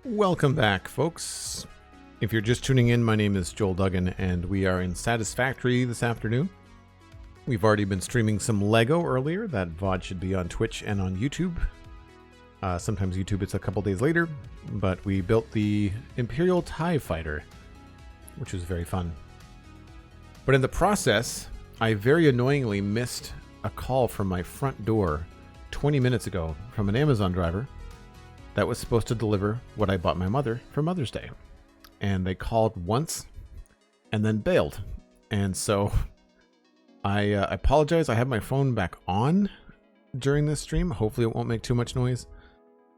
Welcome back, folks. If you're just tuning in, my name is Joel Duggan, and we are in Satisfactory this afternoon. We've already been streaming some Lego earlier. That VOD should be on Twitch and on YouTube. Sometimes YouTube it's a couple days later, but we built the Imperial TIE Fighter, which was very fun. But in the process, I very annoyingly missed a call from my front door 20 minutes ago from an Amazon driver that was supposed to deliver what I bought my mother for Mother's Day. And they called once and then bailed. And so I apologize. I have my phone back on during this stream. Hopefully it won't make too much noise.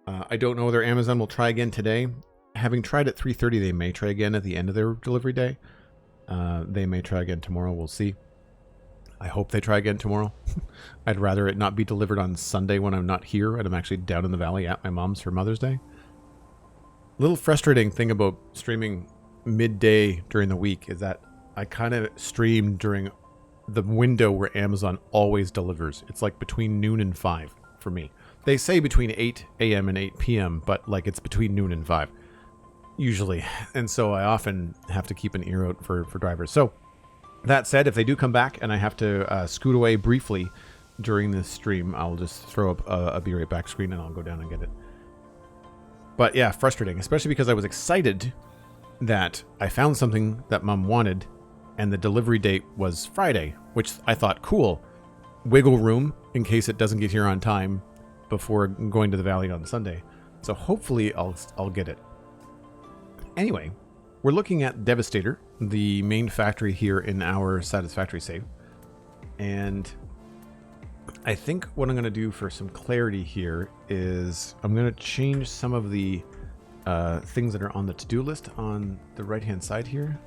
I don't know whether Amazon will try again today. Having tried at 3:30, they may try again at the end of their delivery day. They may try again tomorrow. We'll see. I hope they try again tomorrow. I'd rather it not be delivered on Sunday when I'm not here and I'm actually down in the valley at my mom's for Mother's Day. Little frustrating thing about streaming midday during the week is that I kind of stream during the window where Amazon always delivers. It's like between noon and 5 for me. They say between 8 a.m. and 8 p.m., but like it's between noon and 5 usually. And so I often have to keep an ear out for drivers. So that said, if they do come back and I have to scoot away briefly during this stream, I'll just throw up a Be Right Back screen and I'll go down and get it. But yeah, frustrating, especially because I was excited that I found something that Mom wanted and the delivery date was Friday, which I thought, cool, wiggle room in case it doesn't get here on time before going to the valley on Sunday. So hopefully I'll get it. Anyway, we're looking at Devastator, the main factory here in our Satisfactory save. And I think what I'm going to do for some clarity here is I'm going to change some of the things that are on the to-do list on the right-hand side here.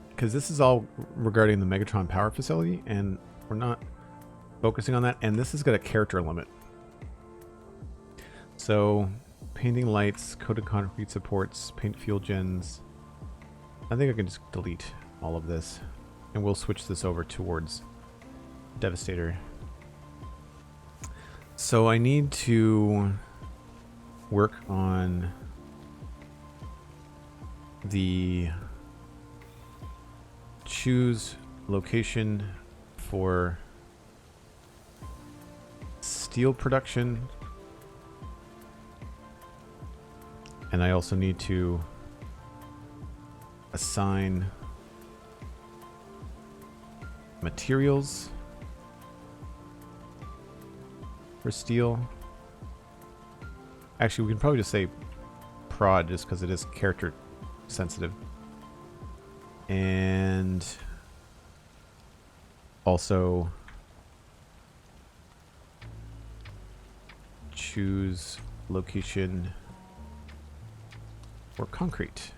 Because this is all regarding the Megatron power facility, and we're not focusing on that. And this has got a character limit. So painting lights, coated concrete supports, paint fuel gens. I think I can just delete all of this and we'll switch this over towards Devastator. So I need to work on the choose location for steel production. And I also need to assign materials for steel. Actually, we can probably just say prod just because it is character sensitive. And also choose location for concrete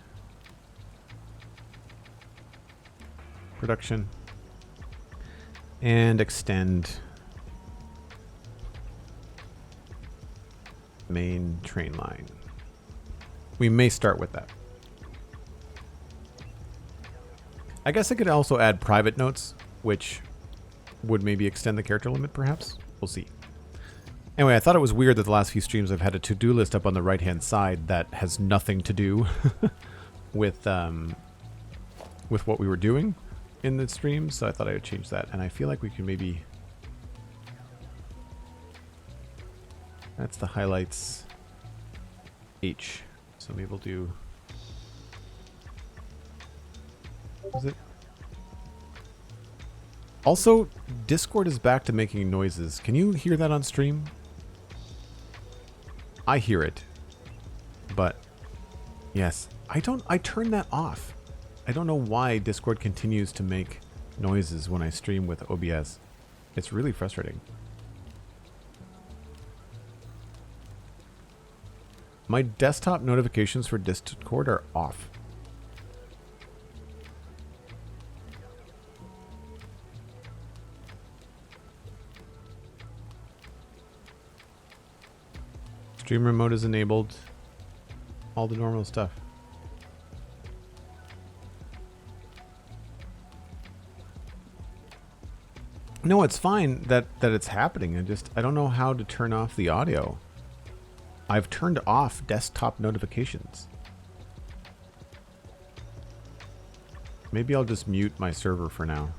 production and extend main train line. We may start with that. I guess I could also add private notes, which would maybe extend the character limit, perhaps. We'll see. Anyway, I thought it was weird that the last few streams I've had a to-do list up on the right-hand side that has nothing to do with what we were doing in the stream, so I thought I would change that. And I feel like we can maybe... That's the highlights H. So maybe we'll do... Is it? Also, Discord is back to making noises. Can you hear that on stream? I hear it. But yes, I turn that off. I don't know why Discord continues to make noises when I stream with OBS. It's really frustrating. My desktop notifications for Discord are off. Streamer mode is enabled. All the normal stuff. No, it's fine that it's happening. I don't know how to turn off the audio. I've turned off desktop notifications. Maybe I'll just mute my server for now.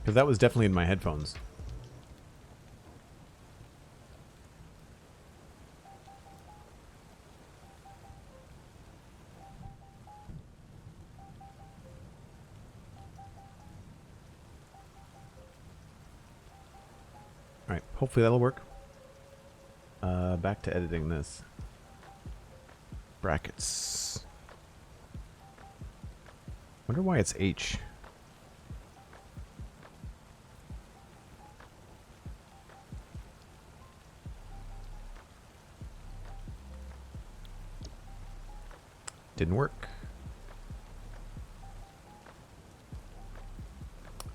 Because that was definitely in my headphones. Alright, hopefully that'll work. Back to editing this. Brackets. Wonder why it's H. Didn't work.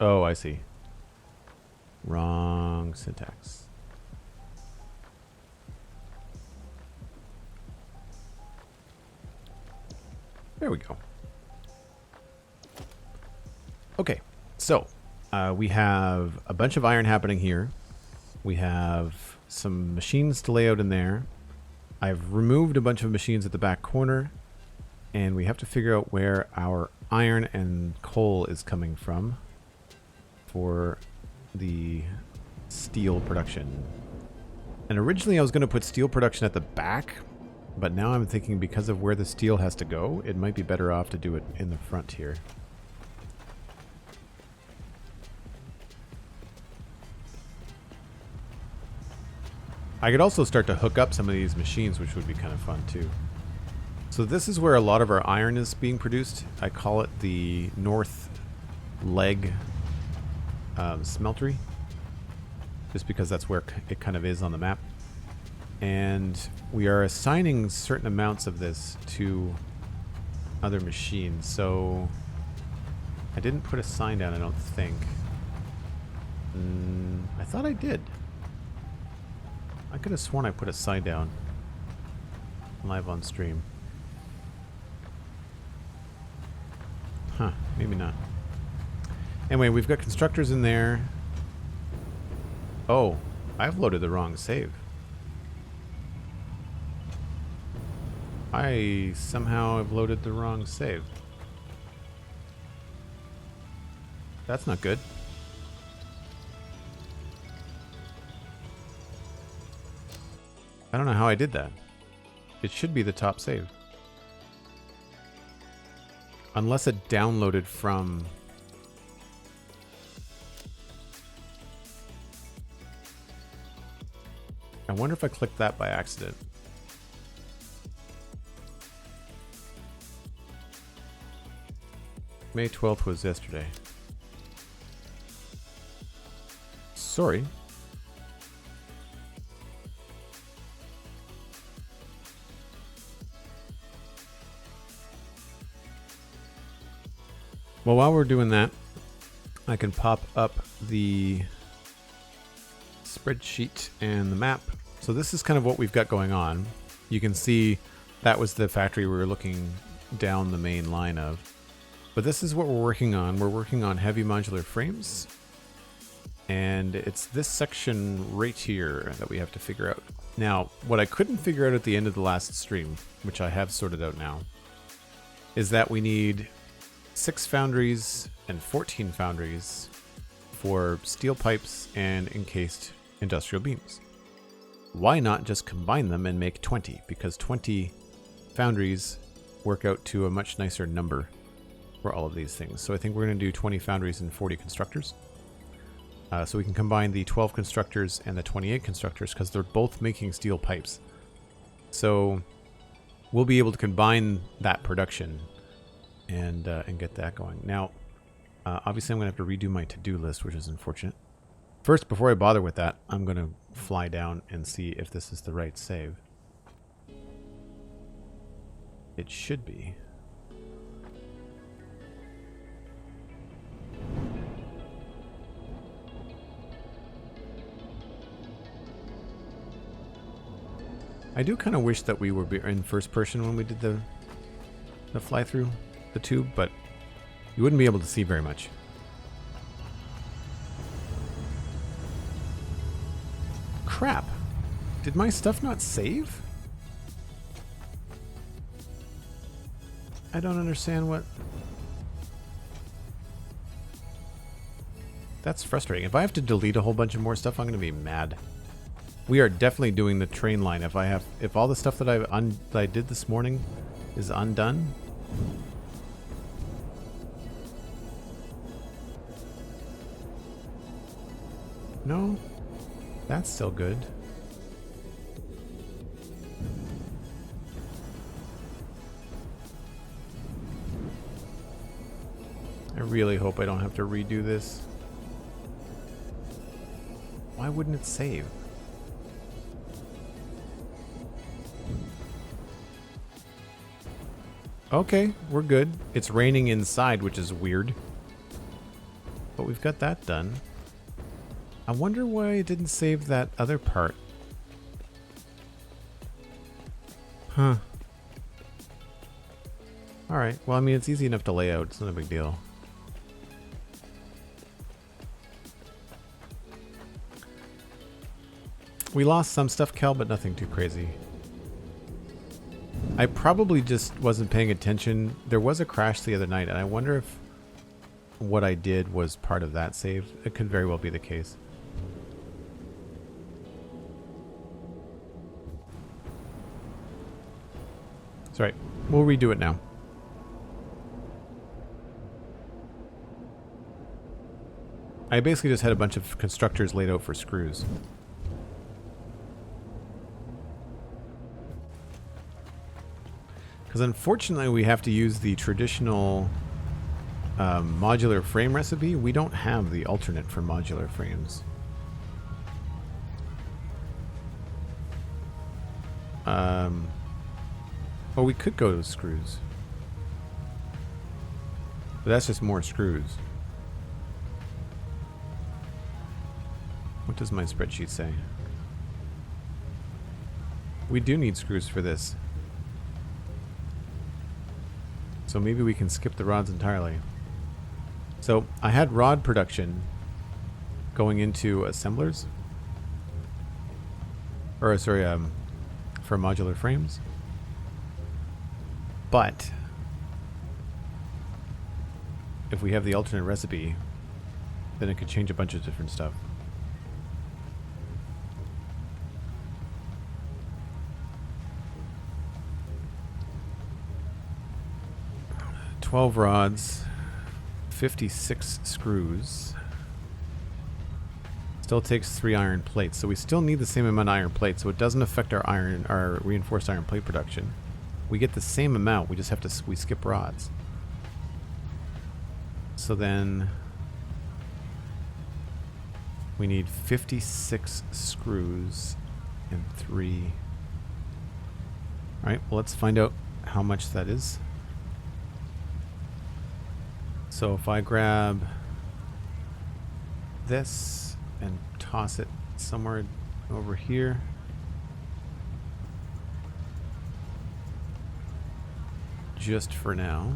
Oh, I see. Wrong syntax. There we go. Okay, so we have a bunch of iron happening here. We have some machines to lay out in there. I've removed a bunch of machines at the back corner, and we have to figure out where our iron and coal is coming from for the steel production. And originally I was going to put steel production at the back, but now I'm thinking because of where the steel has to go, it might be better off to do it in the front here. I could also start to hook up some of these machines, which would be kind of fun too. So this is where a lot of our iron is being produced. I call it the North Leg Smeltery, just because that's where it kind of is on the map. And we are assigning certain amounts of this to other machines. So I didn't put a sign down, I don't think. I thought I did. I could have sworn I put a sign down live on stream. Huh, maybe not. Anyway, we've got constructors in there. Oh, I've loaded the wrong save. I somehow have loaded the wrong save. That's not good. I don't know how I did that. It should be the top save. Unless it downloaded from... I wonder if I clicked that by accident. May 12th was yesterday. Sorry. Well, while we're doing that, I can pop up the spreadsheet and the map. So this is kind of what we've got going on. You can see that was the factory we were looking down the main line of. But this is what we're working on. We're working on heavy modular frames. And it's this section right here that we have to figure out. Now, what I couldn't figure out at the end of the last stream, which I have sorted out now, is that we need 6 foundries and 14 foundries for steel pipes and encased industrial beams. Why not just combine them and make 20? Because 20 foundries work out to a much nicer number for all of these things. So I think we're going to do 20 foundries and 40 constructors. So we can combine the 12 constructors and the 28 constructors because they're both making steel pipes. So we'll be able to combine that production and get that going. Now, obviously I'm going to have to redo my to-do list, which is unfortunate. First, before I bother with that, I'm going to fly down and see if this is the right save. It should be. I do kind of wish that we were in first person when we did the fly through the tube, but you wouldn't be able to see very much. Crap. Did my stuff not save? I don't understand what... That's frustrating. If I have to delete a whole bunch of more stuff, I'm going to be mad. We are definitely doing the train line. If all the stuff that I did this morning is undone... No, that's still good. I really hope I don't have to redo this. Why wouldn't it save? Okay, we're good. It's raining inside, which is weird. But we've got that done. I wonder why it didn't save that other part. Huh. Alright, well, I mean, it's easy enough to lay out. It's not a big deal. We lost some stuff, Kel, but nothing too crazy. I probably just wasn't paying attention. There was a crash the other night, and I wonder if what I did was part of that save. It could very well be the case. That's right. We'll redo it now. I basically just had a bunch of constructors laid out for screws. Because unfortunately we have to use the traditional modular frame recipe. We don't have the alternate for modular frames. Oh, we could go to screws. But that's just more screws. What does my spreadsheet say? We do need screws for this. So maybe we can skip the rods entirely. So I had rod production going into assemblers. Or sorry, for modular frames. But if we have the alternate recipe, then it could change a bunch of different stuff. $12 rods, 56 screws. Still takes 3 iron plates, so we still need the same amount of iron plates, so it doesn't affect our reinforced iron plate production. We get the same amount, we just have to we skip rods. So then we need 56 screws and 3. Alright, well, let's find out how much that is. So if I grab this and toss it somewhere over here. Just for now.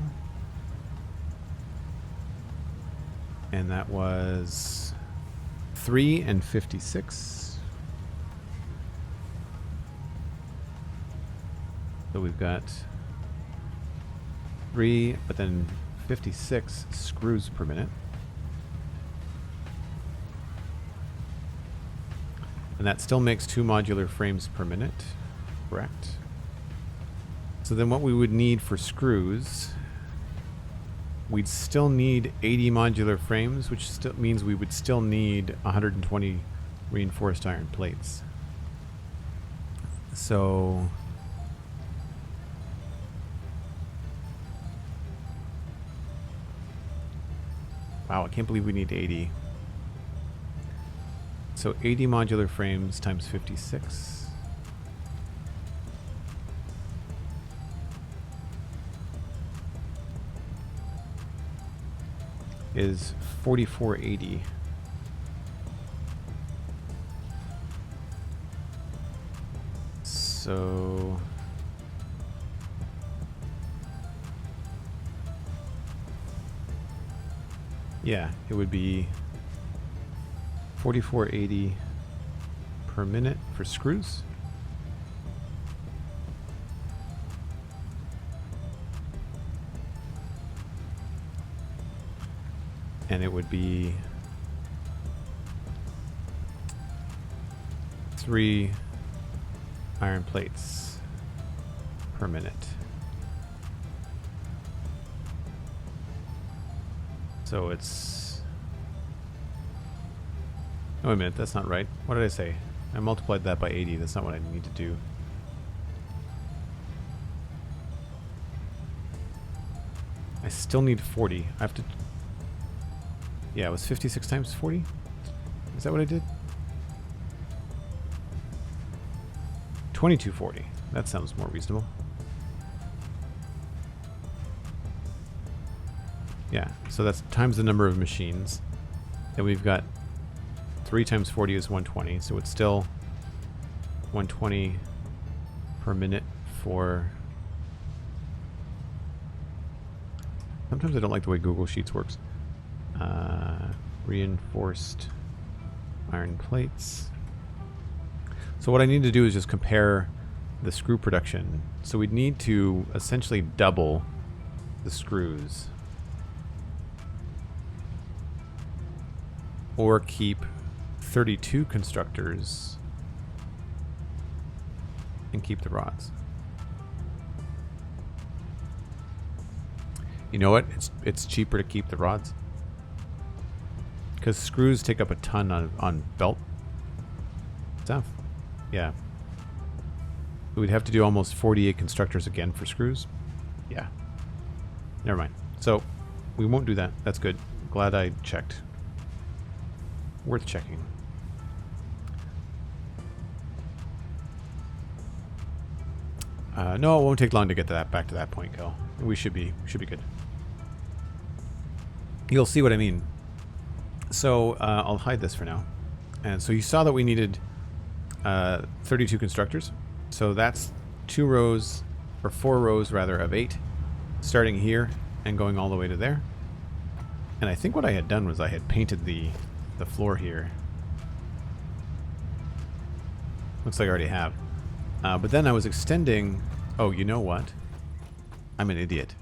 And that was 3 and 56. So we've got 3, but then 56 screws per minute. And that still makes 2 modular frames per minute, correct? So then what we would need for screws, we'd still need 80 modular frames, which still means we would still need 120 reinforced iron plates. So wow, I can't believe we need 80. So 80 modular frames times 56. Is 4480. So So yeah, it would be 4480 per minute for screws. And it would be 3 iron plates per minute. So it's... Oh, wait a minute, that's not right. What did I say? I multiplied that by 80. That's not what I need to do. I still need 40. I have to... Yeah, it was 56 times 40? Is that what I did? 2240. That sounds more reasonable. Yeah, so that's times the number of machines. Then we've got 3 times 40 is 120, so it's still 120 per minute for... Sometimes I don't like the way Google Sheets works. Reinforced iron plates. So what I need to do is just compare the screw production. So we'd need to essentially double the screws. Or keep 32 constructors and keep the rods. You know what? It's cheaper to keep the rods. Because screws take up a ton on belt stuff. Yeah. We'd have to do almost 48 constructors again for screws. Yeah. Never mind. So, we won't do that. That's good. Glad I checked. Worth checking. No, it won't take long to get to that back to that point, Kel. We should be good. You'll see what I mean. So I'll hide this for now. And so you saw that we needed 32 constructors. So that's 2 rows, or 4 rows rather, of 8, starting here and going all the way to there. And I think what I had done was I had painted the floor here. Looks like I already have. But then I was extending... Oh, you know what? I'm an idiot.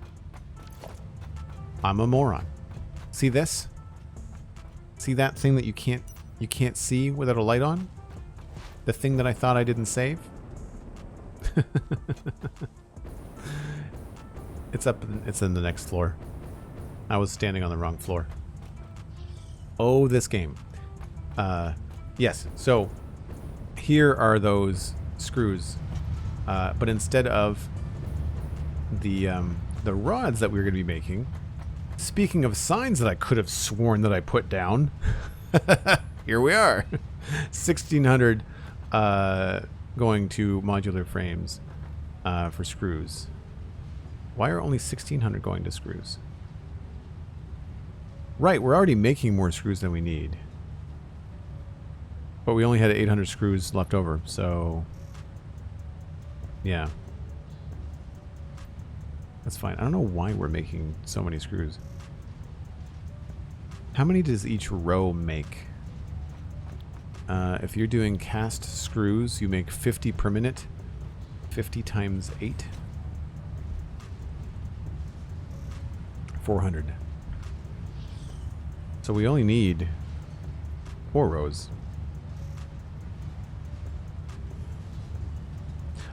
I'm a moron. See this? See that thing that you can't see without a light on? The thing that I thought I didn't save? It's in the next floor. I was standing on the wrong floor. Oh, this game. Yes, so here are those screws. But instead of the rods that we were going to be making, speaking of signs that I could have sworn that I put down, here we are. 1,600 going to modular frames for screws. Why are only 1,600 going to screws? Right, we're already making more screws than we need. But we only had 800 screws left over, so... Yeah. That's fine. I don't know why we're making so many screws. How many does each row make? If you're doing cast screws, you make 50 per minute. 50 times 8. 400. So we only need 4 rows.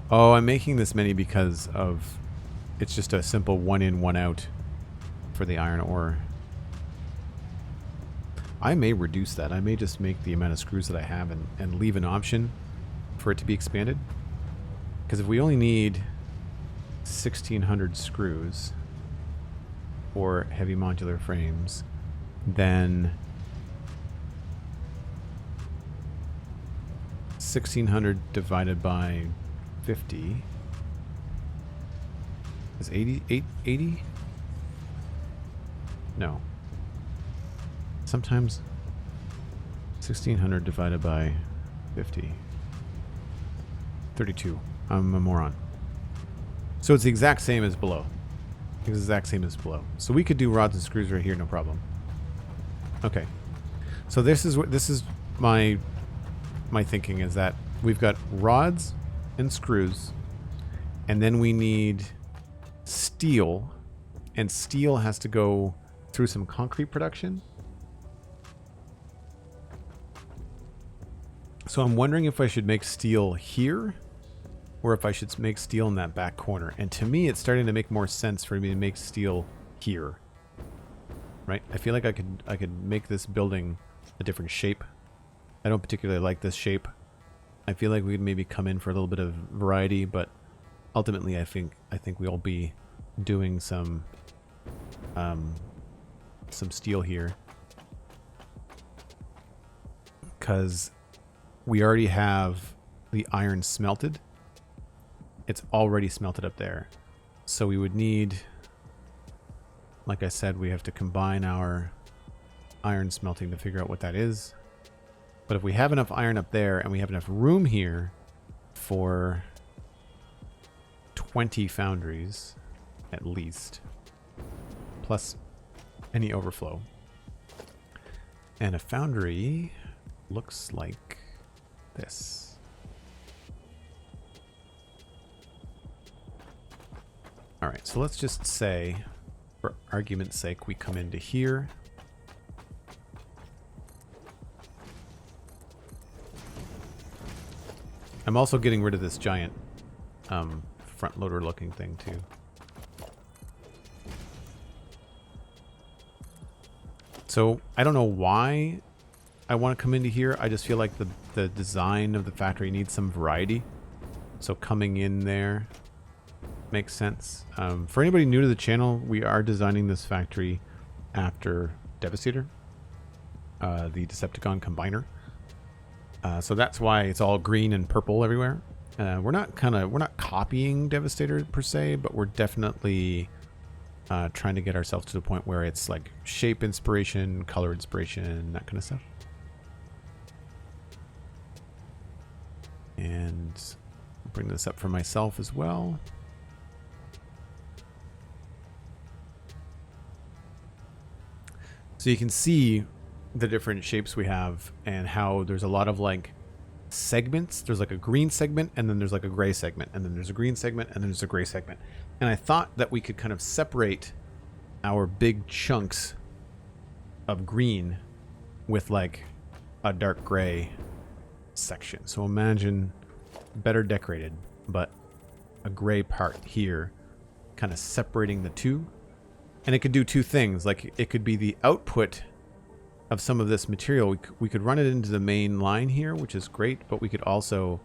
Oh, I'm making this many because of... It's just a simple 1 in, 1 out for the iron ore. I may reduce that. I may just make the amount of screws that I have and leave an option for it to be expanded. Because if we only need 1,600 screws for heavy modular frames, then 1,600 divided by 50 is 80? No. Sometimes 1,600 divided by 50. 32. I'm a moron. So it's the exact same as below. It's the exact same as below. So we could do rods and screws right here, no problem. Okay. So this is my thinking is that we've got rods and screws, and then we need steel, and steel has to go through some concrete production. So I'm wondering if I should make steel here or if I should make steel in that back corner. And to me, it's starting to make more sense for me to make steel here. Right? I feel like I could make this building a different shape. I don't particularly like this shape. I feel like we could maybe come in for a little bit of variety, but ultimately I think we'll be doing some steel here. Because we already have the iron smelted. It's already smelted up there. So we would need, like I said, we have to combine our iron smelting to figure out what that is. But if we have enough iron up there and we have enough room here for 20 foundries, at least, plus any overflow. And a foundry looks like this. All right, so let's just say, for argument's sake, we come into here. I'm also getting rid of this giant front loader looking thing too. So I don't know why I want to come into here. I just feel like the design of the factory needs some variety. So coming in there makes sense. For anybody new to the channel, we are designing this factory after Devastator, the Decepticon combiner. So that's why it's all green and purple everywhere. We're not copying Devastator per se, but we're definitely trying to get ourselves to the point where it's like shape inspiration, color inspiration, that kind of stuff. And I'll bring this up for myself as well. So you can see the different shapes we have and how there's a lot of like segments. There's like a green segment, and then there's like a gray segment, and then there's a green segment, and then there's a gray segment. And I thought that we could kind of separate our big chunks of green with like a dark gray section. So imagine better decorated, but a gray part here, kind of separating the two. And it could do two things. Like it could be the output of some of this material. We could run it into the main line here, which is great, but we could also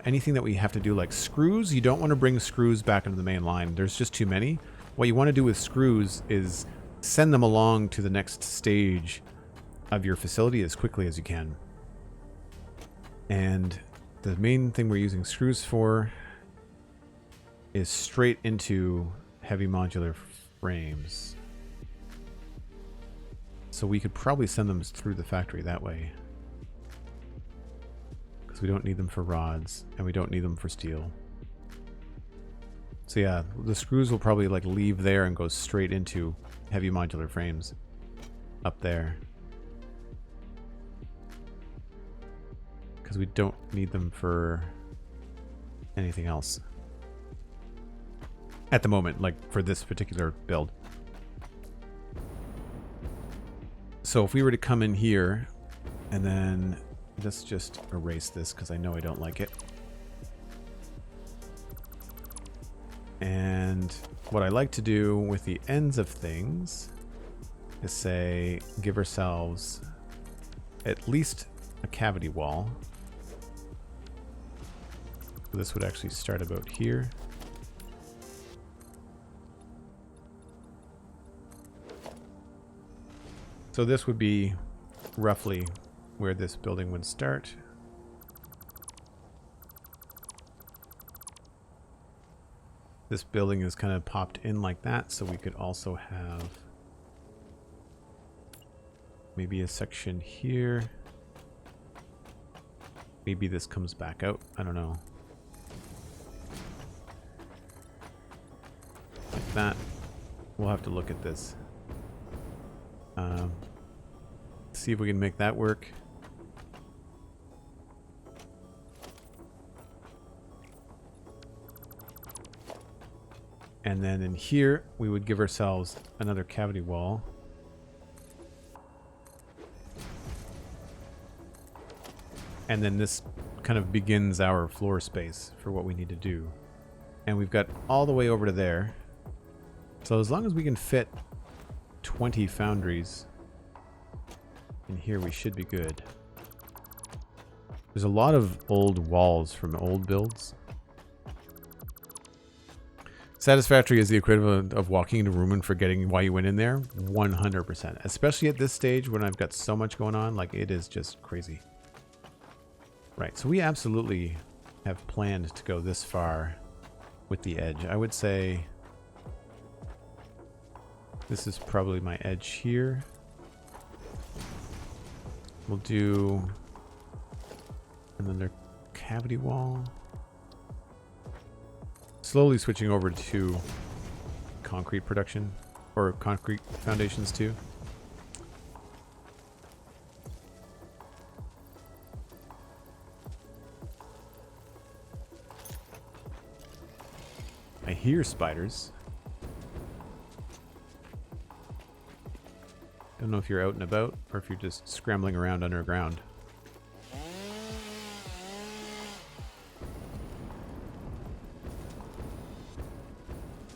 anything that we have to do, like screws, you don't want to bring screws back into the main line. There's just too many. What you want to do with screws is send them along to the next stage of your facility as quickly as you can. And the main thing we're using screws for is straight into heavy modular frames. So we could probably send them through the factory that way, because we don't need them for rods and we don't need them for steel. So yeah, the screws will probably like leave there and go straight into heavy modular frames up there, because we don't need them for anything else at the moment, like for this particular build. So if we were to come in here, and then let's just erase this because I know I don't like it. And what I like to do with the ends of things is say, give ourselves at least a cavity wall. So this would actually start about here. So this would be roughly where this building would start. This building is kind of popped in like that, so we could also have maybe a section here. Maybe this comes back out. I don't know. that. We'll have to look at this. See if we can make that work. And then in here, we would give ourselves another cavity wall. And then this kind of begins our floor space for what we need to do. And we've got all the way over to there. So as long as we can fit 20 foundries in here, we should be good. There's a lot of old walls from old builds. Satisfactory is the equivalent of walking into a room and forgetting why you went in there. 100%. Especially at this stage when I've got so much going on. Like, it is just crazy. Right, so we absolutely have planned to go this far with the edge. I would say this is probably my edge here. We'll do another cavity wall. Slowly switching over to concrete production, or concrete foundations too. I hear spiders. Don't know if you're out and about or if you're just scrambling around underground.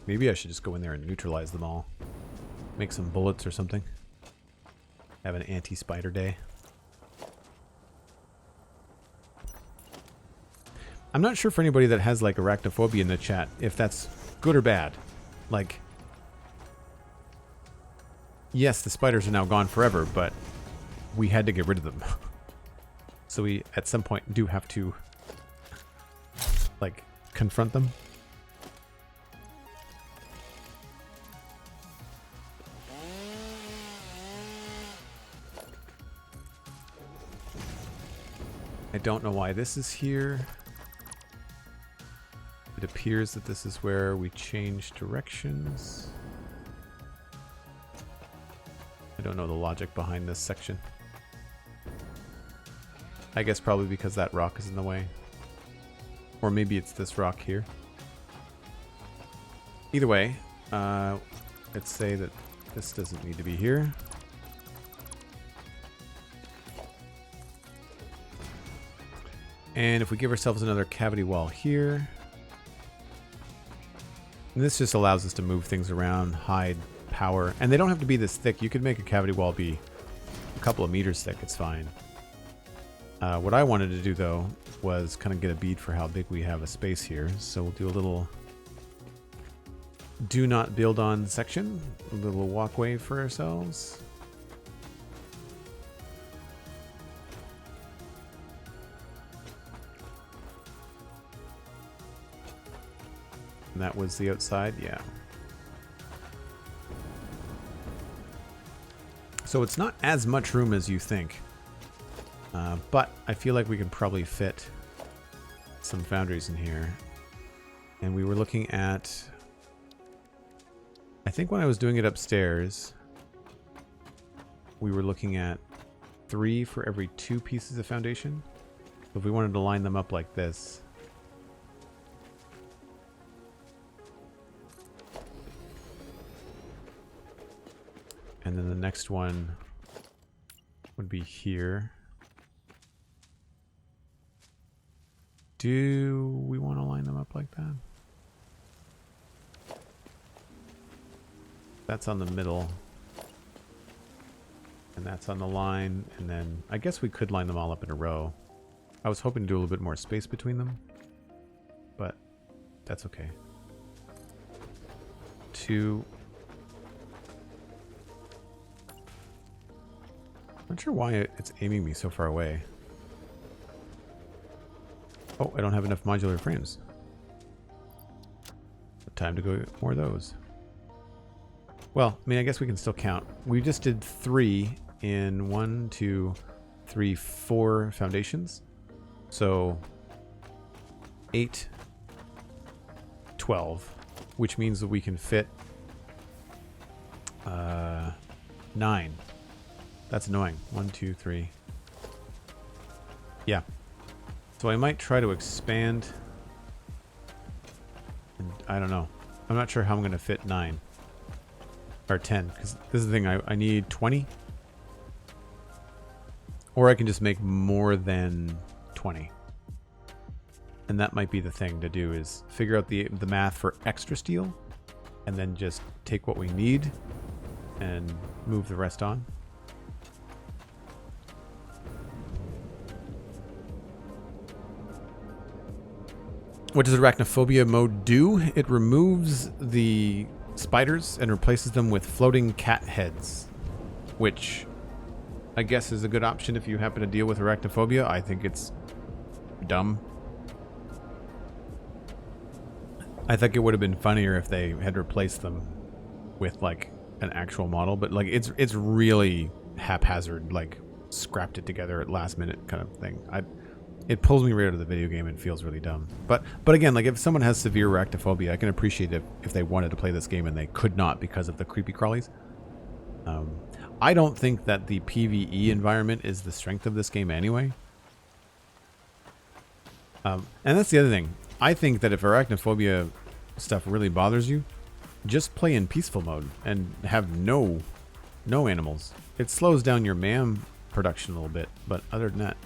Maybe I should just go in there and neutralize them all. Make some bullets or something. Have an anti-spider day. I'm not sure for anybody that has like arachnophobia in the chat if that's good or bad. Like, yes, the spiders are now gone forever, but we had to get rid of them. So we, at some point, do have to, like, confront them. I don't know why this is here. It appears that this is where we change directions. I don't know the logic behind this section. I guess probably because that rock is in the way. Or maybe it's this rock here. Either way, let's say that this doesn't need to be here. And if we give ourselves another cavity wall here, and this just allows us to move things around, hide power. And they don't have to be this thick. You could make a cavity wall be a couple of meters thick. It's fine. What I wanted to do, though, was kind of get a bead for how big we have a space here. So we'll do a little do not build on section. A little walkway for ourselves. And that was the outside, yeah. So it's not as much room as you think. But I feel like we can probably fit some foundries in here. And we were looking at... I think when I was doing it upstairs, we were looking at 3 for every 2 pieces of foundation. So if we wanted to line them up like this... And then the next one would be here. Do we want to line them up like that? That's on the middle. And that's on the line. And then I guess we could line them all up in a row. I was hoping to do a little bit more space between them. But that's okay. 2... Not sure why it's aiming me so far away. Oh, I don't have enough modular frames. Time to go get more of those. Well, I mean, I guess we can still count. We just did 3 in 1, 2, 3, 4 foundations. So 8, 12, which means that we can fit 9. That's annoying. 1, 2, 3. Yeah. So I might try to expand. And I don't know. I'm not sure how I'm going to fit 9. Or 10. Because this is the thing. I need 20. Or I can just make more than 20. And that might be the thing to do, is figure out the math for extra steel. And then just take what we need and move the rest on. What does Arachnophobia mode do? It removes the spiders and replaces them with floating cat heads, which I guess is a good option if you happen to deal with arachnophobia. I think it's dumb. I think it would have been funnier if they had replaced them with like an actual model, but like it's really haphazard, like scrapped it together at last minute kind of thing. It pulls me right out of the video game and feels really dumb. But again, like if someone has severe arachnophobia, I can appreciate it if they wanted to play this game and they could not because of the creepy crawlies. I don't think that the PvE environment is the strength of this game anyway. And that's the other thing. I think that if arachnophobia stuff really bothers you, just play in peaceful mode and have no animals. It slows down your MAM production a little bit, but other than that,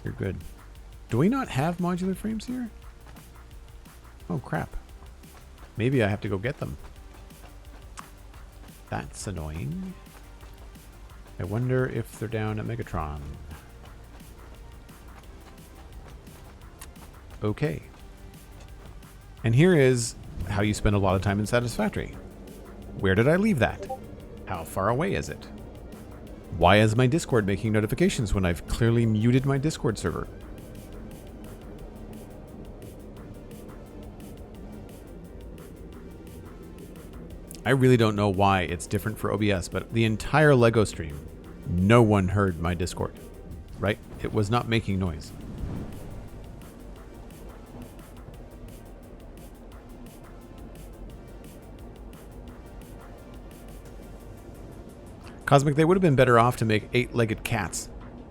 you're good. Do we not have modular frames here? Oh crap. Maybe I have to go get them. That's annoying. I wonder if they're down at Megatron. Okay. And here is how you spend a lot of time in Satisfactory. Where did I leave that? How far away is it? Why is my Discord making notifications when I've clearly muted my Discord server? I really don't know why it's different for OBS, but the entire LEGO stream, no one heard my Discord, right? It was not making noise. Cosmic, they would have been better off to make 8-legged cats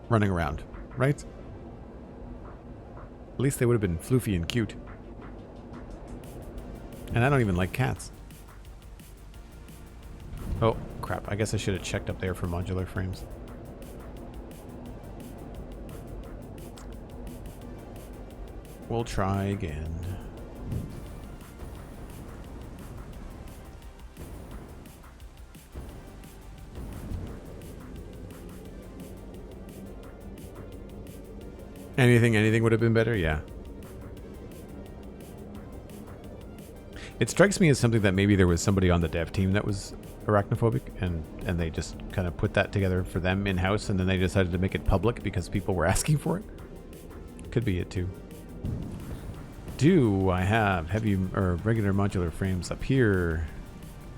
running around, right? At least they would have been floofy and cute. And I don't even like cats. Oh, crap. I guess I should have checked up there for modular frames. We'll try again. Anything would have been better? Yeah. It strikes me as something that maybe there was somebody on the dev team that was arachnophobic, and they just kind of put that together for them in-house, and then they decided to make it public because people were asking for it. Could be it too. Do I have heavy or regular modular frames up here?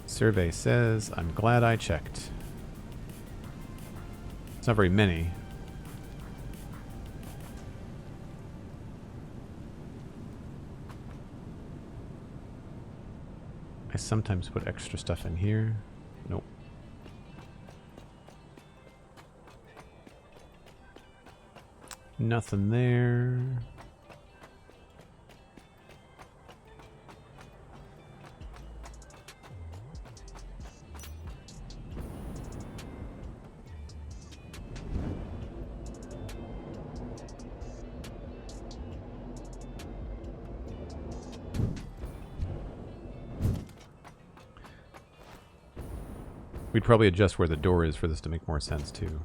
Survey says, I'm glad I checked. It's not very many. I sometimes put extra stuff in here. Nope. Nothing there. We'd probably adjust where the door is for this to make more sense too.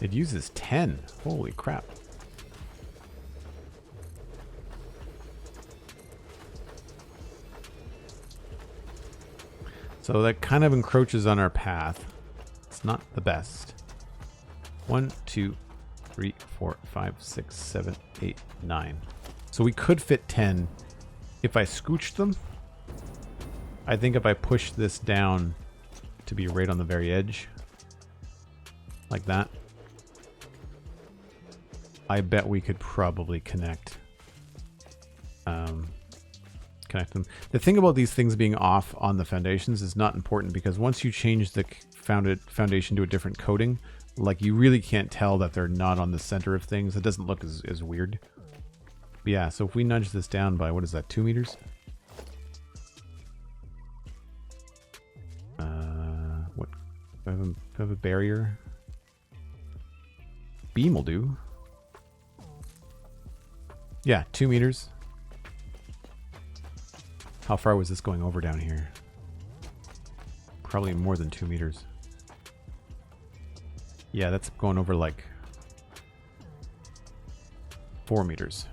It uses 10. Holy crap. So that kind of encroaches on our path. It's not the best. 1, 2, 3, 4, 5, 6, 7, 8, 9. So we could fit 10 if I scooched them. I think if I push this down to be right on the very edge, like that, I bet we could probably connect them. The thing about these things being off on the foundations is not important, because once you change the foundation to a different coating, like, you really can't tell that they're not on the center of things. It doesn't look as weird. But yeah, so if we nudge this down by, what is that, 2 meters? What? Do I have a barrier? Beam will do. Yeah, 2 meters. How far was this going over down here? Probably more than 2 meters. Yeah, that's going over like 4 meters.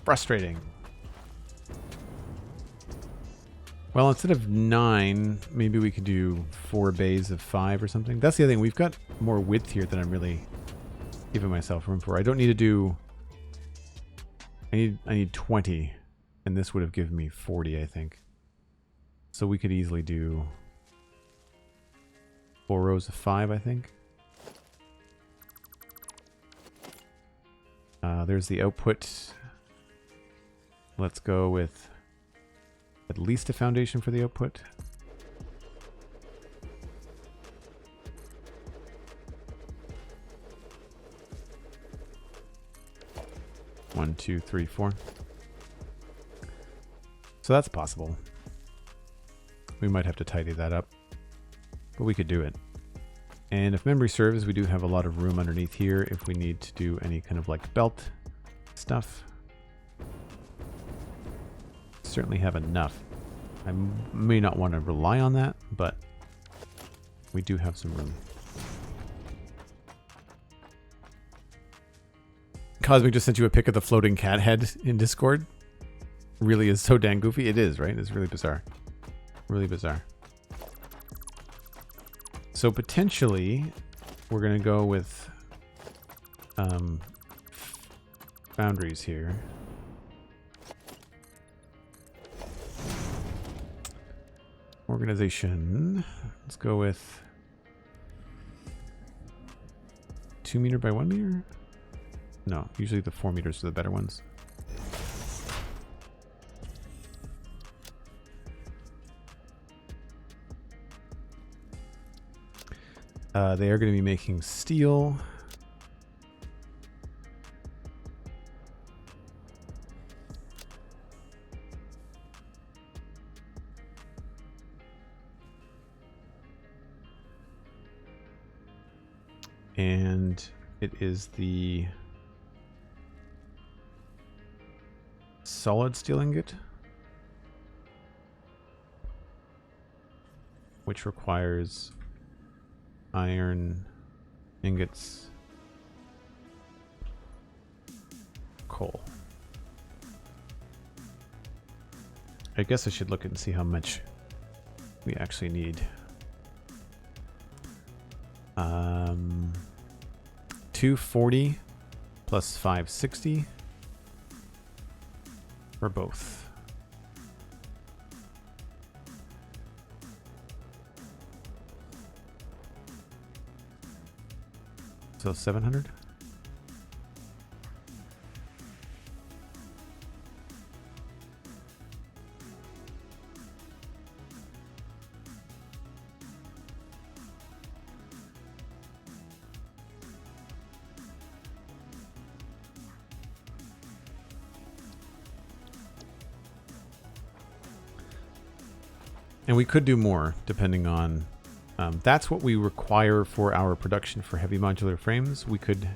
Frustrating. Well, instead of 9, maybe we could do 4 bays of 5 or something. That's the other thing. We've got more width here than I'm really giving myself room for. I don't need to do... I need 20, and this would have given me 40, I think. So we could easily do 4 rows of 5, I think. There's the output. Let's go with at least a foundation for the output. One, two, three, 4. So that's possible. We might have to tidy that up, but we could do it. And if memory serves, we do have a lot of room underneath here if we need to do any kind of like belt stuff. Certainly have enough. I may not want to rely on that, but we do have some room. Cosmic just sent you a pic of the floating cat head in Discord. Really is so dang goofy. It is, right? It's really bizarre. Really bizarre. So potentially, we're going to go with Foundries here. Organization. Let's go with 2 meter by 1 meter? No, usually the 4 meters are the better ones. They are going to be making steel. And it is the solid steel ingot, which requires iron ingots, coal. I guess I should look and see how much we actually need. 240 plus 560 for both. So 700. And we could do more, depending on... that's what we require for our production for heavy modular frames. We could...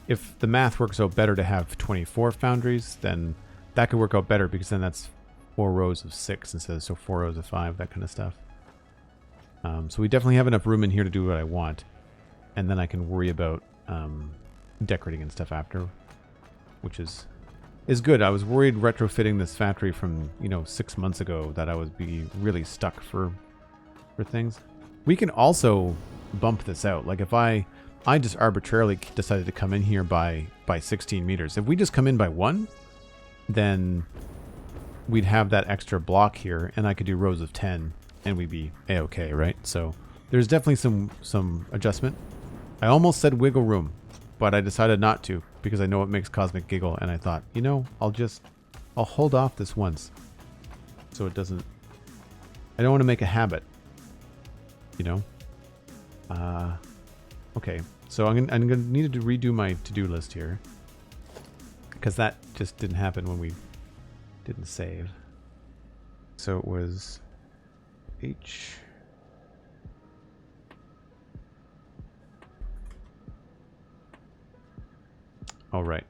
If the math works out better to have 24 foundries, then that could work out better, because then that's 4 rows of 6 instead of 4 rows of 5, that kind of stuff. So we definitely have enough room in here to do what I want. And then I can worry about decorating and stuff after, which is good. I was worried retrofitting this factory from, 6 months ago that I would be really stuck for things. We can also bump this out. Like if I just arbitrarily decided to come in here by 16 meters. If we just come in by 1, then we'd have that extra block here, and I could do rows of 10, and we'd be a-okay, right? So there's definitely some adjustment. I almost said wiggle room, but I decided not to because I know it makes Cosmic giggle, and I thought, you know, I'll hold off this once so it doesn't. I don't want to make a habit, you know. Okay, so I'm gonna need to redo my to-do list here because that just didn't happen when we didn't save. So it was H. All right.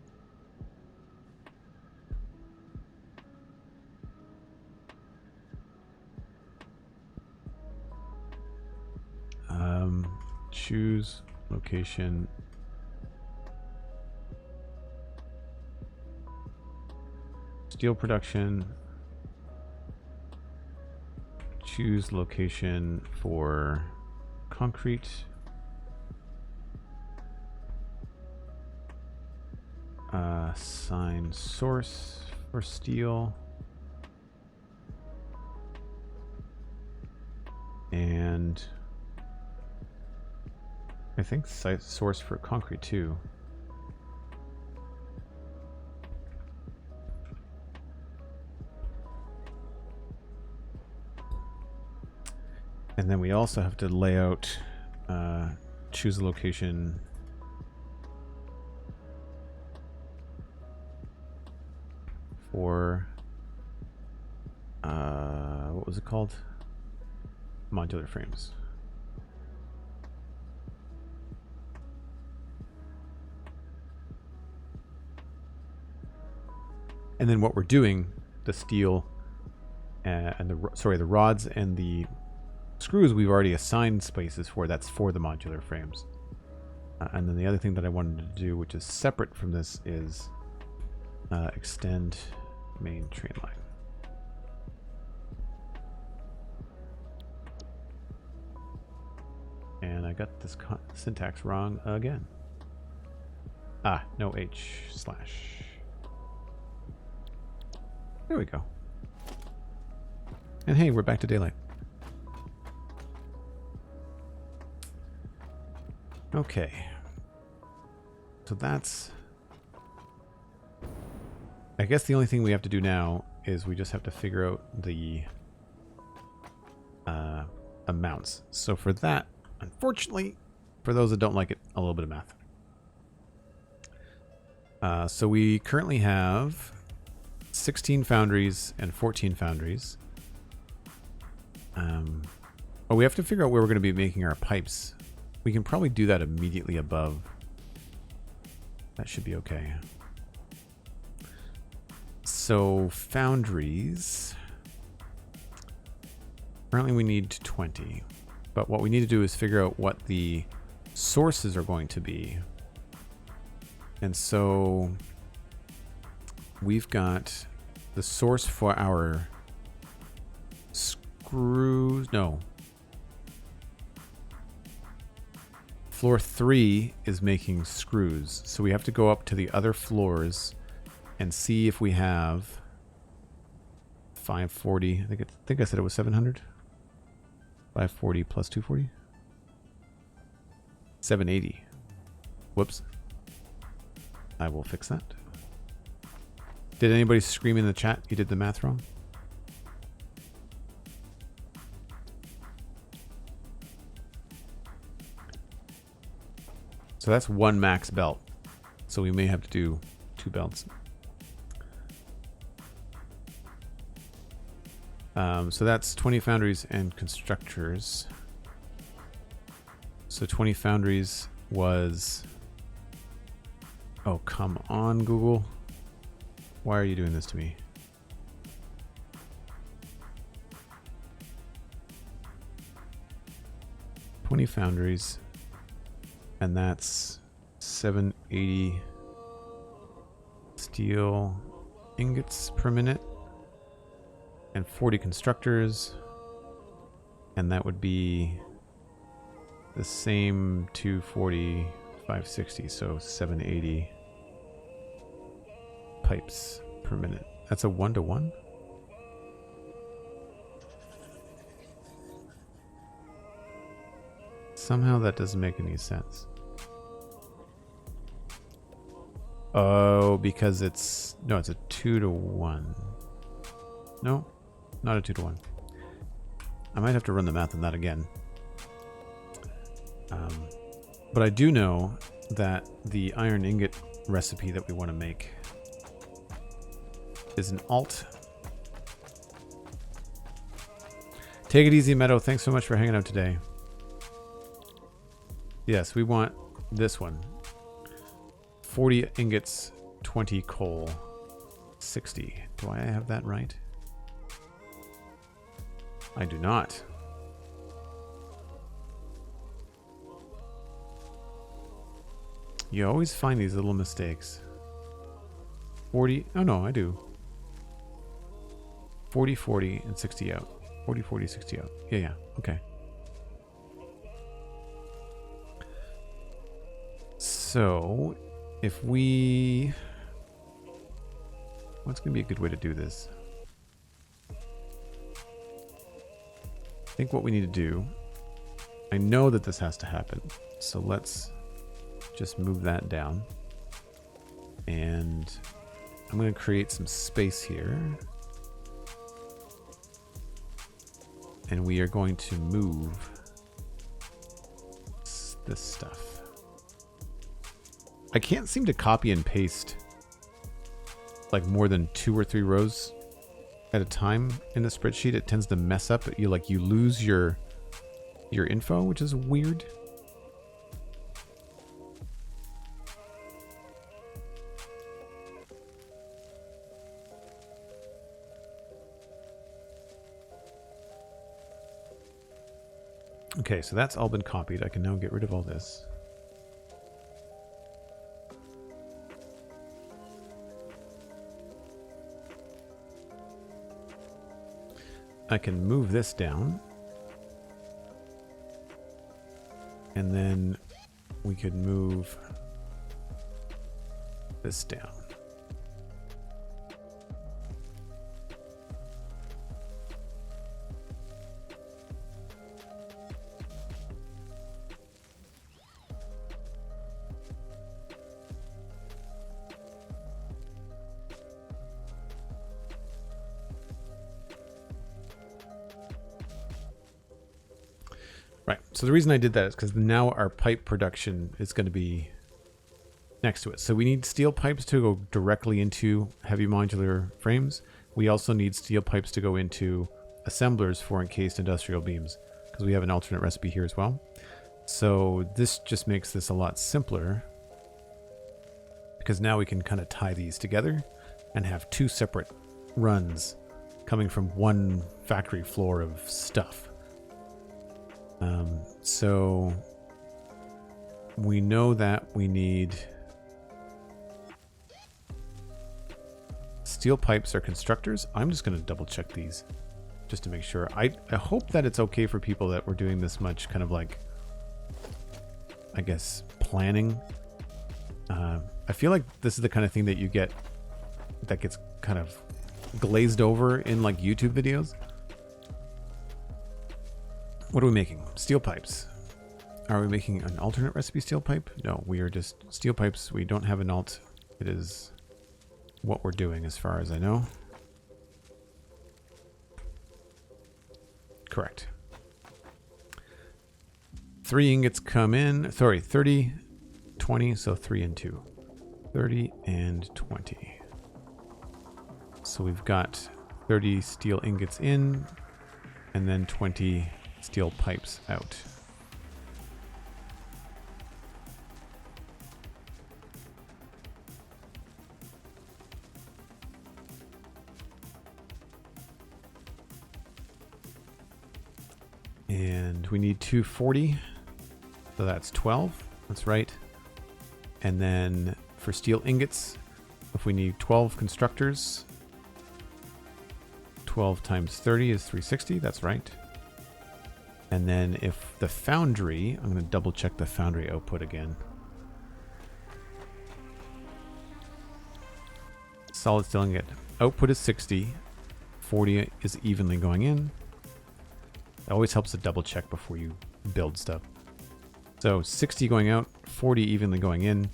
Choose location. Steel production. Choose location for concrete. Assign source for steel. And I think site source for concrete too. And then we also have to lay out, choose a location for, what was it called? Modular frames. And then what we're doing, the steel and the rods and the screws we've already assigned spaces for. That's for the modular frames. And then the other thing that I wanted to do, which is separate from this, is extend main train line. And I got this syntax wrong again. No H slash. There we go. And hey, we're back to daylight. Okay. So that's... I guess the only thing we have to do now is we just have to figure out the amounts. So for that, unfortunately, for those that don't like it, a little bit of math. So we currently have 16 foundries and 14 foundries. Oh, we have to figure out where we're going to be making our pipes. We can probably do that immediately above. That should be okay. So foundries. Currently we need 20. But what we need to do is figure out what the sources are going to be. And so we've got the source for our screws. No. Floor 3 is making screws. So we have to go up to the other floors and see if we have 540. I think I said it was 700. 540 plus 240. 780. Whoops. I will fix that. Did anybody scream in the chat you did the math wrong? So that's one max belt. So we may have to do 2 belts. So that's 20 foundries and constructors. So 20 foundries was... Oh, come on, Google. Why are you doing this to me? $20 foundries. And that's 780 steel ingots per minute. And 40 constructors. And that would be the same 240, 560, so 780 pipes per minute. That's a 1-to-1? Somehow that doesn't make any sense. Oh, because it's... No, it's a 2-to-1. No, not a 2-to-1. I might have to run the math on that again. But I do know that the iron ingot recipe that we want to make is an alt. Take it easy, Meadow. Thanks so much for hanging out today. Yes, we want this one. 40 ingots, 20 coal, 60. Do I have that right? I do not. You always find these little mistakes. 40. Oh, no, I do. 40, 40, and 60 out. 40, 40, 60 out. Yeah, yeah. Okay. So, if we... What's going to be a good way to do this? I think what we need to do... I know that this has to happen. So let's just move that down. And I'm going to create some space here. And we are going to move this stuff. I can't seem to copy and paste like more than 2 or 3 rows at a time in the spreadsheet. It tends to mess up. You lose your info, which is weird. Okay, so that's all been copied. I can now get rid of all this. I can move this down. And then we could move this down. Right, so the reason I did that is because now our pipe production is going to be next to it. So we need steel pipes to go directly into heavy modular frames. We also need steel pipes to go into assemblers for encased industrial beams, because we have an alternate recipe here as well. So this just makes this a lot simpler, because now we can kind of tie these together and have 2 separate runs coming from one factory floor of stuff. So we know that we need steel pipes or constructors. I'm just going to double check these just to make sure. I hope that it's okay for people that we're doing this much kind of like, I guess, planning. I feel like this is the kind of thing that you get that gets kind of glazed over in like YouTube videos. What are we making? Steel pipes. Are we making an alternate recipe steel pipe? No, we are just steel pipes. We don't have an alt. It is what we're doing as far as I know. Correct. 3 ingots come in. Sorry, 30, 20, so 3 and 2. 30 and 20. So we've got 30 steel ingots in, and then 20 steel pipes out. And we need 240, so that's 12. That's right. And then for steel ingots, if we need 12 constructors, 12 times 30 is 360. That's right. And then if the foundry, I'm going to double check the foundry output again. Solid steel ingot output is 60. 40 is evenly going in. It always helps to double check before you build stuff. So 60 going out, 40 evenly going in.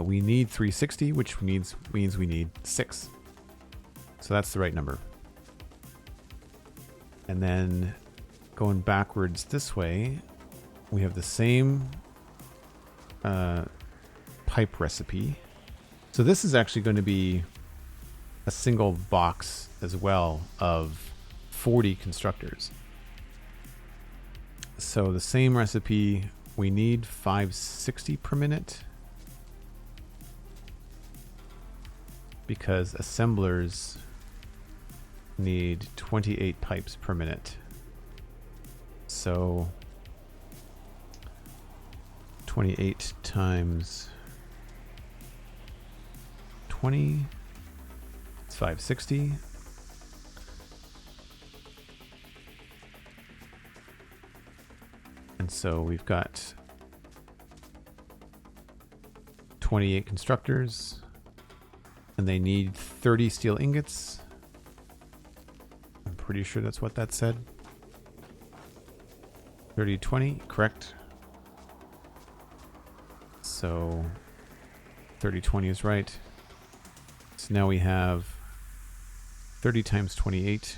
We need 360, which means we need 6. So that's the right number. And then going backwards this way, we have the same pipe recipe. So this is actually going to be a single box as well of 40 constructors. So the same recipe, we need 560 per minute because assemblers need 28 pipes per minute. So 28 times 20, it's 560. And so we've got 28 constructors, and they need 30 steel ingots. I'm pretty sure that's what that said. 30, 20, correct. So 30, 20 is right. So now we have 30 times 28.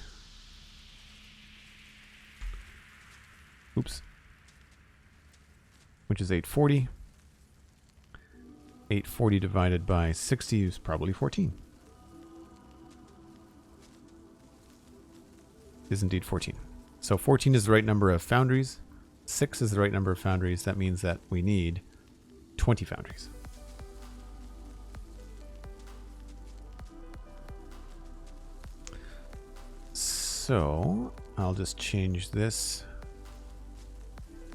Oops. Which is 840. 840 divided by 60 is probably 14. Is indeed 14. So 14 is the right number of foundries. 6 is the right number of foundries. That means that we need 20 foundries. So I'll just change this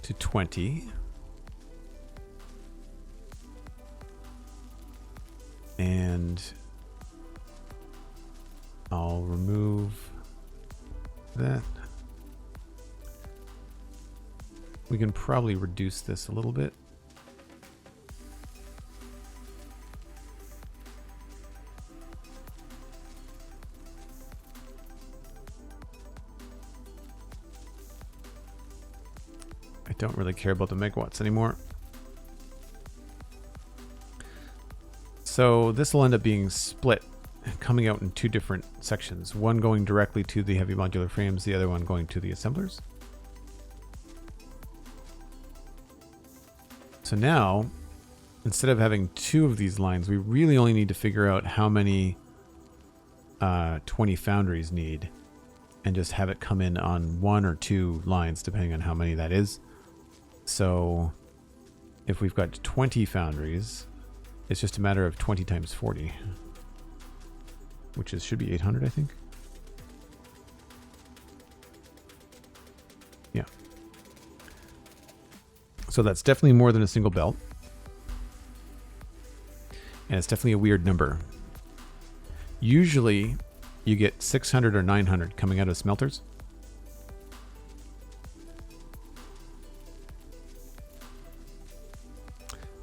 to 20. And I'll remove that. We can probably reduce this a little bit. I don't really care about the megawatts anymore. So this will end up being split, coming out in two different sections. One going directly to the heavy modular frames, the other one going to the assemblers. So now, instead of having two of these lines, we really only need to figure out how many 20 foundries need and just have it come in on one or two lines, depending on how many that is. So if we've got 20 foundries, it's just a matter of 20 times 40, which is should be 800, I think. Yeah. So that's definitely more than a single belt. And it's definitely a weird number. Usually you get 600 or 900 coming out of smelters.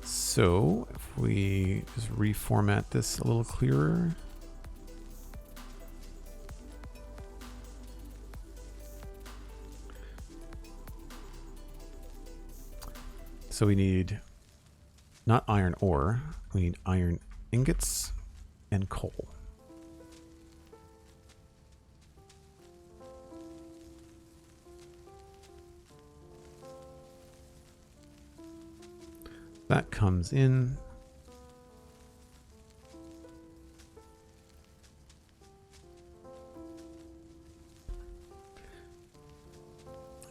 So if we just reformat this a little clearer. So we need not iron ore, we need iron ingots and coal. That comes in.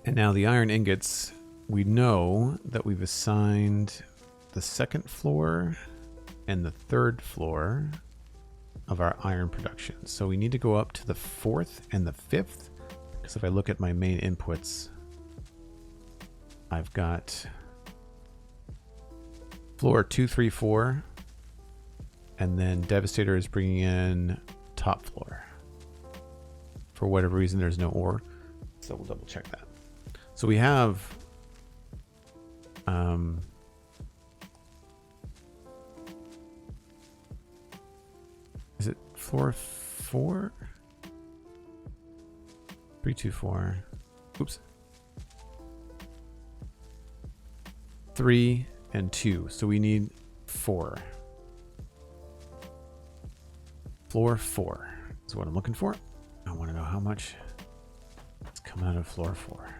And now the iron ingots, we know that we've assigned the second floor and the third floor of our iron production. So we need to go up to the fourth and the fifth, because if I look at my main inputs, I've got floor 2, 3, 4, and then Devastator is bringing in top floor. For whatever reason, there's no ore, so we'll double check that. So we have is it floor 4? 3, 2, 4. Oops. 3 and 2. So we need 4. floor 4 is what I'm looking for. I want to know how much is coming out of floor 4.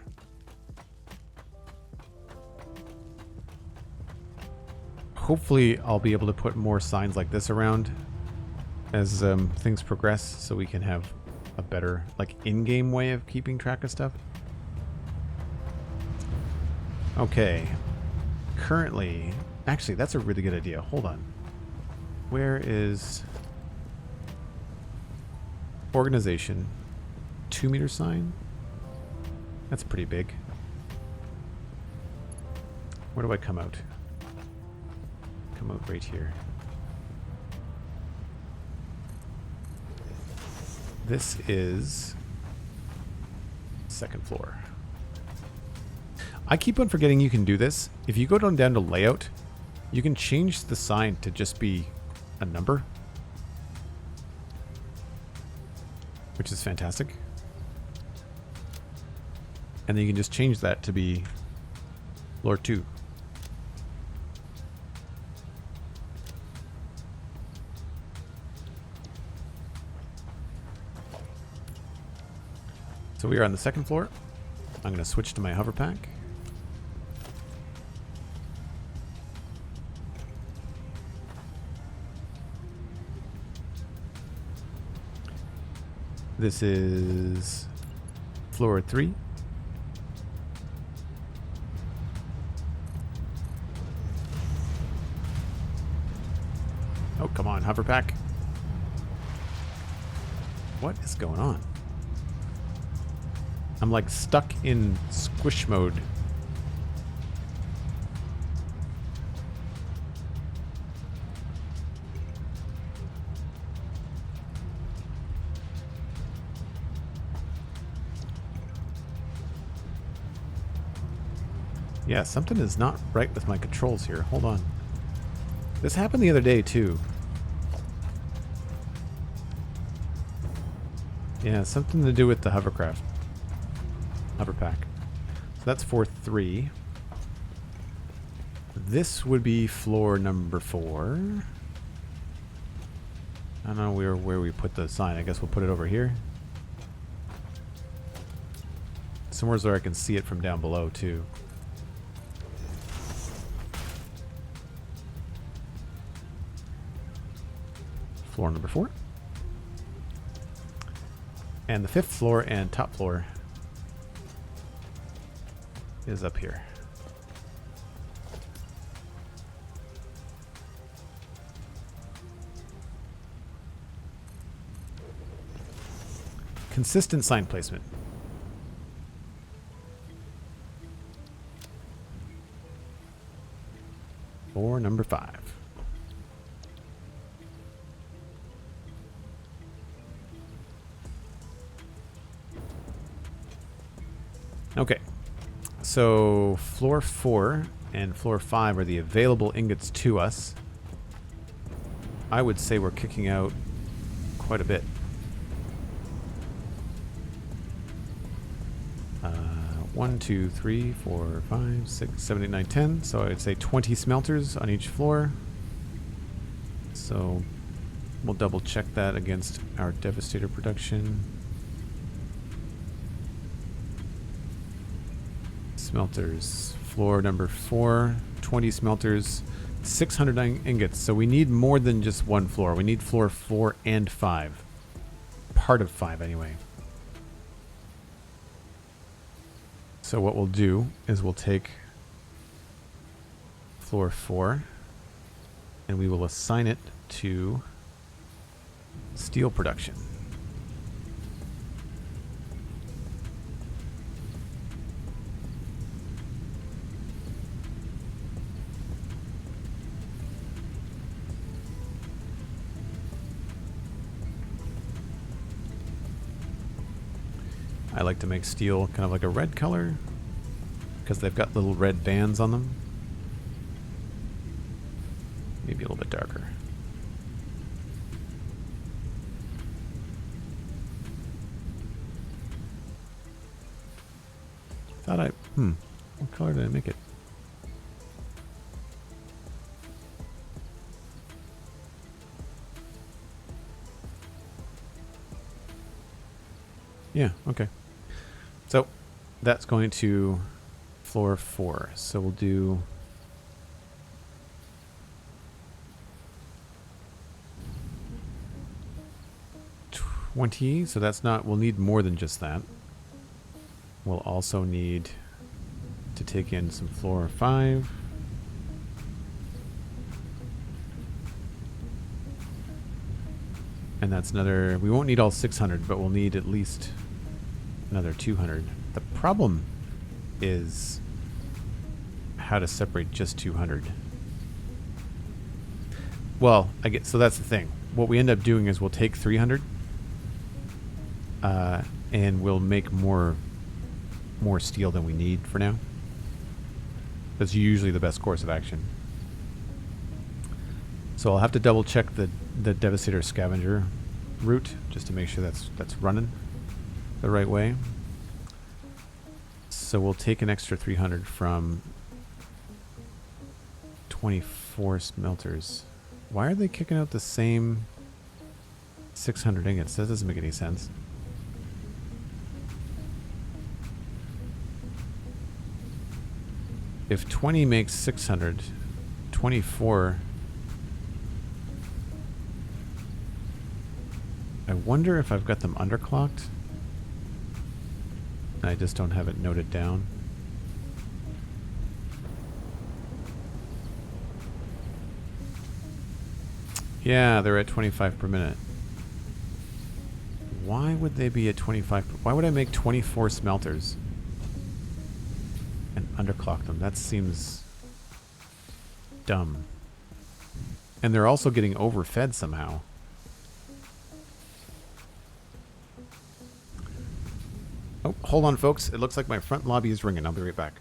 Hopefully I'll be able to put more signs like this around as things progress, so we can have a better like in-game way of keeping track of stuff. Okay. Currently, actually that's a really good idea. Hold on. Where is organization? 2-meter sign? That's pretty big. Where do I come out? Come out right here. This is second floor. I keep on forgetting you can do this. If you go down to layout, you can change the sign to just be a number, which is fantastic. And then you can just change that to be floor 2. So we are on the second floor. I'm going to switch to my hover pack. This is floor 3. Oh, come on, hover pack. What is going on? I'm like stuck in squish mode. Yeah, something is not right with my controls here. Hold on. This happened the other day too. Yeah, something to do with the hovercraft. Hover pack. So that's floor 3. This would be floor number 4. I don't know where we put the sign. I guess we'll put it over here. Somewhere where I can see it from down below too. Floor number 4. And the 5th floor and top floor is up here. Consistent sign placement. Floor number 5. Okay. So floor 4 and floor 5 are the available ingots to us. I would say we're kicking out quite a bit. 1, 2, 3, 4, 5, 6, 7, 8, 9, 10. So I'd say 20 smelters on each floor. So we'll double check that against our Devastator production. Smelters. Floor number 4, 20 smelters, 600 ingots. So we need more than just one floor. We need floor 4 and 5. Part of 5 anyway. So what we'll do is we'll take floor 4 and we will assign it to steel production. I like to make steel kind of like a red color because they've got little red bands on them. Maybe a little bit darker. Thought I... what color did I make it? Yeah, okay. So that's going to floor 4. So we'll do... So that's not... We'll need more than just that. We'll also need to take in some floor 5. And that's another... We won't need all 600, but we'll need at least another 200. The problem is how to separate just 200. Well, I get... So that's the thing. What we end up doing is we'll take 300... and we'll make more steel than we need for now. That's usually the best course of action. So I'll have to double check the Devastator scavenger route just to make sure that's running the right way. So we'll take an extra 300 from 24 smelters. Why are they kicking out the same 600 ingots? That doesn't make any sense. If 20 makes 600, 24... I wonder if I've got them underclocked. I just don't have it noted down. Yeah, they're at 25 per minute. Why would they be at 25? Why would I make 24 smelters and underclock them? That seems dumb. And they're also getting overfed somehow. Oh, hold on, folks. It looks like my front lobby is ringing. I'll be right back.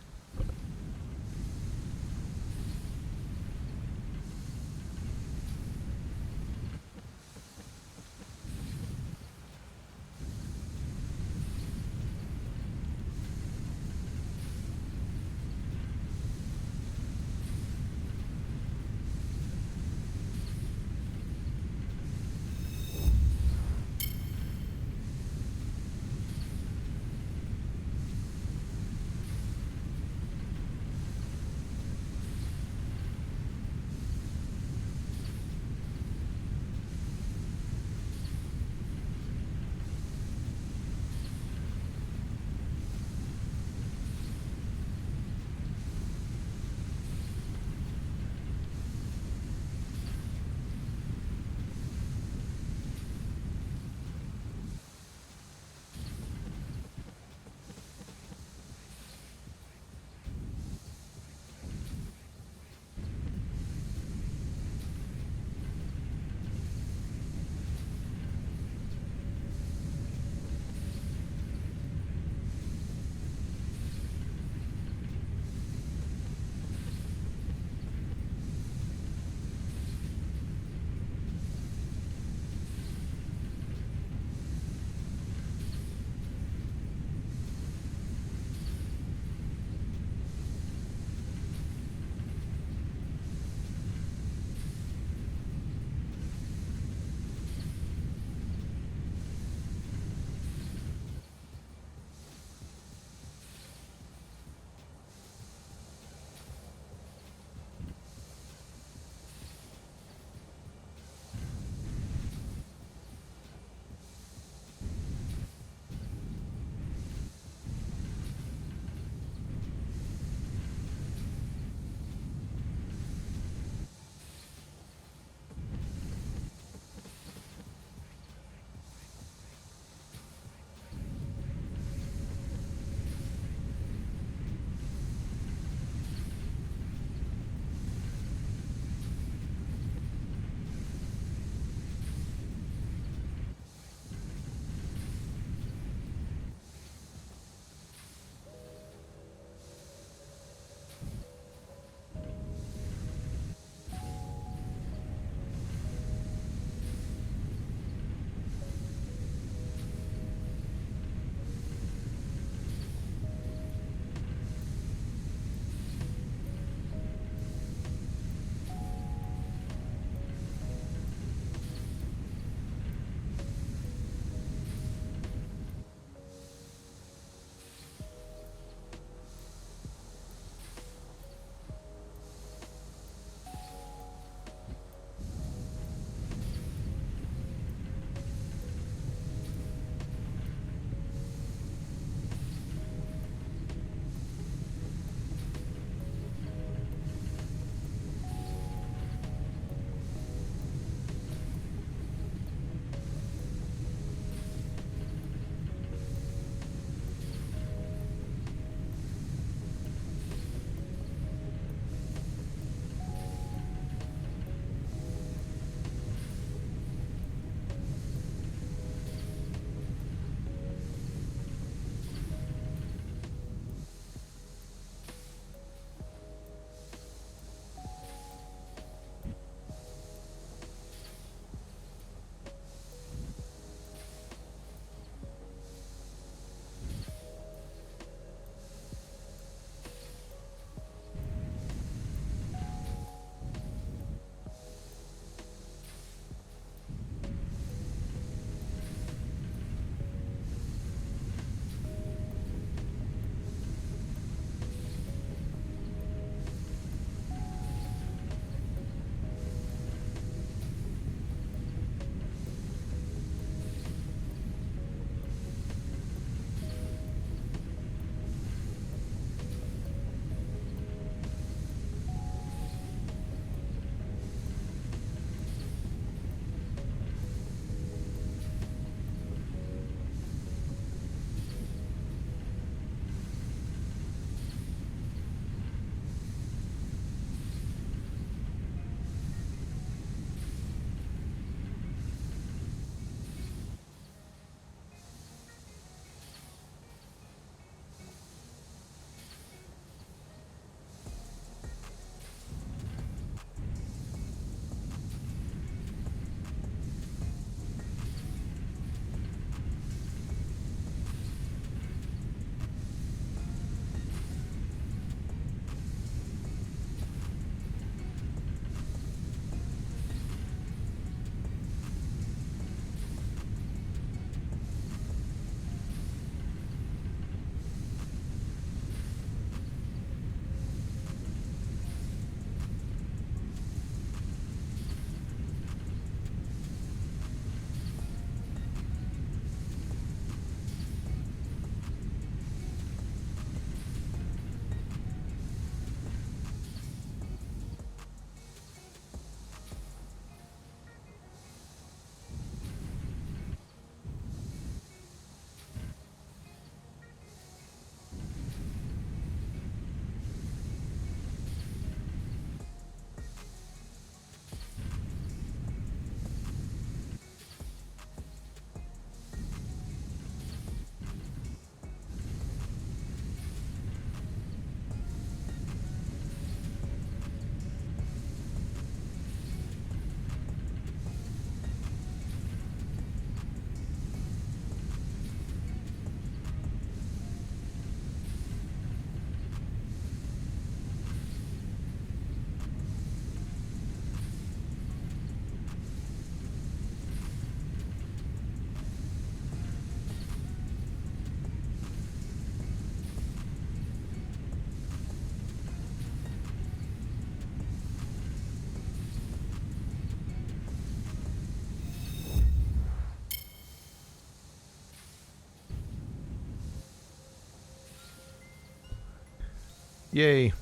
Yay.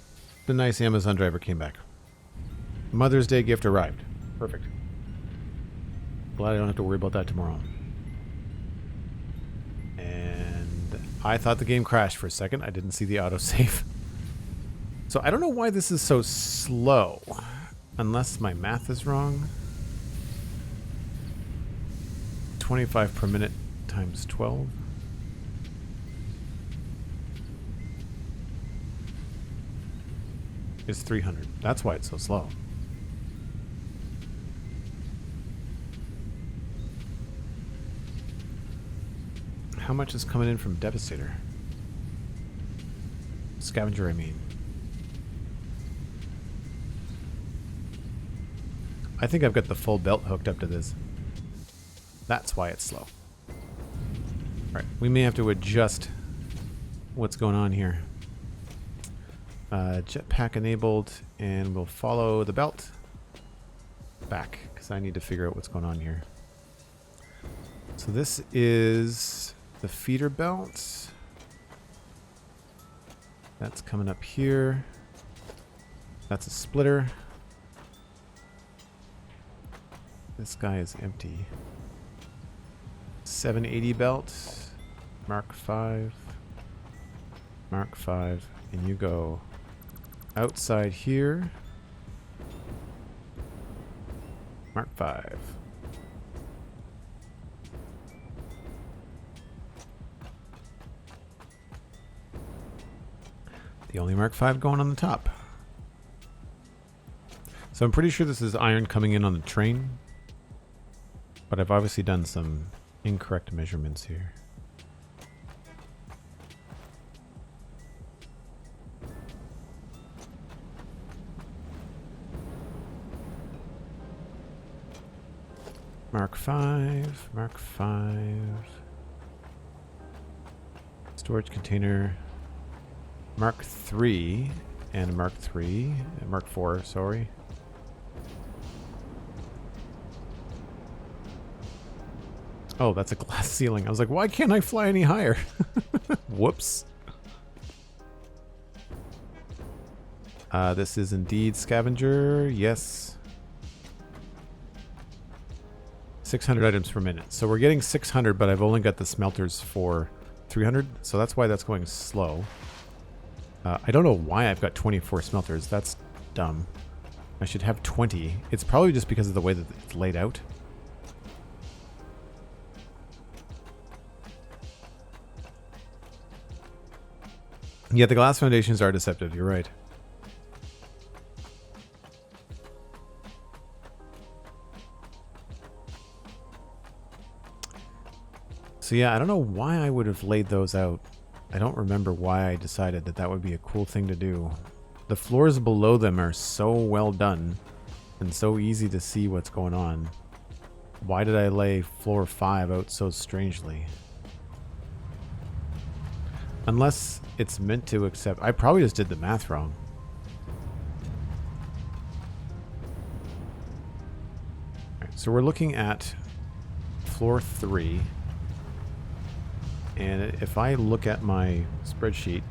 The nice Amazon driver came back. Mother's Day gift arrived. Perfect. Glad I don't have to worry about that tomorrow. And I thought the game crashed for a second. I didn't see the autosave. So I don't know why this is so slow. Unless my math is wrong. 25 per minute times 12. Is 300. That's why it's so slow. How much is coming in from Devastator? Scavenger, I mean. I think I've got the full belt hooked up to this. That's why it's slow. Alright, we may have to adjust what's going on here. Jetpack enabled, and we'll follow the belt back, because I need to figure out what's going on here. So this is the feeder belt. That's coming up here. That's a splitter. This guy is empty. 780 belt. Mark 5. Mark 5. And you go outside here. Mark 5. The only Mark 5 going on the top. So I'm pretty sure this is iron coming in on the train. But I've obviously done some incorrect measurements here. Mark 5, Mark 5. Storage container. Mark 3 and Mark 3, and Mark 4, sorry. Oh, that's a glass ceiling. I was like, why can't I fly any higher? Whoops. This is indeed scavenger. Yes. 600 items per minute. So we're getting 600, but I've only got the smelters for 300. So that's why that's going slow. I don't know why I've got 24 smelters. That's dumb. I should have 20. It's probably just because of the way that it's laid out. Yeah, the glass foundations are deceptive. You're right. So yeah, I don't know why I would have laid those out. I don't remember why I decided that that would be a cool thing to do. The floors below them are so well done and so easy to see what's going on. Why did I lay floor 5 out so strangely? Unless it's meant to accept... I probably just did the math wrong. Alright, so we're looking at floor 3. And if I look at my spreadsheet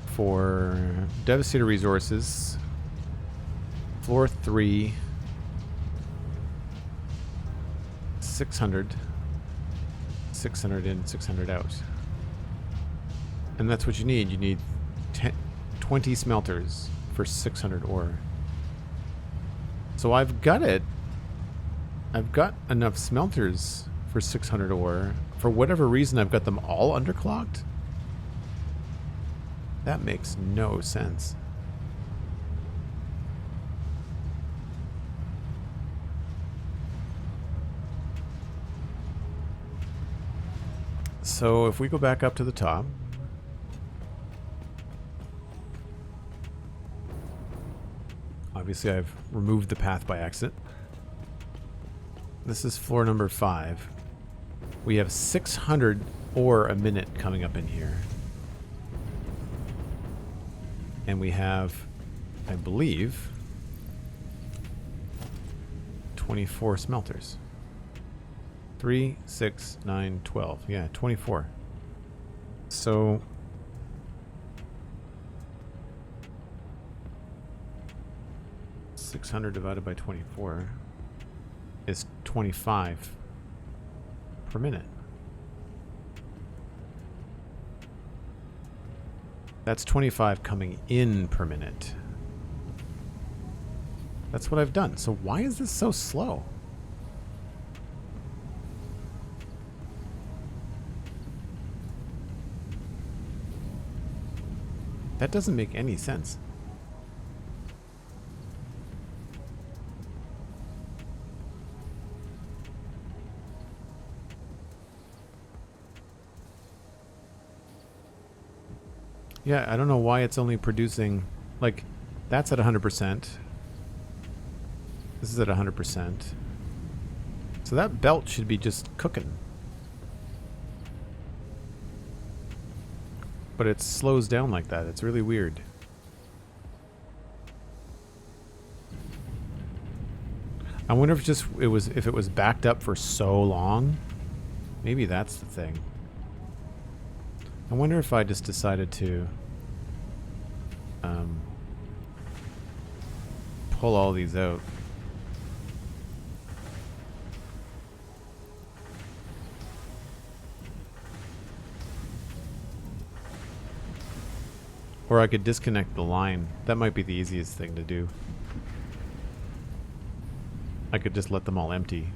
for Devastator resources, floor 3, 600, 600 in, 600 out. And that's what you need. You need 20 smelters for 600 ore. So I've got it. I've got enough smelters for 600 ore. For whatever reason, I've got them all underclocked. That makes no sense. So if we go back up to the top, obviously I've removed the path by accident. This is floor number 5. We have 600 ore a minute coming up in here. And we have, I believe, 24 smelters. 3, 6, 9, 12. Yeah, 24. So 600 divided by 24 is 25 per minute. That's 25 coming in per minute. That's what I've done. So why is this so slow? That doesn't make any sense. Yeah, I don't know why it's only producing, like, that's at 100%. This is at 100%. So that belt should be just cooking. But it slows down like that. It's really weird. I wonder if if it was backed up for so long. Maybe that's the thing. I wonder if I just decided to pull all these out. Or I could disconnect the line. That might be the easiest thing to do. I could just let them all empty.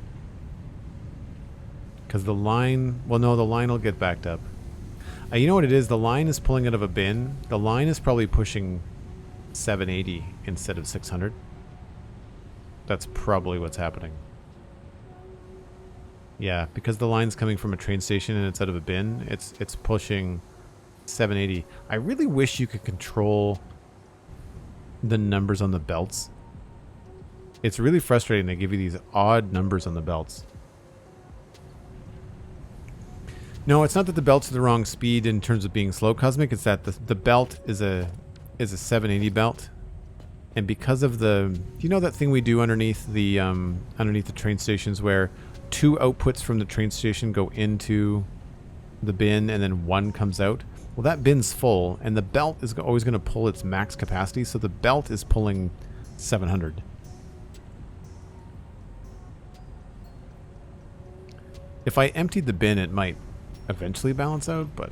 Because the line... Well, no, the line will get backed up. You know what it is? The line is pulling out of a bin. The line is probably pushing 780 instead of 600. That's probably what's happening. Yeah, because the line's coming from a train station and it's out of a bin, it's pushing 780. I really wish you could control the numbers on the belts. It's really frustrating. They give you these odd numbers on the belts. No, it's not that the belt's the wrong speed in terms of being slow, Cosmic. It's that the belt is a 780 belt, and because of the, you know that thing we do underneath the train stations where 2 outputs from the train station go into the bin and then 1 comes out. Well, that bin's full, and the belt is always going to pull its max capacity, so the belt is pulling 700. If I emptied the bin, it might eventually balance out, but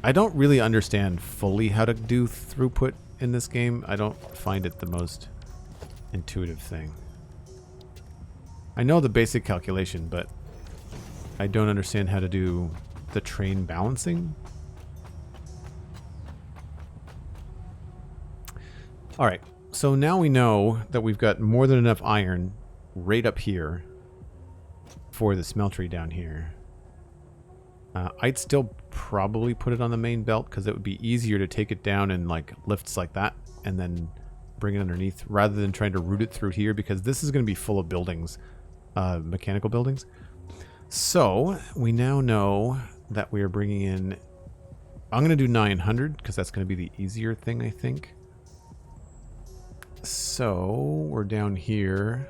I don't really understand fully how to do throughput in this game. I don't find it the most intuitive thing. I know the basic calculation, but I don't understand how to do the train balancing. Alright, so now we know that we've got more than enough iron right up here for the smeltery down here. I'd still probably put it on the main belt because it would be easier to take it down in like lifts like that and then bring it underneath rather than trying to route it through here, because this is going to be full of buildings, mechanical buildings. So we now know that we are bringing in, I'm going to do 900 because that's going to be the easier thing, I think. So we're down here.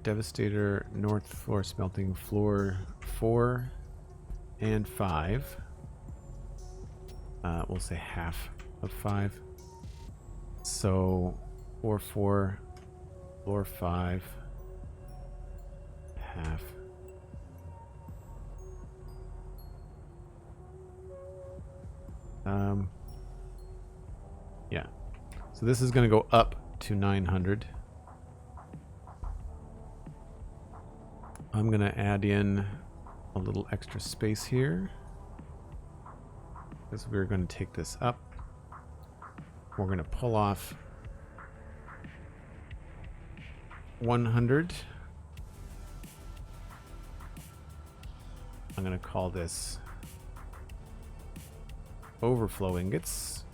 Devastator, north floor smelting, floor 4 and 5. We'll say half of 5. So 4, 4, floor 5, half. Yeah. So this is going to go up to 900. I'm going to add in a little extra space here, because we're going to take this up. We're going to pull off 100. I'm going to call this overflow ingots.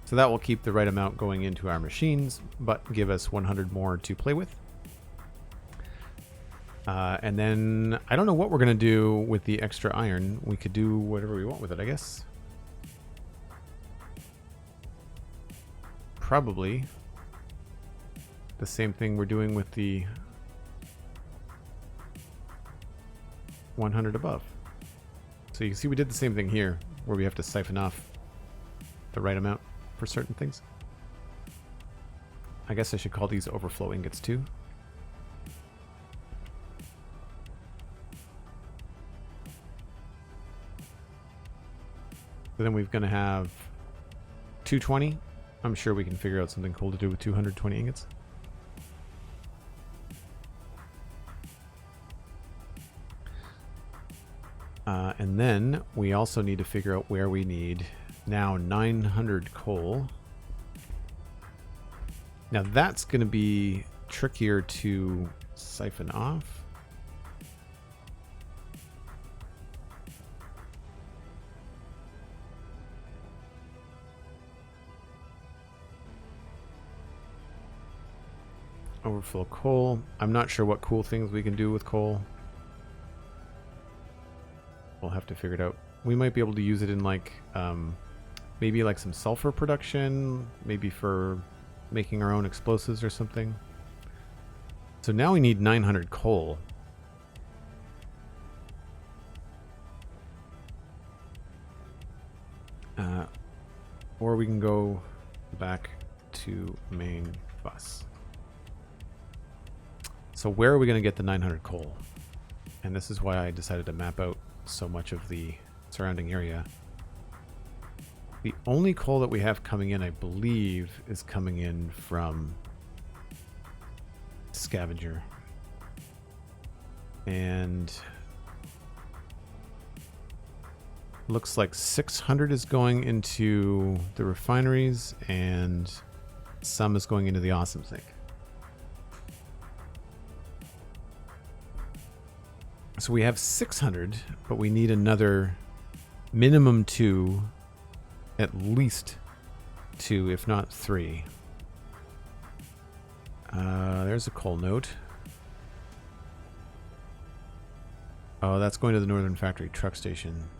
So that will keep the right amount going into our machines, but give us 100 more to play with. And then I don't know what we're going to do with the extra iron. We could do whatever we want with it, I guess. Probably the same thing we're doing with the 100 above. So you can see we did the same thing here, where we have to siphon off the right amount for certain things. I guess I should call these overflow ingots too. So then we're going to have 220. I'm sure we can figure out something cool to do with 220 ingots. And then we also need to figure out where we need now 900 coal. Now that's going to be trickier to siphon off. Overflow coal. I'm not sure what cool things we can do with coal. We'll have to figure it out. We might be able to use it in like maybe like some sulfur production, maybe for making our own explosives or something. So now we need 900 coal. Or we can go back to main bus. So where are we going to get the 900 coal? And this is why I decided to map out so much of the surrounding area. The only coal that we have coming in, I believe, is coming in from Scavenger. And looks like 600 is going into the refineries and some is going into the awesome sink. So we have 600, but we need another minimum 2, at least 2, if not 3. There's a coal node. Oh, that's going to the Northern Factory truck station.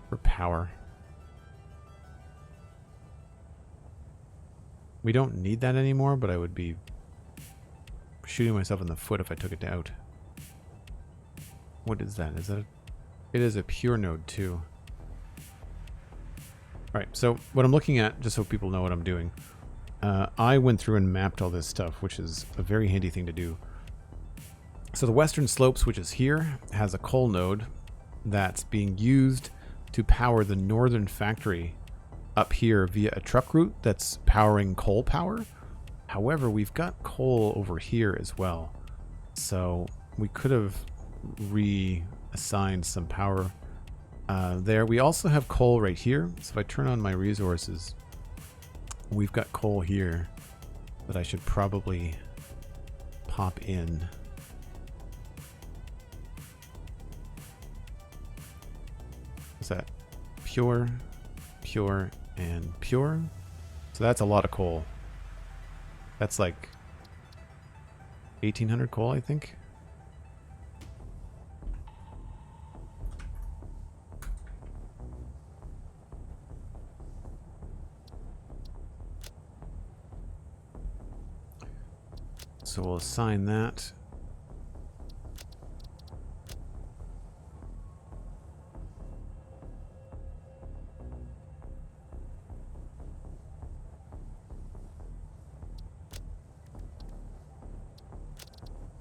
For power. We don't need that anymore, but I would be shooting myself in the foot if I took it out. What is that? Is that a, it is a pure node too. Alright, so what I'm looking at, just so people know what I'm doing, I went through and mapped all this stuff, which is a very handy thing to do. So the Western Slopes, which is here, has a coal node that's being used to power the Northern Factory up here via a truck route that's powering coal power. However, we've got coal over here as well. So we could have reassigned some power there. We also have coal right here. So if I turn on my resources, we've got coal here that I should probably pop in. Is that pure, pure, and pure? So that's a lot of coal. That's like 1,800 coal, I think. So we'll assign that.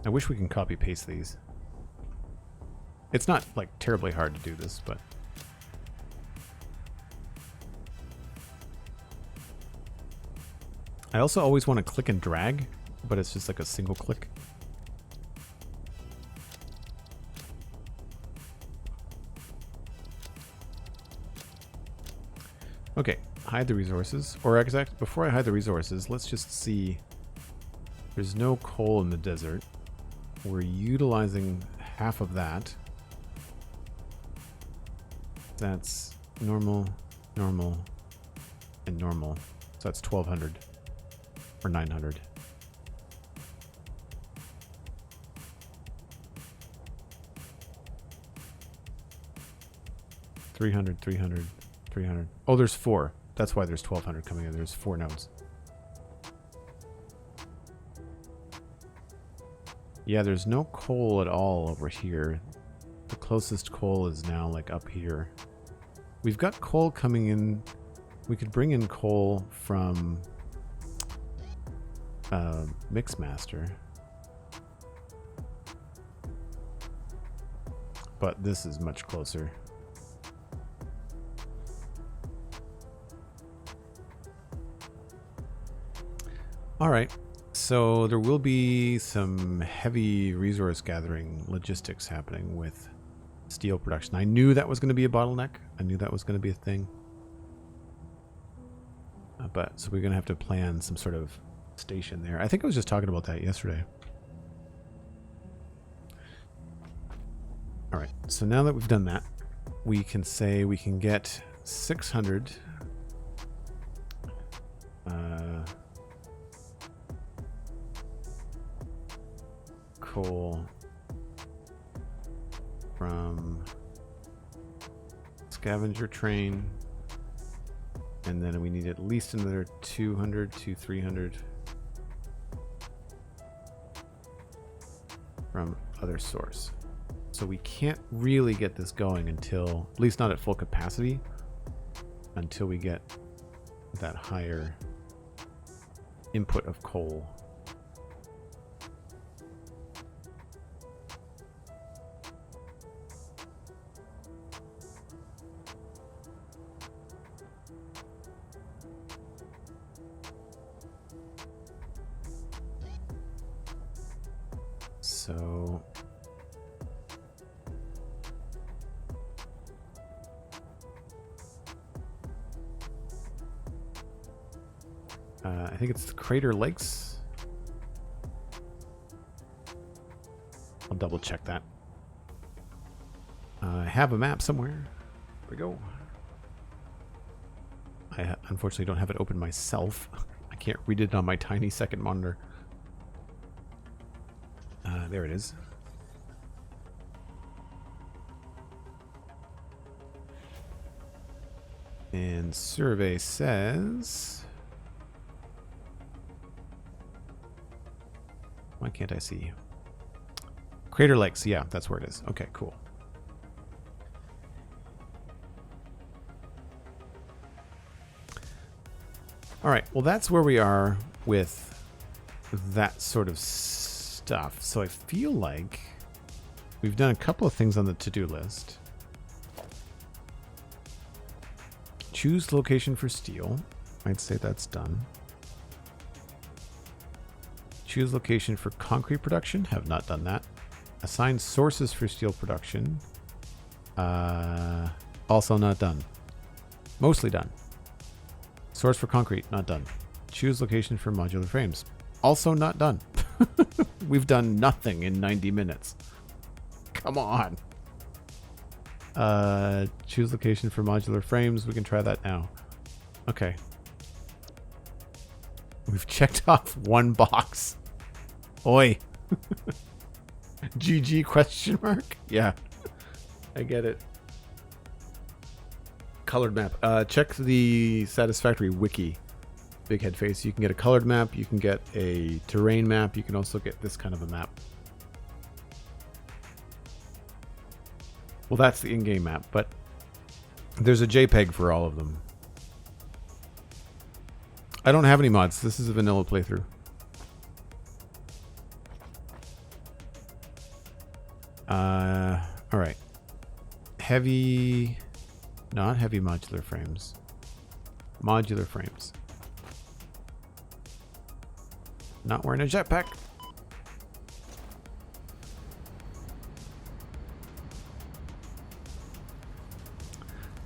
I wish we can copy paste these. It's not like terribly hard to do this, but I also always want to click and drag, but it's just like a single click. Okay, hide the resources. Or exact before I hide the resources, let's just see. There's no coal in the desert. We're utilizing half of that. That's normal, normal, and normal. So that's 1,200 or 900. $300, $300, $300. Oh, there's 4. That's why there's 1,200 coming in. There's 4 nodes. Yeah, there's no coal at all over here. The closest coal is now like up here. We've got coal coming in. We could bring in coal from Mixmaster. But this is much closer. All right. So there will be some heavy resource gathering logistics happening with steel production. I knew that was going to be a bottleneck. I knew that was going to be a thing. But so we're going to have to plan some sort of station there. I think I was just talking about that yesterday. All right. So now that we've done that, we can say we can get 600 coal from scavenger train, and then we need at least another 200 to 300 from other source. So we can't really get this going until, at least not at full capacity, until we get that higher input of coal. So I think it's the Crater Lakes. I'll double check that. I have a map somewhere. Here we go. I unfortunately don't have it open myself. I can't read it on my tiny second monitor. There it is. And survey says... Why can't I see? Crater Lakes. Yeah, that's where it is. Okay, cool. All right. Well, that's where we are with that sort of stuff. So I feel like we've done a couple of things on the to-do list. Choose location for steel. I'd say that's done. Choose location for concrete production. Have not done that. Assign sources for steel production. Also not done. Mostly done. Source for concrete. Not done. Choose location for modular frames. Also not done. We've done nothing in 90 minutes. Come on. Choose location for modular frames. We can try that now. Okay. We've checked off one box. Oi. GG question mark? Yeah. I get it. Colored map. Check the Satisfactory wiki. Big head face. You can get a colored map. You can get a terrain map. You can also get this kind of a map. Well, that's the in-game map, but there's a JPEG for all of them. I don't have any mods. This is a vanilla playthrough. All right. Heavy, not heavy modular frames. Modular frames. Not wearing a jetpack.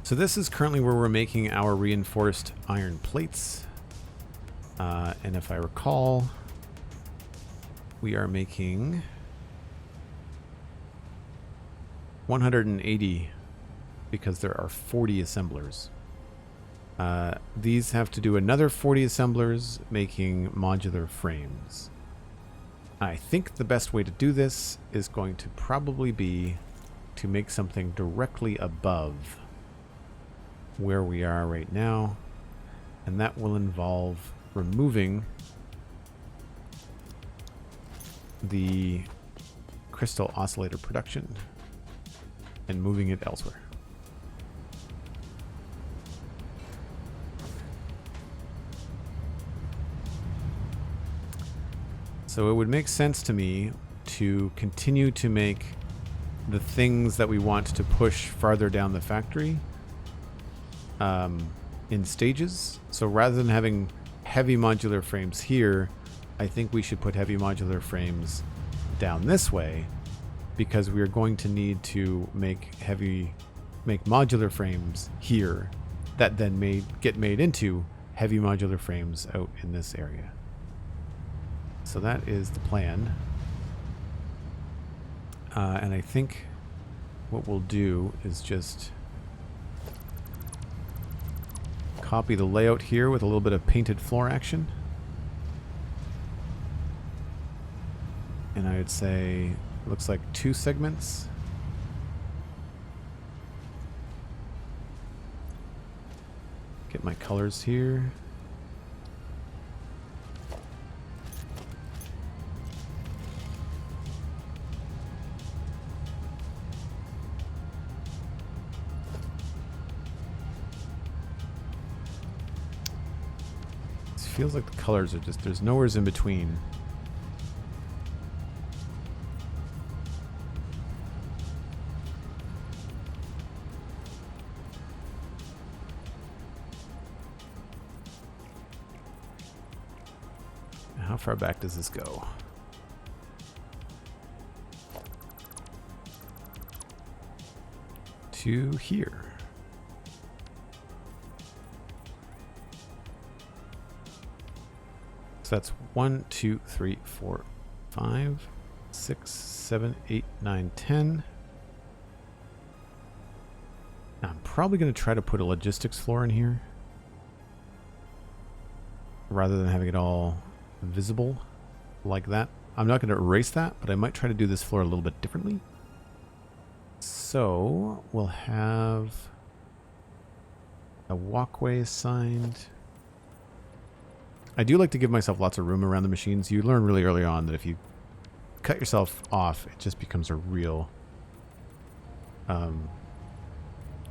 So this is currently where we're making our reinforced iron plates. And if I recall, we are making 180 because there are 40 assemblers. These have to do another 40 assemblers making modular frames. I think the best way to do this is going to probably be to make something directly above where we are right now, and that will involve removing the crystal oscillator production and moving it elsewhere. So it would make sense to me to continue to make the things that we want to push farther down the factory in stages. So rather than having heavy modular frames here, I think we should put heavy modular frames down this way, because we are going to need to make modular frames here that then get made into heavy modular frames out in this area. So that is the plan. And I think what we'll do is just copy the layout here with a little bit of painted floor action. And I would say, looks like 2 segments. Get my colors here. It feels like the colors are just, there's nowhere's in between. How far back does this go? To here. So that's 1, 2, 3, 4, 5, 6, 7, 8, 9, 10. Now I'm probably going to try to put a logistics floor in here rather than having it all visible like that. I'm not going to erase that, but I might try to do this floor a little bit differently. So we'll have a walkway assigned. I do like to give myself lots of room around the machines. You learn really early on that if you cut yourself off, it just becomes a real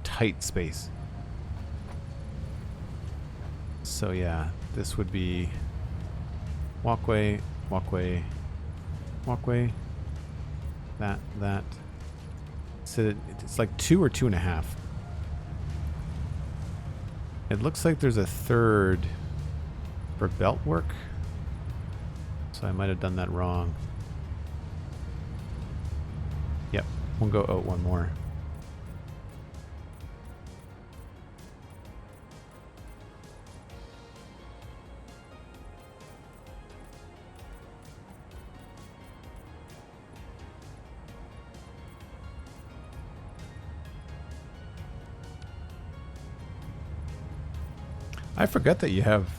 tight space. So yeah, this would be walkway, walkway, walkway, that. So it's like 2 or 2.5. It looks like there's a third for belt work. So I might have done that wrong. Yep, we'll go out one more. I forgot that you have...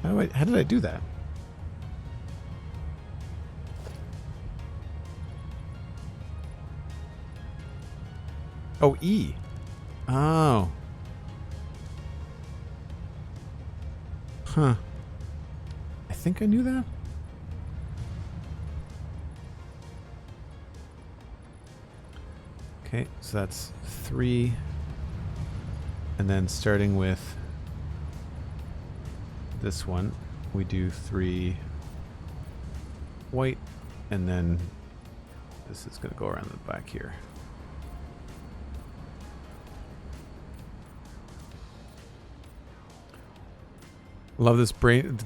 How did I do that? Oh, E. Oh. Huh. I think I knew that. Okay, so that's 3. And then starting with this one, we do 3 white, and then this is going to go around the back here. Love this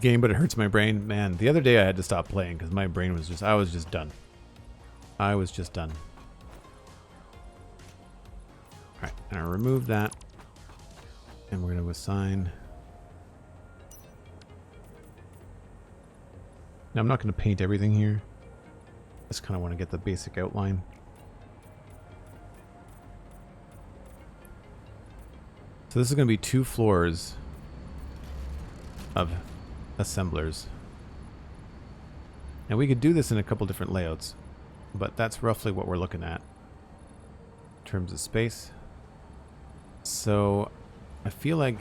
game, but it hurts my brain. Man, the other day I had to stop playing because my brain was I was just done. I was just done. All right, and I remove that. And we're going to assign. Now I'm not going to paint everything here. Just kind of want to get the basic outline. So this is going to be 2 floors of assemblers. And we could do this in a couple different layouts, but that's roughly what we're looking at in terms of space. So I feel like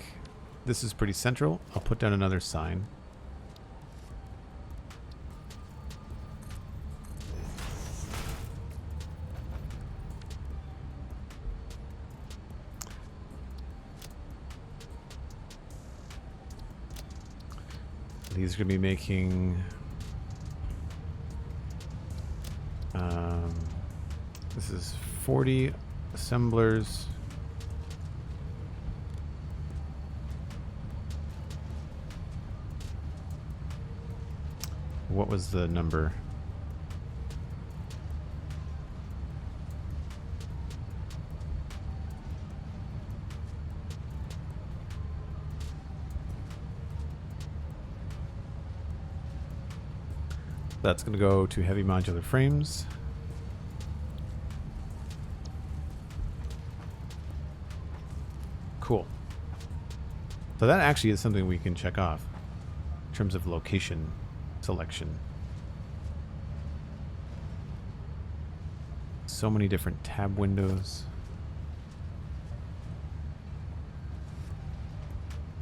this is pretty central. I'll put down another sign. These are going to be making... this is 40 assemblers. What was the number? That's going to go to heavy modular frames. Cool. So that actually is something we can check off in terms of location selection. So many different tab windows.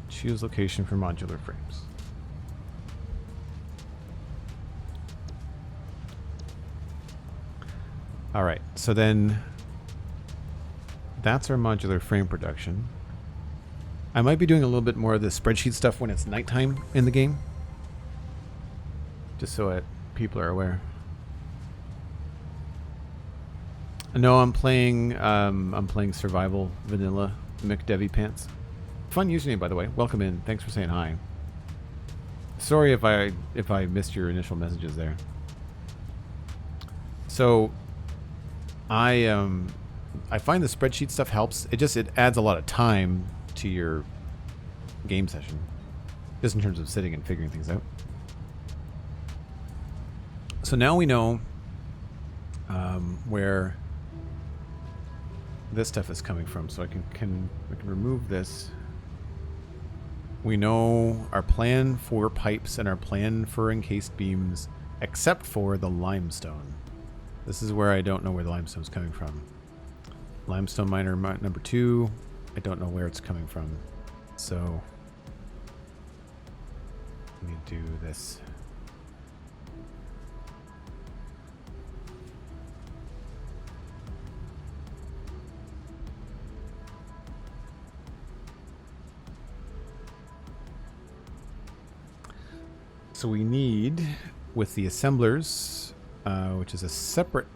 Choose location for modular frames. All right, so then that's our modular frame production. I might be doing a little bit more of the spreadsheet stuff when it's nighttime in the game, just so people are aware. No, I'm playing survival vanilla McDevy Pants. Fun username, by the way. Welcome in. Thanks for saying hi. Sorry if I missed your initial messages there. So I find the spreadsheet stuff helps. It adds a lot of time to your game session, just in terms of sitting and figuring things out. So now we know where this stuff is coming from. So we can remove this. We know our plan for pipes and our plan for encased beams, except for the limestone. This is where I don't know where the limestone is coming from. Limestone miner number 2, I don't know where it's coming from. So let me do this. So we need, with the assemblers, which is a separate...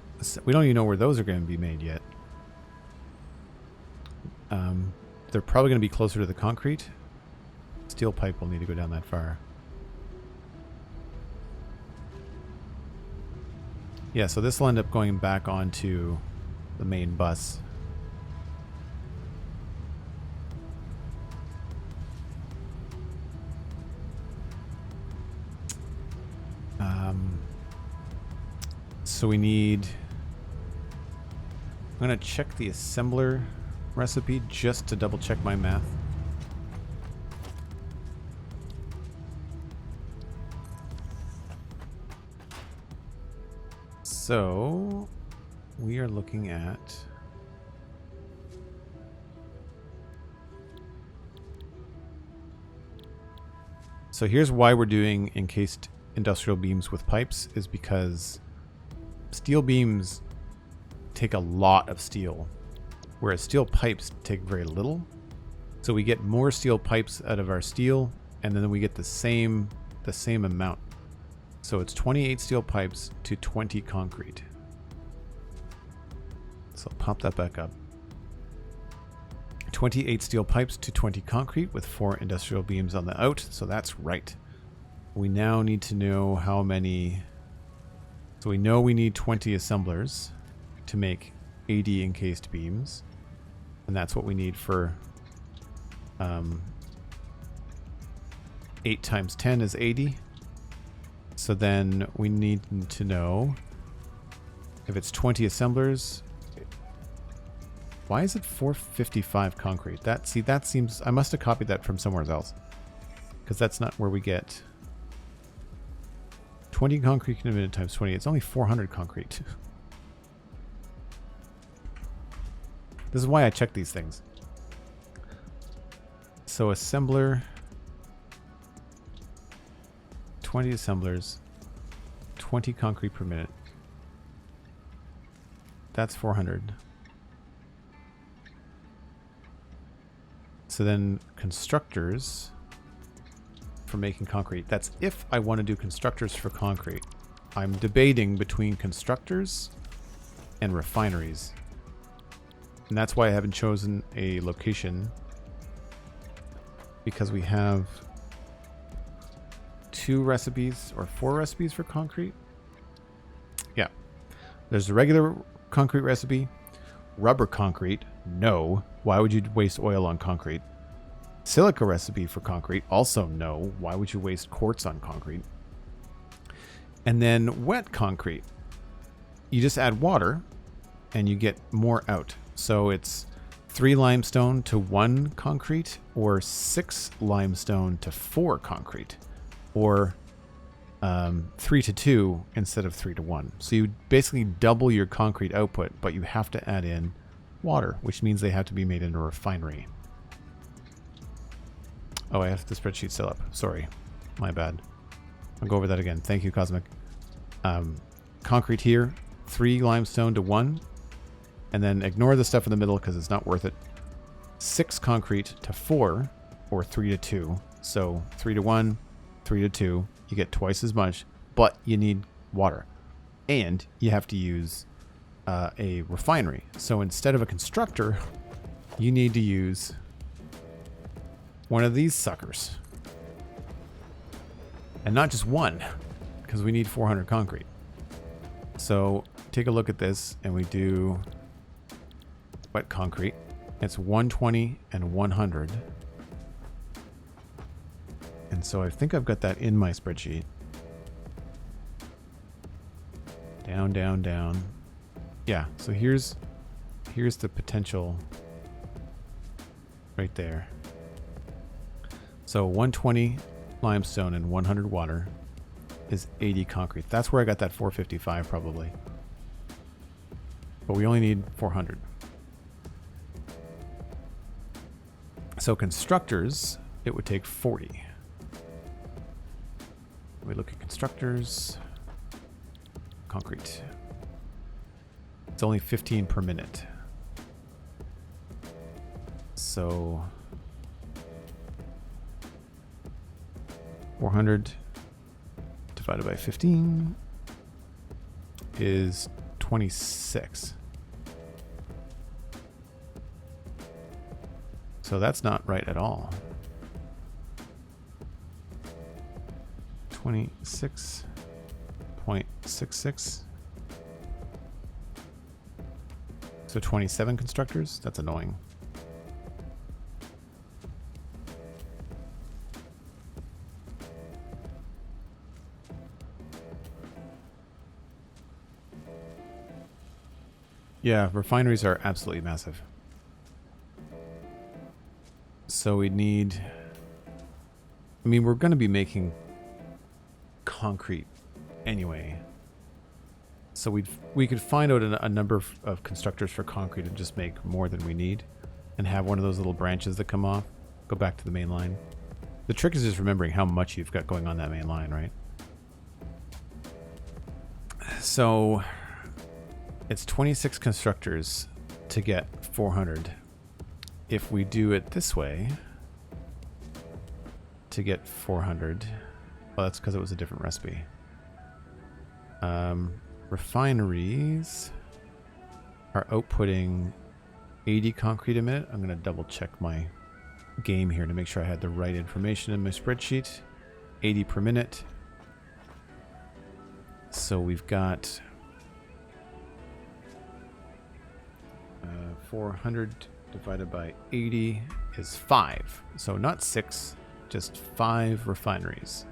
We don't even know where those are going to be made yet. They're probably going to be closer to the concrete. Steel pipe will need to go down that far. Yeah, so this will end up going back onto the main bus. So we need... I'm going to check the assembler recipe just to double check my math. So we are looking at... So here's why we're doing encased industrial beams with pipes, is because steel beams take a lot of steel, whereas steel pipes take very little. So we get more steel pipes out of our steel, and then we get the same amount. So it's 28 steel pipes to 20 concrete. So I'll pop that back up. 28 steel pipes to 20 concrete with 4 industrial beams on the out. So that's right. We now need to know how many... So we know we need 20 assemblers to make 80 encased beams. And that's what we need for 8 times 10 is 80. So then we need to know if it's 20 assemblers. Why is it 455 concrete? That seems... I must have copied that from somewhere else, because that's not where we get 20 concrete in a minute times 20. It's only 400 concrete. This is why I check these things. So assembler, 20 assemblers, 20 concrete per minute. That's 400. So then constructors for making concrete. That's if I want to do constructors for concrete. I'm debating between constructors and refineries. And that's why I haven't chosen a location. Because we have 2 recipes or 4 recipes for concrete. Yeah. There's the regular concrete recipe. Rubber concrete. No. Why would you waste oil on concrete? Silica recipe for concrete. Also no. Why would you waste quartz on concrete? And then wet concrete. You just add water and you get more out. So it's 3 limestone to 1 concrete, or 6 limestone to 4 concrete, or 3 to 2 instead of 3 to 1. So you basically double your concrete output, but you have to add in water, which means they have to be made in a refinery. Oh, I have the spreadsheet still up. Sorry. My bad. I'll go over that again. Thank you, Cosmic. Concrete here, 3 limestone to 1. And then ignore the stuff in the middle because it's not worth it. 6 concrete to 4, or 3 to 2. So 3 to 1, 3 to 2. You get twice as much, but you need water. And you have to use a refinery. So instead of a constructor, you need to use one of these suckers. And not just one, because we need 400 concrete. So take a look at this, and we do wet concrete. It's 120 and 100. And so I think I've got that in my spreadsheet. Down, down, down. Yeah, so here's the potential right there. So 120 limestone and 100 water is 80 concrete. That's where I got that 455 probably. But we only need 400. So constructors, it would take 40. We look at constructors. Concrete. It's only 15 per minute. So 400 divided by 15 is 26. So that's not right at all. 26.66. So 27 constructors? That's annoying. Yeah, refineries are absolutely massive. So we need... I mean, we're going to be making concrete anyway. So we could find out a number of constructors for concrete and just make more than we need. And have one of those little branches that come off. Go back to the main line. The trick is just remembering how much you've got going on that main line, right? So... it's 26 constructors to get 400. If we do it this way, to get 400, well, that's because it was a different recipe. Refineries are outputting 80 concrete a minute. I'm going to double check my game here to make sure I had the right information in my spreadsheet. 80 per minute. So we've got 400 divided by 80 is 5. So not 6, just 5 refineries.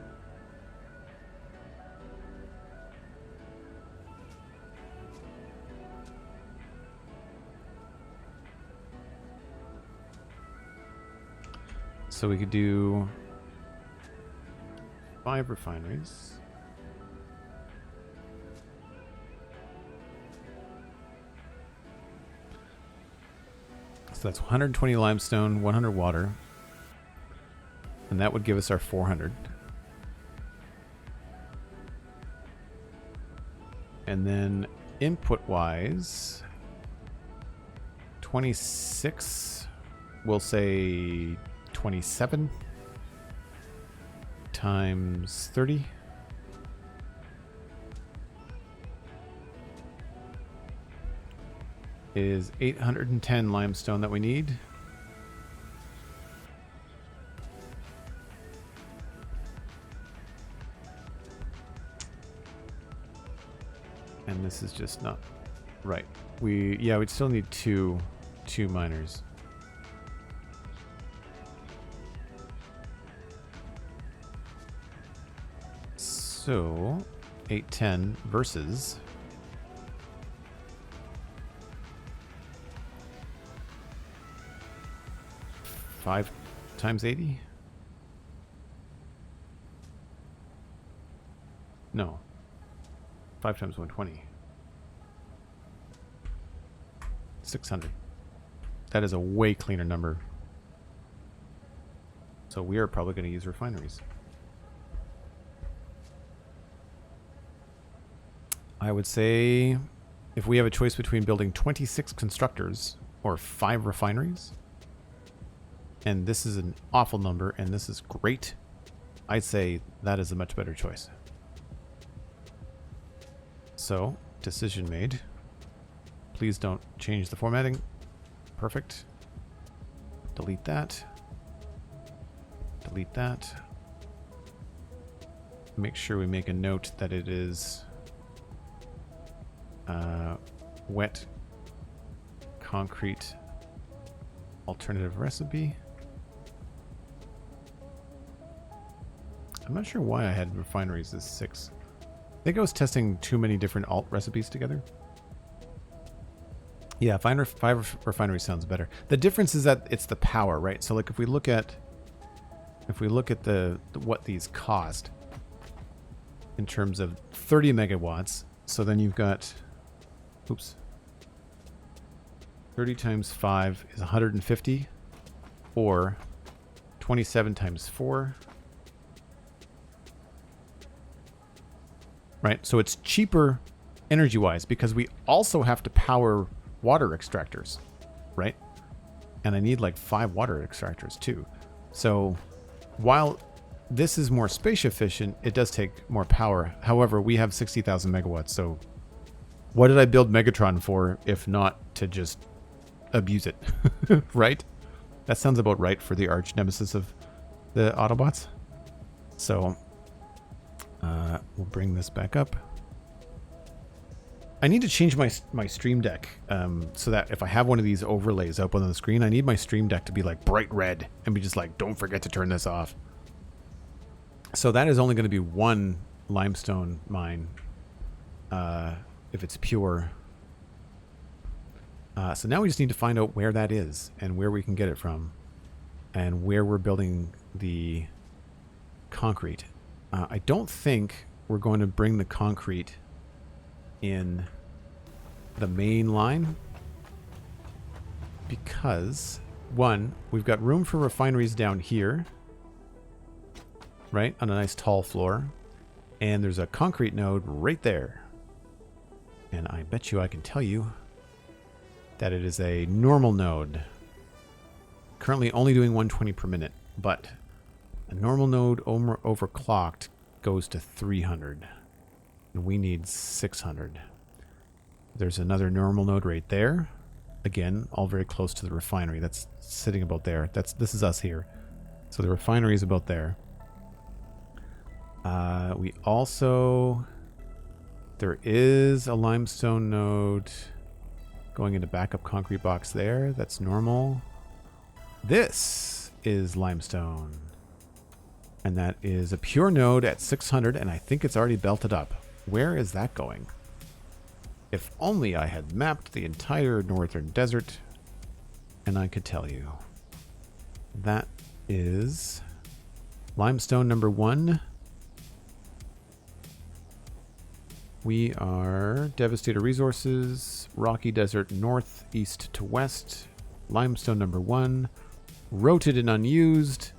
So we could do 5 refineries. So that's 120 limestone, 100 water. And that would give us our 400. And then input-wise, 26, we'll say 27 times 30. Is 810 limestone that we need. And this is just not right. We'd still need two miners. So 810 versus 5 times 80? No. 5 times 120. 600. That is a way cleaner number. So we are probably going to use refineries. I would say if we have a choice between building 26 constructors or 5 refineries, and this is an awful number and this is great, I'd say that is a much better choice. So, decision made. Please don't change the formatting. Perfect. Delete that. Delete that. Make sure we make a note that it is wet concrete alternative recipe. I'm not sure why I had refineries as 6. I think I was testing too many different alt recipes together. Yeah, 5 refineries sounds better. The difference is that it's the power, right? So like if we look at the what these cost in terms of 30 megawatts, so then you've got 30 times 5 is 150, or 27 times 4. Right, so it's cheaper energy-wise because we also have to power water extractors, right? And I need like 5 water extractors too. So while this is more space efficient, it does take more power. However, we have 60,000 megawatts, so what did I build Megatron for if not to just abuse it, right? That sounds about right for the arch nemesis of the Autobots. So we'll bring this back up. I need to change my Stream Deck so that if I have one of these overlays up on the screen, I need my Stream Deck to be like bright red and be just like, don't forget to turn this off. So that is only going to be 1 limestone mine if it's pure. So now we just need to find out where that is and where we can get it from and where we're building the concrete. I don't think we're going to bring the concrete in the main line because, 1, we've got room for refineries down here, right, on a nice tall floor, and there's a concrete node right there. And I bet you I can tell you that it is a normal node. Currently only doing 120 per minute, but a normal node overclocked goes to 300. And we need 600. There's another normal node right there. Again, all very close to the refinery. That's sitting about there. This is us here. So the refinery is about there. We also... There is a limestone node going into backup concrete box there. That's normal. This is limestone. And that is a pure node at 600, and I think it's already belted up. Where is that going? If only I had mapped the entire northern desert, and I could tell you. That is limestone number 1. We are Devastator Resources, Rocky Desert north, east to west. Limestone number 1, roted and unused.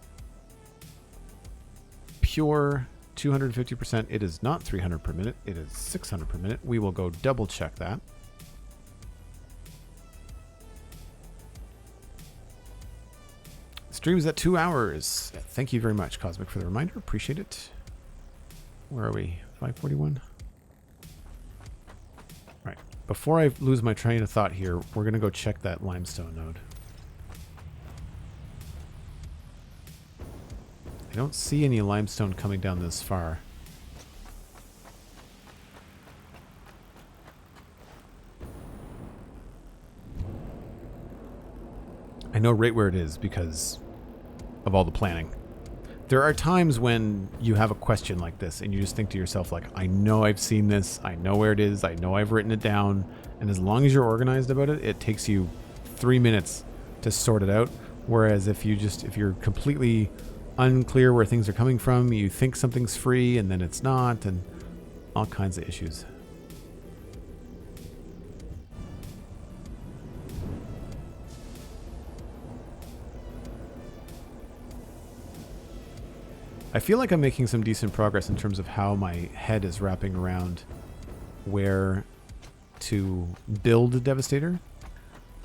Pure 250%. It is not 300 per minute. It is 600 per minute. We will go double check that. Stream's at 2 hours. Thank you very much, Cosmic, for the reminder. Appreciate it. Where are we? 541? Right. Before I lose my train of thought here, we're going to go check that limestone node. I don't see any limestone coming down this far. I know right where it is because of all the planning. There are times when you have a question like this and you just think to yourself, like, I know I've seen this, I know where it is, I know I've written it down, and as long as you're organized about it, it takes you 3 minutes to sort it out. Whereas if you're completely unclear where things are coming from, you think something's free and then it's not, and all kinds of issues. I feel like I'm making some decent progress in terms of how my head is wrapping around where to build a Devastator.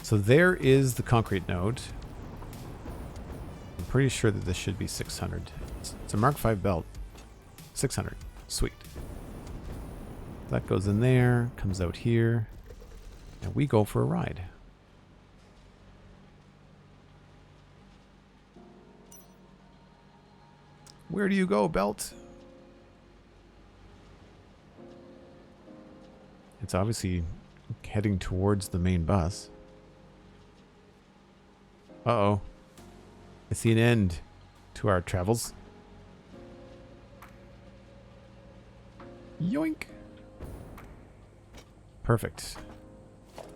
So there is the concrete node. I'm pretty sure that this should be 600. It's a Mark V belt. 600. Sweet. That goes in there, comes out here, and we go for a ride. Where do you go, belt? It's obviously heading towards the main bus. Uh-oh. I see an end to our travels. Yoink. Perfect.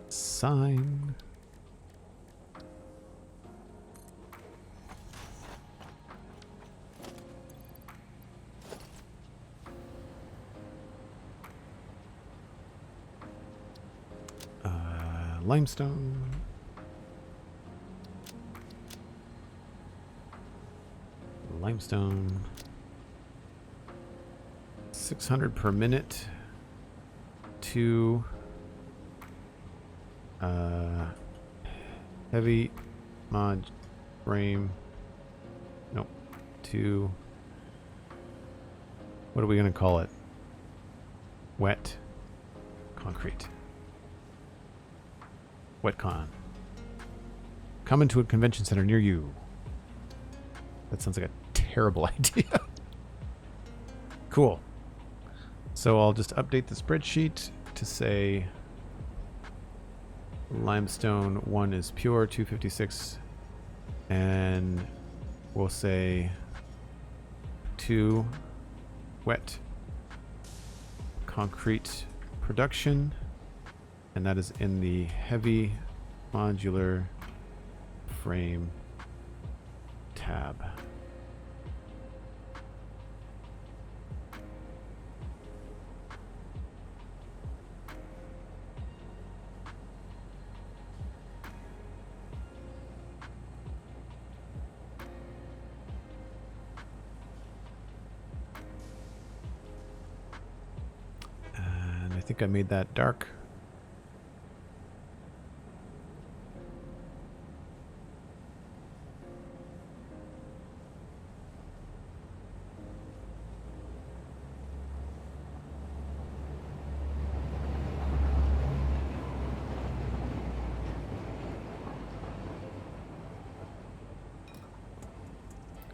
Sign. Limestone. Limestone. 600 per minute. To heavy mod frame. Nope. To what are we going to call it? Wet concrete. WetCon. Come into a convention center near you. That sounds like a terrible idea. Cool. So I'll just update the spreadsheet to say limestone 1 is pure, 256, and we'll say 2 wet concrete production. And that is in the heavy modular frame tab. And I think I made that dark.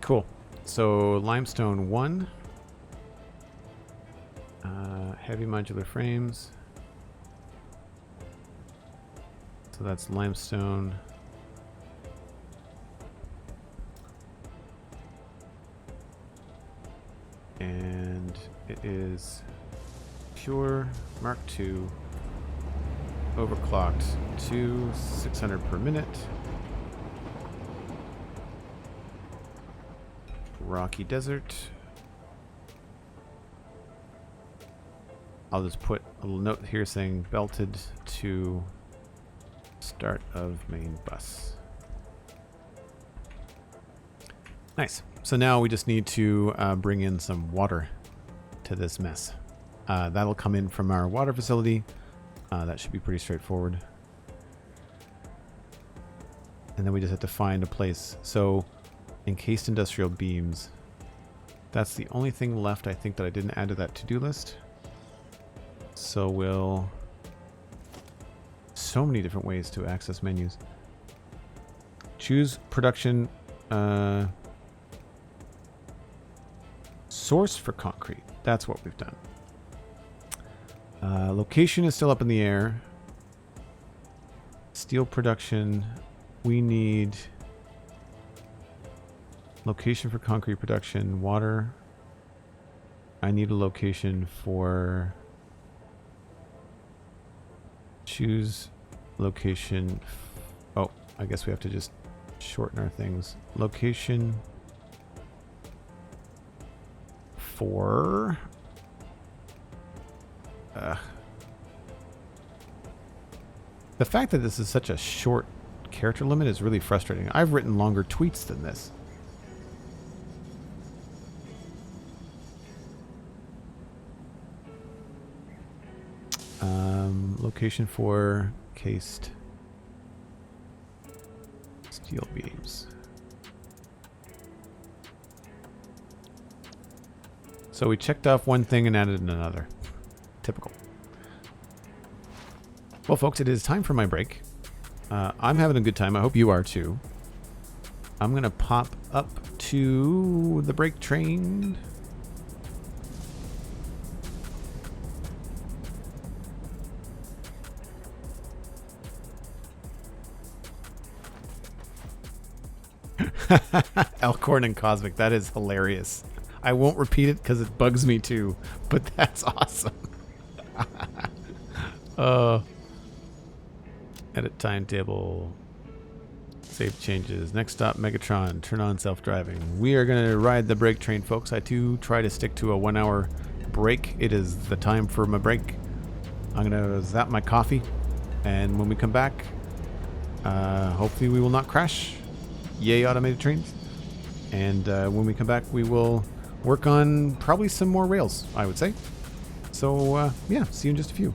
Cool. So limestone 1, heavy modular frames. So that's limestone. And it is pure Mark II, overclocked to 600 per minute. Rocky Desert. I'll just put a little note here saying belted to start of main bus. Nice. So now we just need to bring in some water to this mess. That'll come in from our water facility. That should be pretty straightforward. And then we just have to find a place. So Encased industrial beams. That's the only thing left, I think, that I didn't add to that to-do list. So we'll... So many different ways to access menus. Choose production source for concrete. That's what we've done. Location is still up in the air. Steel production. We need location for concrete production. Water. I need a location for... Choose location. Oh, I guess we have to just shorten our things. Location for... The fact that this is such a short character limit is really frustrating. I've written longer tweets than this. Location for cased steel beams. So we checked off one thing and added another. Typical. Well, folks, it is time for my break. I'm having a good time. I hope you are too. I'm going to pop up to the break train. Elkhorn and Cosmic. That is hilarious. I won't repeat it because it bugs me too, but that's awesome. Edit timetable. Save changes. Next stop, Megatron. Turn on self-driving. We are going to ride the break train, folks. I do try to stick to a 1 hour break. It is the time for my break. I'm going to zap my coffee. And when we come back, hopefully we will not crash. Yay, automated trains. And when we come back, we will work on probably some more rails, I would say. So, yeah, see you in just a few.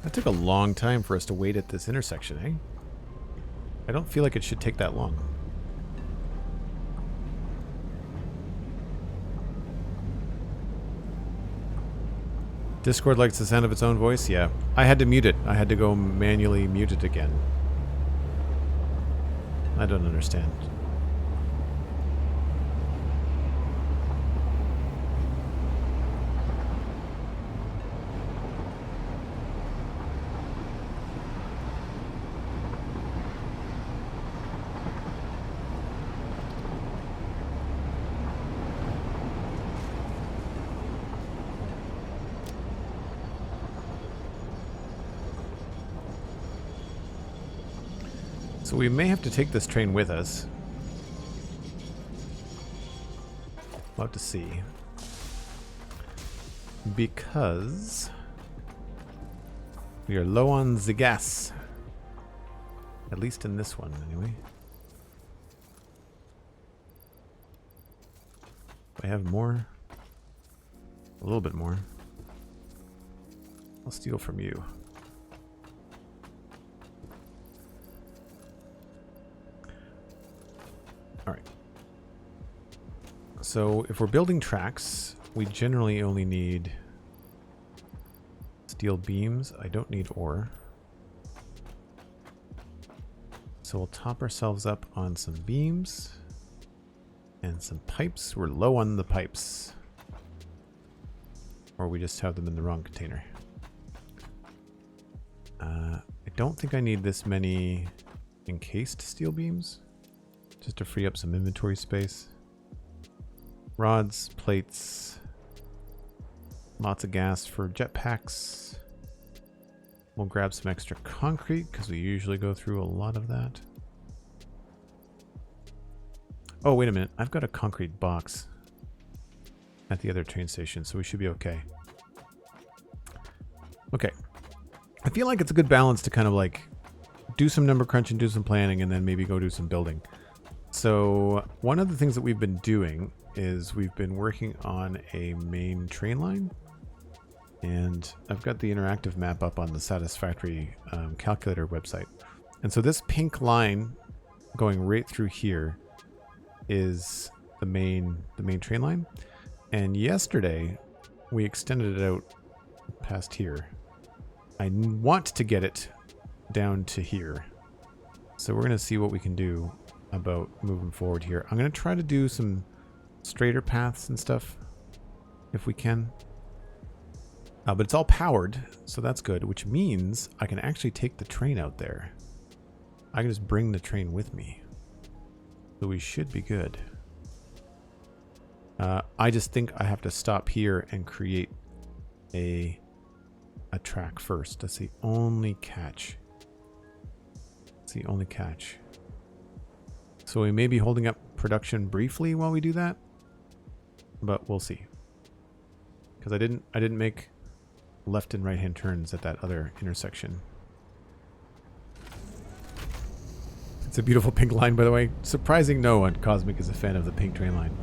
That took a long time for us to wait at this intersection, eh? I don't feel like it should take that long. Discord likes the sound of its own voice? Yeah. I had to mute it. I had to go manually mute it again. I don't understand. So we may have to take this train with us. We'll have to see. Because we are low on the gas. At least in this one, anyway. Do I have more? A little bit more. I'll steal from you. Alright. So if we're building tracks, we generally only need steel beams. I don't need ore. So we'll top ourselves up on some beams and some pipes. We're low on the pipes. Or we just have them in the wrong container. I don't think I need this many encased steel beams. Just to free up some inventory space. Rods, plates, lots of gas for jetpacks. We'll grab some extra concrete because we usually go through a lot of that. Oh, wait a minute. I've got a concrete box at the other train station, so we should be okay. Okay. I feel like it's a good balance to kind of like do some number crunching, do some planning, and then maybe go do some building. So one of the things that we've been doing is we've been working on a main train line, and I've got the interactive map up on the Satisfactory calculator website. And so this pink line going right through here is the main train line. And yesterday we extended it out past here. I want to get it down to here. So we're going to see what we can do about moving forward here. I'm going to try to do some straighter paths and stuff if we can. But it's all powered, so that's good, which means I can actually take the train out there. I can just bring the train with me. So we should be good. I just think I have to stop here and create a track first. That's the only catch. That's the only catch. So we may be holding up production briefly while we do that, but we'll see. Because I didn't make left and right hand turns at that other intersection. It's a beautiful pink line, by the way. Surprising no one Cosmic is a fan of the pink train line.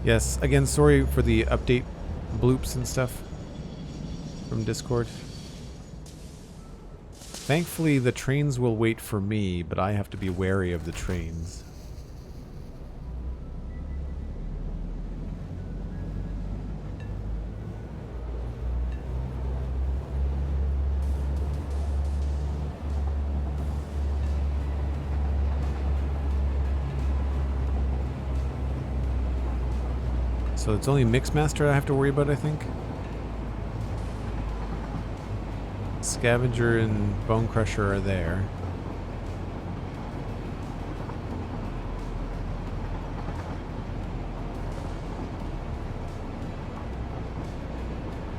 Yes, again, sorry for the update bloops and stuff from Discord. Thankfully, the trains will wait for me, but I have to be wary of the trains. So it's only Mixmaster I have to worry about, I think. Scavenger and Bone Crusher are there.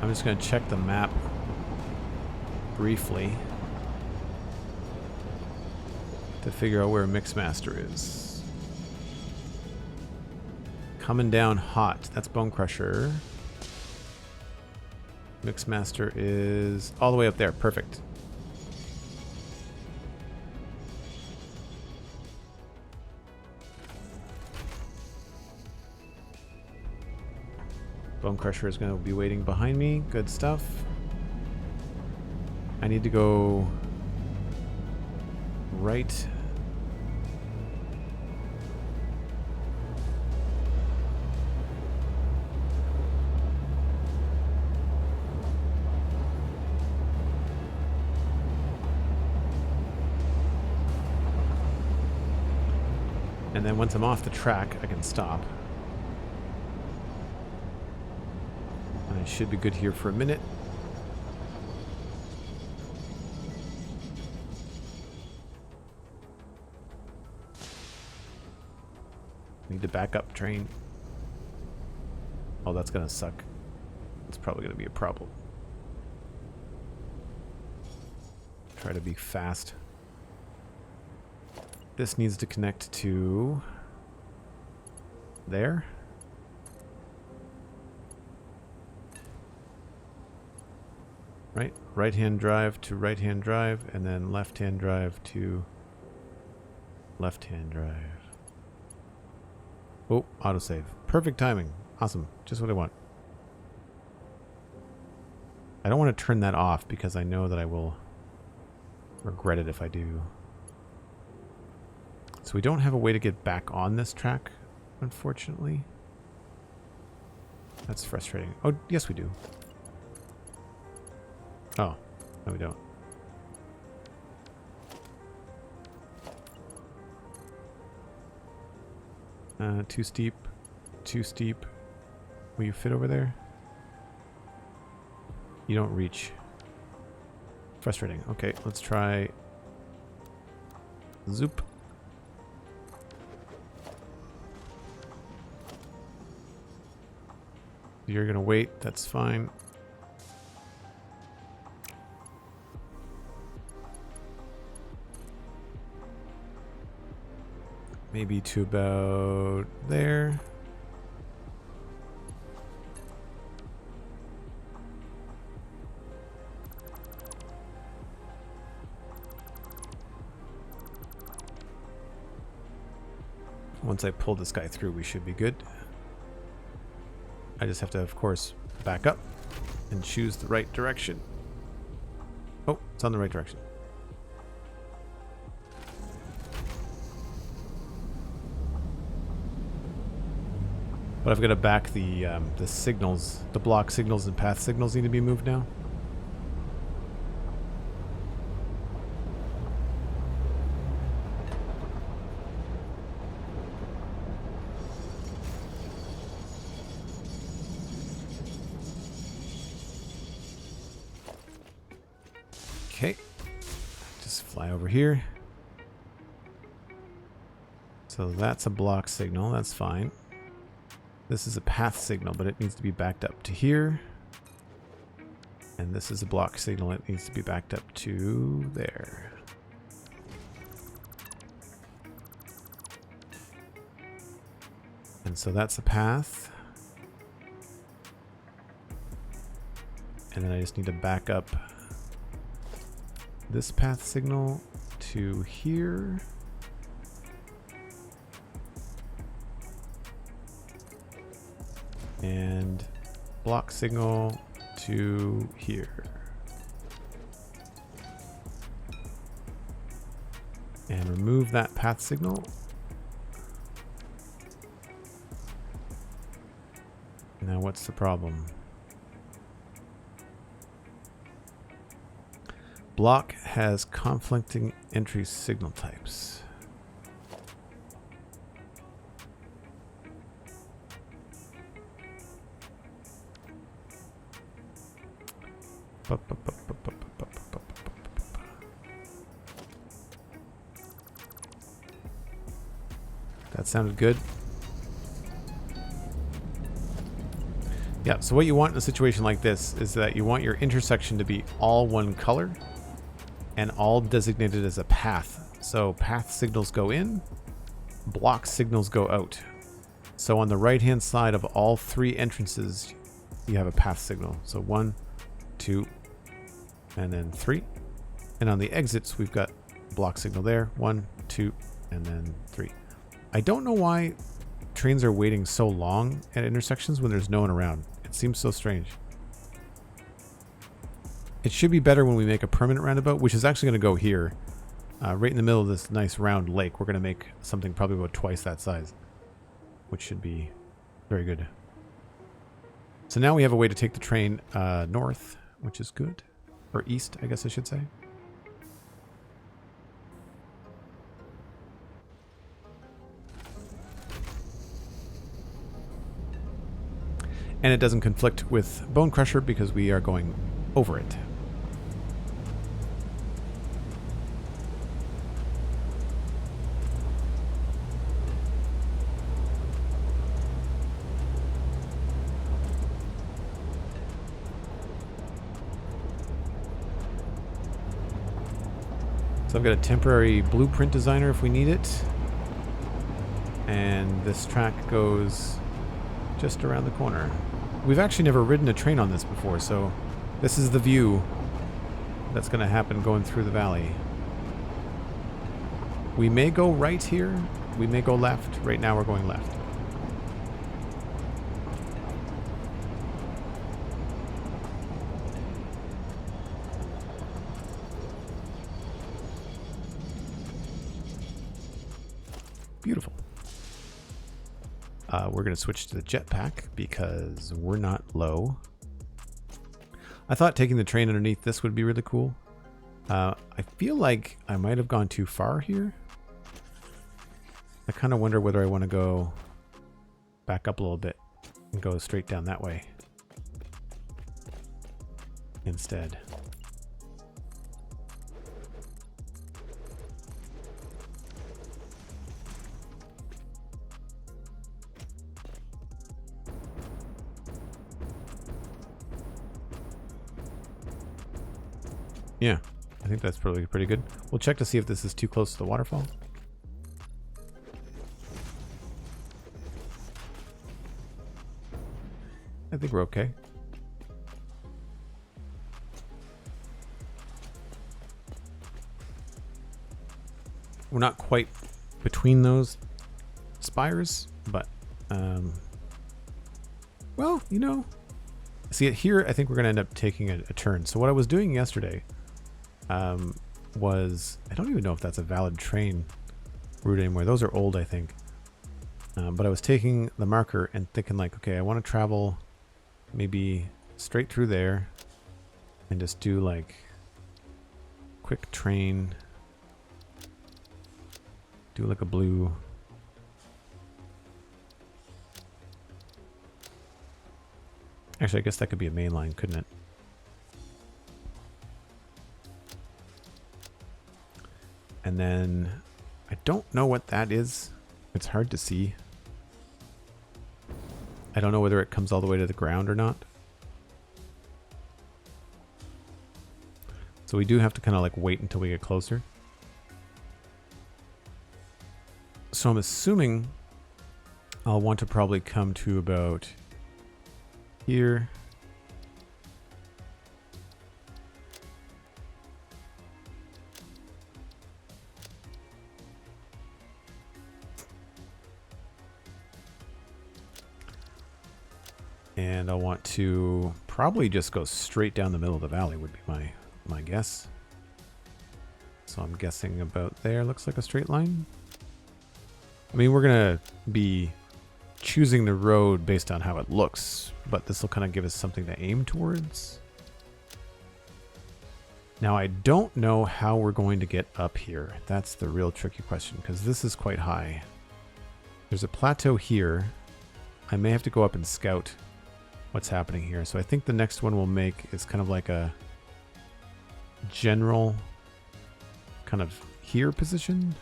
I'm just going to check the map briefly to figure out where Mixmaster is. Coming down hot. That's Bone Crusher. Mixmaster is all the way up there. Perfect. Bone Crusher is going to be waiting behind me. Good stuff. I need to go right. And then once I'm off the track, I can stop. And I should be good here for a minute. Need to back up train. Oh, that's gonna suck. It's probably gonna be a problem. Try to be fast. This needs to connect to there. Right-hand drive to right-hand drive, and then left-hand drive to left-hand drive. Oh, autosave. Perfect timing. Awesome. Just what I want. I don't want to turn that off because I know that I will regret it if I do. So we don't have a way to get back on this track, unfortunately. That's frustrating. Oh, yes we do. Oh, no we don't. Too steep. Too steep. Will you fit over there? You don't reach. Frustrating. Okay, let's try zoop. You're gonna wait, that's fine. Maybe to about there. Once I pull this guy through, we should be good. I just have to, of course, back up and choose the right direction. Oh, it's on the right direction. But I've got to back the signals. The block signals and path signals need to be moved now. Okay, just fly over here. So that's a block signal, that's fine. This is a path signal, but it needs to be backed up to here. And this is a block signal, it needs to be backed up to there. And so that's a path. And then I just need to back up this path signal to here. And block signal to here. And remove that path signal. Now what's the problem? Block has conflicting entry signal types. That sounded good. Yeah, so what you want in a situation like this is that you want your intersection to be all one color and all designated as a path. So path signals go in, block signals go out. So on the right-hand side of all three entrances, you have a path signal. So 1, 2, and then 3. And on the exits, we've got block signal there. 1, 2, and then 3. I don't know why trains are waiting so long at intersections when there's no one around. seems so strange. It should be better when we make a permanent roundabout, which is actually going to go here. Right in the middle of this nice round lake, we're going to make something probably about twice that size, which should be very good. So now we have a way to take the train north, which is good. Or east, I guess I should say. And it doesn't conflict with Bone Crusher because we are going over it. So I've got a temporary blueprint designer if we need it. And this track goes just around the corner. We've actually never ridden a train on this before, so this is the view that's going to happen going through the valley. We may go right here. We may go left. Right now we're going left. Beautiful. We're going to switch to the jetpack because we're not low. I thought taking the train underneath this would be really cool. I feel like I might have gone too far here. I kind of wonder whether I want to go back up a little bit and go straight down that way instead. Yeah, I think that's probably pretty good. We'll check to see if this is too close to the waterfall. I think we're okay. We're not quite between those spires, but, well, you know, see here, I think we're going to end up taking a turn. So what I was doing yesterday was, I don't even know if that's a valid train route anymore. Those are old, I think. But I was taking the marker and thinking like, okay, I want to travel maybe straight through there and just do like quick train, do like a blue. Actually, I guess that could be a main line, couldn't it? And then I don't know what that is. It's hard to see. I don't know whether it comes all the way to the ground or not. So we do have to kind of like wait until we get closer. So I'm assuming I'll want to probably come to about here. And I'll want to probably just go straight down the middle of the valley would be my guess. So I'm guessing about there. Looks like a straight line. I mean, we're going to be choosing the road based on how it looks, but this will kind of give us something to aim towards. Now, I don't know how we're going to get up here. That's the real tricky question, because this is quite high. There's a plateau here. I may have to go up and scout what's happening here. So I think the next one we'll make is kind of like a general kind of here position.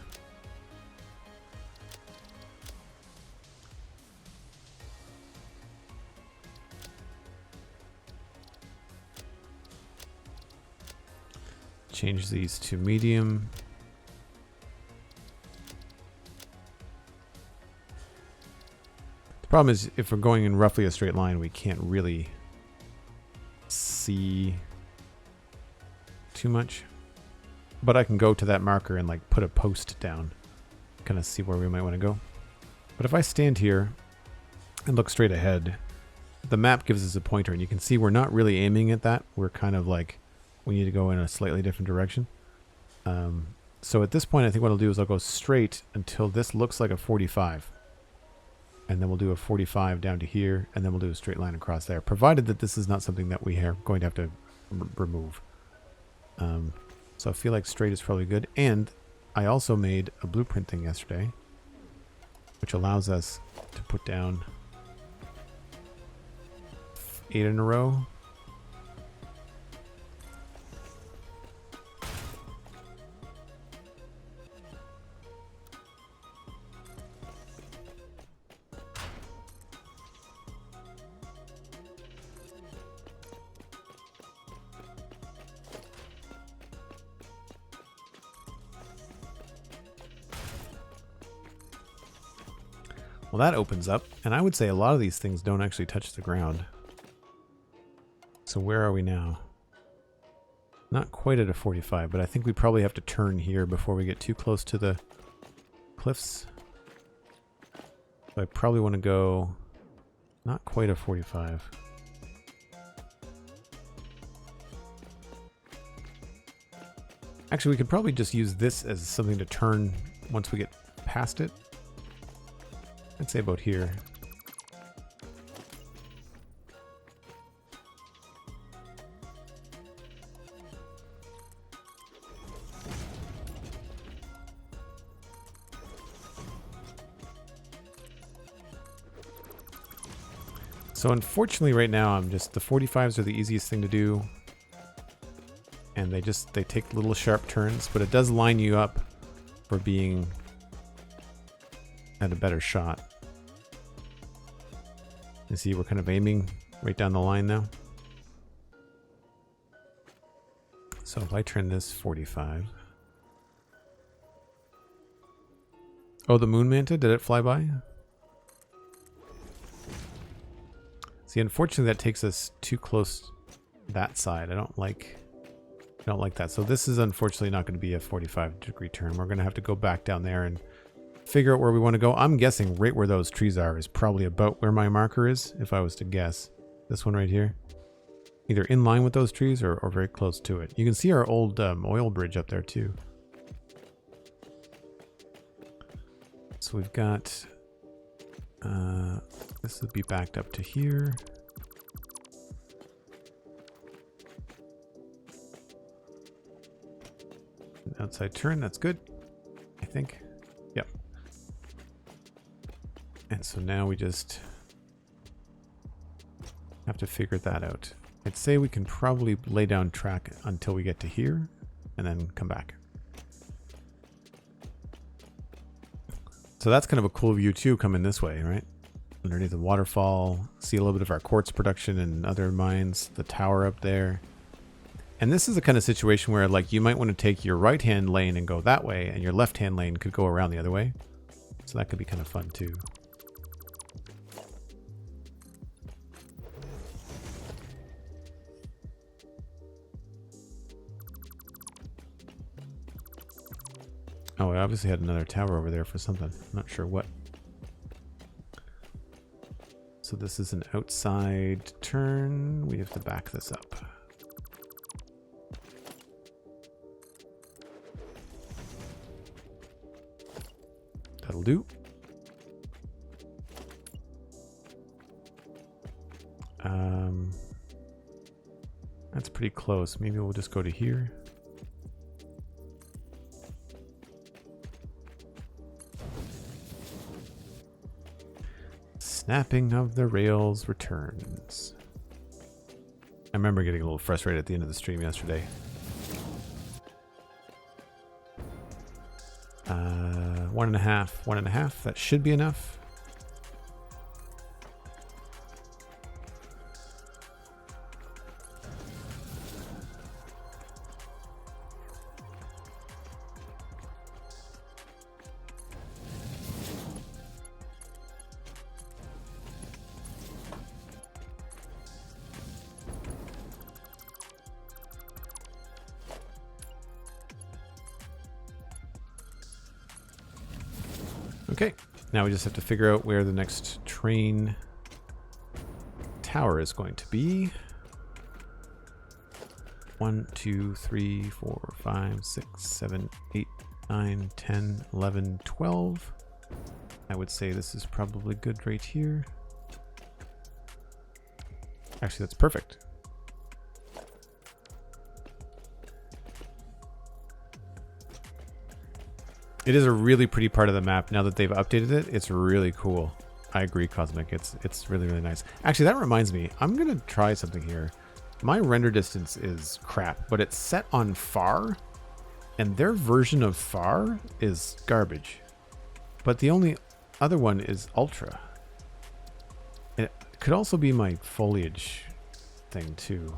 Change these to medium. The problem is if we're going in roughly a straight line, we can't really see too much. But I can go to that marker and like put a post down, kind of see where we might want to go. But if I stand here and look straight ahead, the map gives us a pointer, and you can see we're not really aiming at that. We're kind of like, we need to go in a slightly different direction. So at this point, I think what I'll do is I'll go straight until this looks like a 45. And then we'll do a 45 down to here, and then we'll do a straight line across there, provided that this is not something that we are going to have to remove. So I feel like straight is probably good. And I also made a blueprint thing yesterday, which allows us to put down 8 in a row. Well, that opens up, and I would say a lot of these things don't actually touch the ground. So where are we now? Not quite at a 45, but I think we probably have to turn here before we get too close to the cliffs. So I probably want to go not quite a 45. Actually, we could probably just use this as something to turn once we get past it. I'd say about here. So unfortunately right now the 45s are the easiest thing to do. And they take little sharp turns, but it does line you up for being at a better shot. You see, we're kind of aiming right down the line now. So if I turn this 45. Oh, the moon manta, did it fly by? See, unfortunately that takes us too close that side. I don't like that. So this is unfortunately not going to be a 45-degree turn. We're going to have to go back down there and figure out where we want to go. I'm guessing right where those trees are is probably about where my marker is, if I was to guess. This one right here. Either in line with those trees or very close to it. You can see our old oil bridge up there too. So we've got... this would be backed up to here. An outside turn, that's good, I think. Yep. And so now we just have to figure that out. I'd say we can probably lay down track until we get to here and then come back. So that's kind of a cool view too, coming this way, right? Underneath the waterfall, see a little bit of our quartz production and other mines, the tower up there. And this is the kind of situation where like you might want to take your right hand lane and go that way, and your left hand lane could go around the other way. So that could be kind of fun too. Oh, I obviously had another tower over there for something. I'm not sure what. So this is an outside turn. We have to back this up. That'll do. That's pretty close. Maybe we'll just go to here. Snapping of the rails returns. I remember getting a little frustrated at the end of the stream yesterday. 1.5, 1.5. That should be enough. Okay, now we just have to figure out where the next train tower is going to be 1, 2, 3, 4, 5, 6, 7, 8, 9, 10, 11, 12. I would say this is probably good right here. Actually, that's perfect. It is a really pretty part of the map. Now that they've updated it, it's really cool. I agree, Cosmic. It's really, really nice. Actually, that reminds me. I'm going to try something here. My render distance is crap, but it's set on far, and their version of far is garbage. But the only other one is ultra. It could also be my foliage thing, too.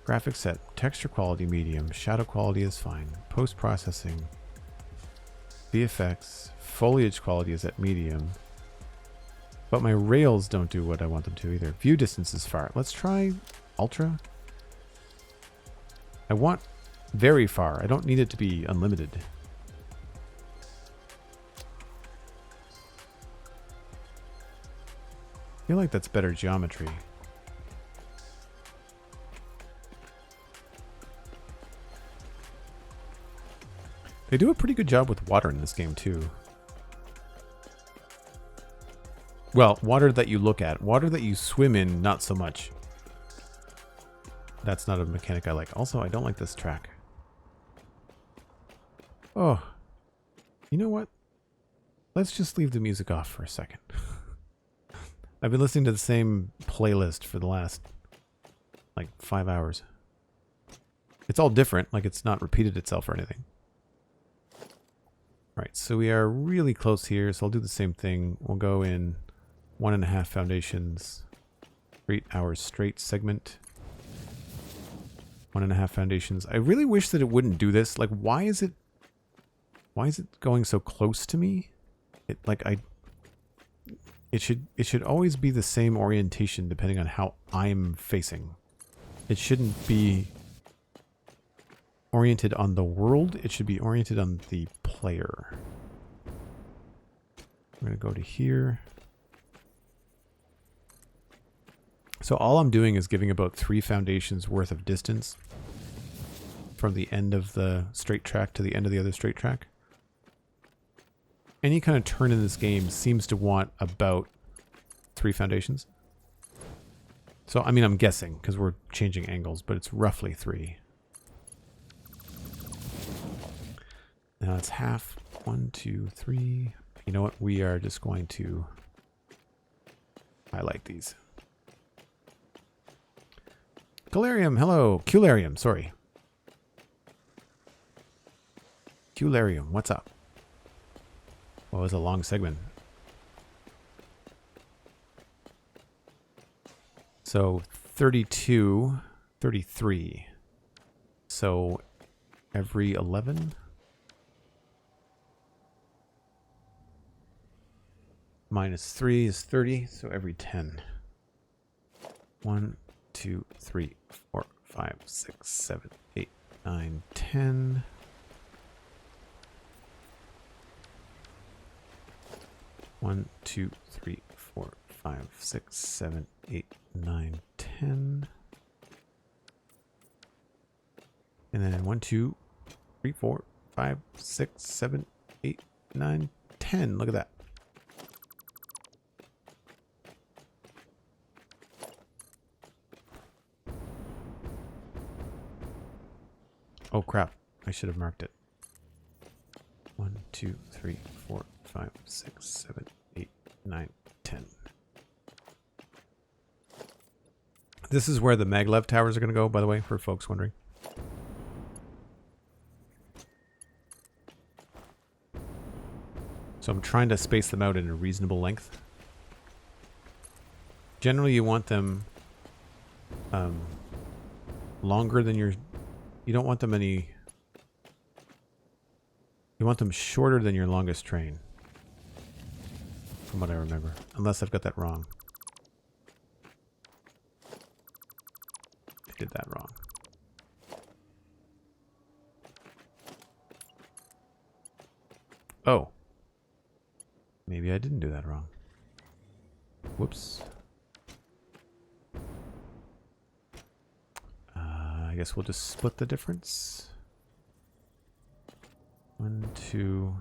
Graphics set, texture quality medium, shadow quality is fine, post-processing, VFX, foliage quality is at medium, but my rails don't do what I want them to either. View distance is far. Let's try ultra. I want very far. I don't need it to be unlimited. I feel like that's better geometry. They do a pretty good job with water in this game, too. Well, water that you look at. Water that you swim in, not so much. That's not a mechanic I like. Also, I don't like this track. Oh. You know what? Let's just leave the music off for a second. I've been listening to the same playlist for the last, like, 5 hours. It's all different. Like, it's not repeated itself or anything. Right, so we are really close here, so I'll do the same thing. We'll go in 1.5 foundations, 8 hours straight segment. 1.5 foundations. I really wish that it wouldn't do this. Like, why is it going so close to me? It should always be the same orientation depending on how I'm facing. It shouldn't be oriented on the world, it should be oriented on the player. I'm going to go to here. So all I'm doing is giving about 3 foundations worth of distance from the end of the straight track to the end of the other straight track. Any kind of turn in this game seems to want about 3 foundations. So, I mean, I'm guessing because we're changing angles, but it's roughly 3. Now it's half. 1, 2, 3. You know what? We are just going to highlight these. Calarium, hello. Cularium, sorry. Cularium, what's up? Well, it was a long segment. So 32, 33. So every 11. Minus 3 is 30, so every 10. 1, 2, 3, 4, 5, 6, 7, 8, 9, 10. 1, 2, 3, 4, 5, 6, 7, 8, 9, 10. And then 1, 2, 3, 4, 5, 6, 7, 8, 9, 10. Look at that. Oh crap, I should have marked it. 1, 2, 3, 4, 5, 6, 7, 8, 9, 10. This is where the maglev towers are going to go, by the way, for folks wondering. So I'm trying to space them out in a reasonable length. Generally, you want them longer than your... You don't want them any... You want them shorter than your longest train. From what I remember. Unless I've got that wrong. I did that wrong. Oh. Maybe I didn't do that wrong. Whoops. I guess we'll just split the difference. 1, 2,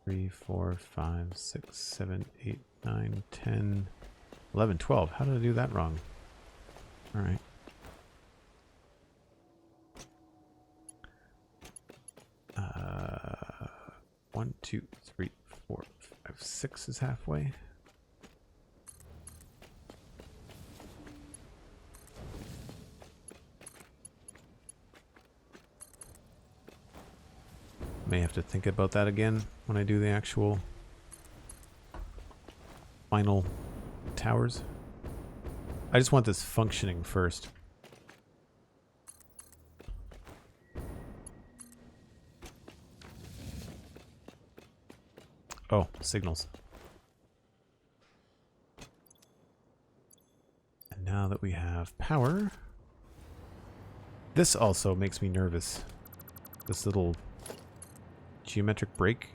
3, 4, 5, 6, 7, 8, 9, 10, 11, 12. How did I do that wrong? All right. Uh, 1, 2, 3, 4, 5, 6 is halfway. May have to think about that again when I do the actual final towers. I just want this functioning first. Oh, signals. And now that we have power, this also makes me nervous. This little geometric break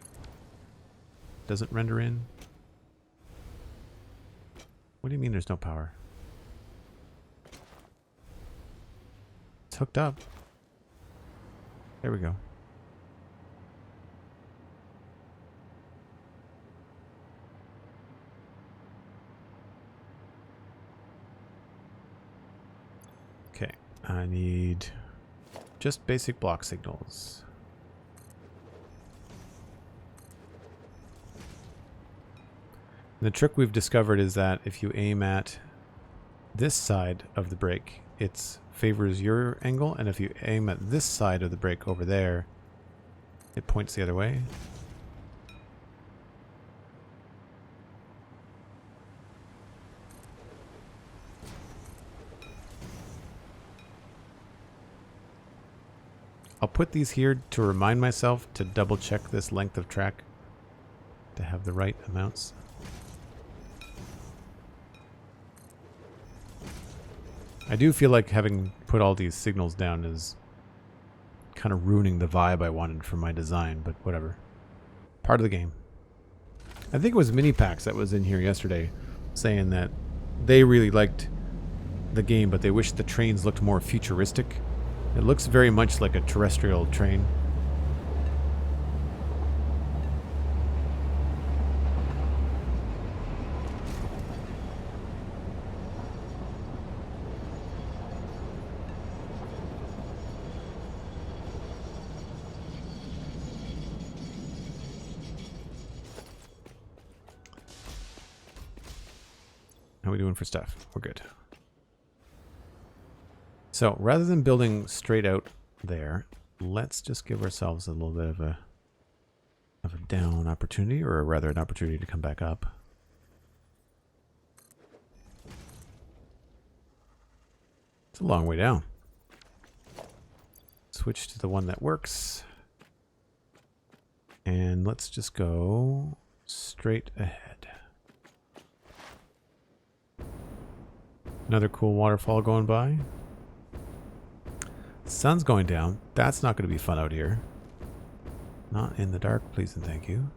doesn't render in. What do you mean there's no power? It's hooked up. There we go. Okay, I need just basic block signals. The trick we've discovered is that if you aim at this side of the break, it favors your angle, and if you aim at this side of the break over there, it points the other way. I'll put these here to remind myself to double check this length of track to have the right amounts. I do feel like having put all these signals down is kind of ruining the vibe I wanted for my design, but whatever. Part of the game. I think it was Minipacks that was in here yesterday saying that they really liked the game, but they wish the trains looked more futuristic. It looks very much like a terrestrial train. How are we doing for stuff? We're good. So rather than building straight out there, let's just give ourselves a little bit of a down opportunity, or rather an opportunity to come back up. It's a long way down. Switch to the one that works. And let's just go straight ahead. Another cool waterfall going by. Sun's going down. That's not going to be fun out here. Not in the dark, please and thank you.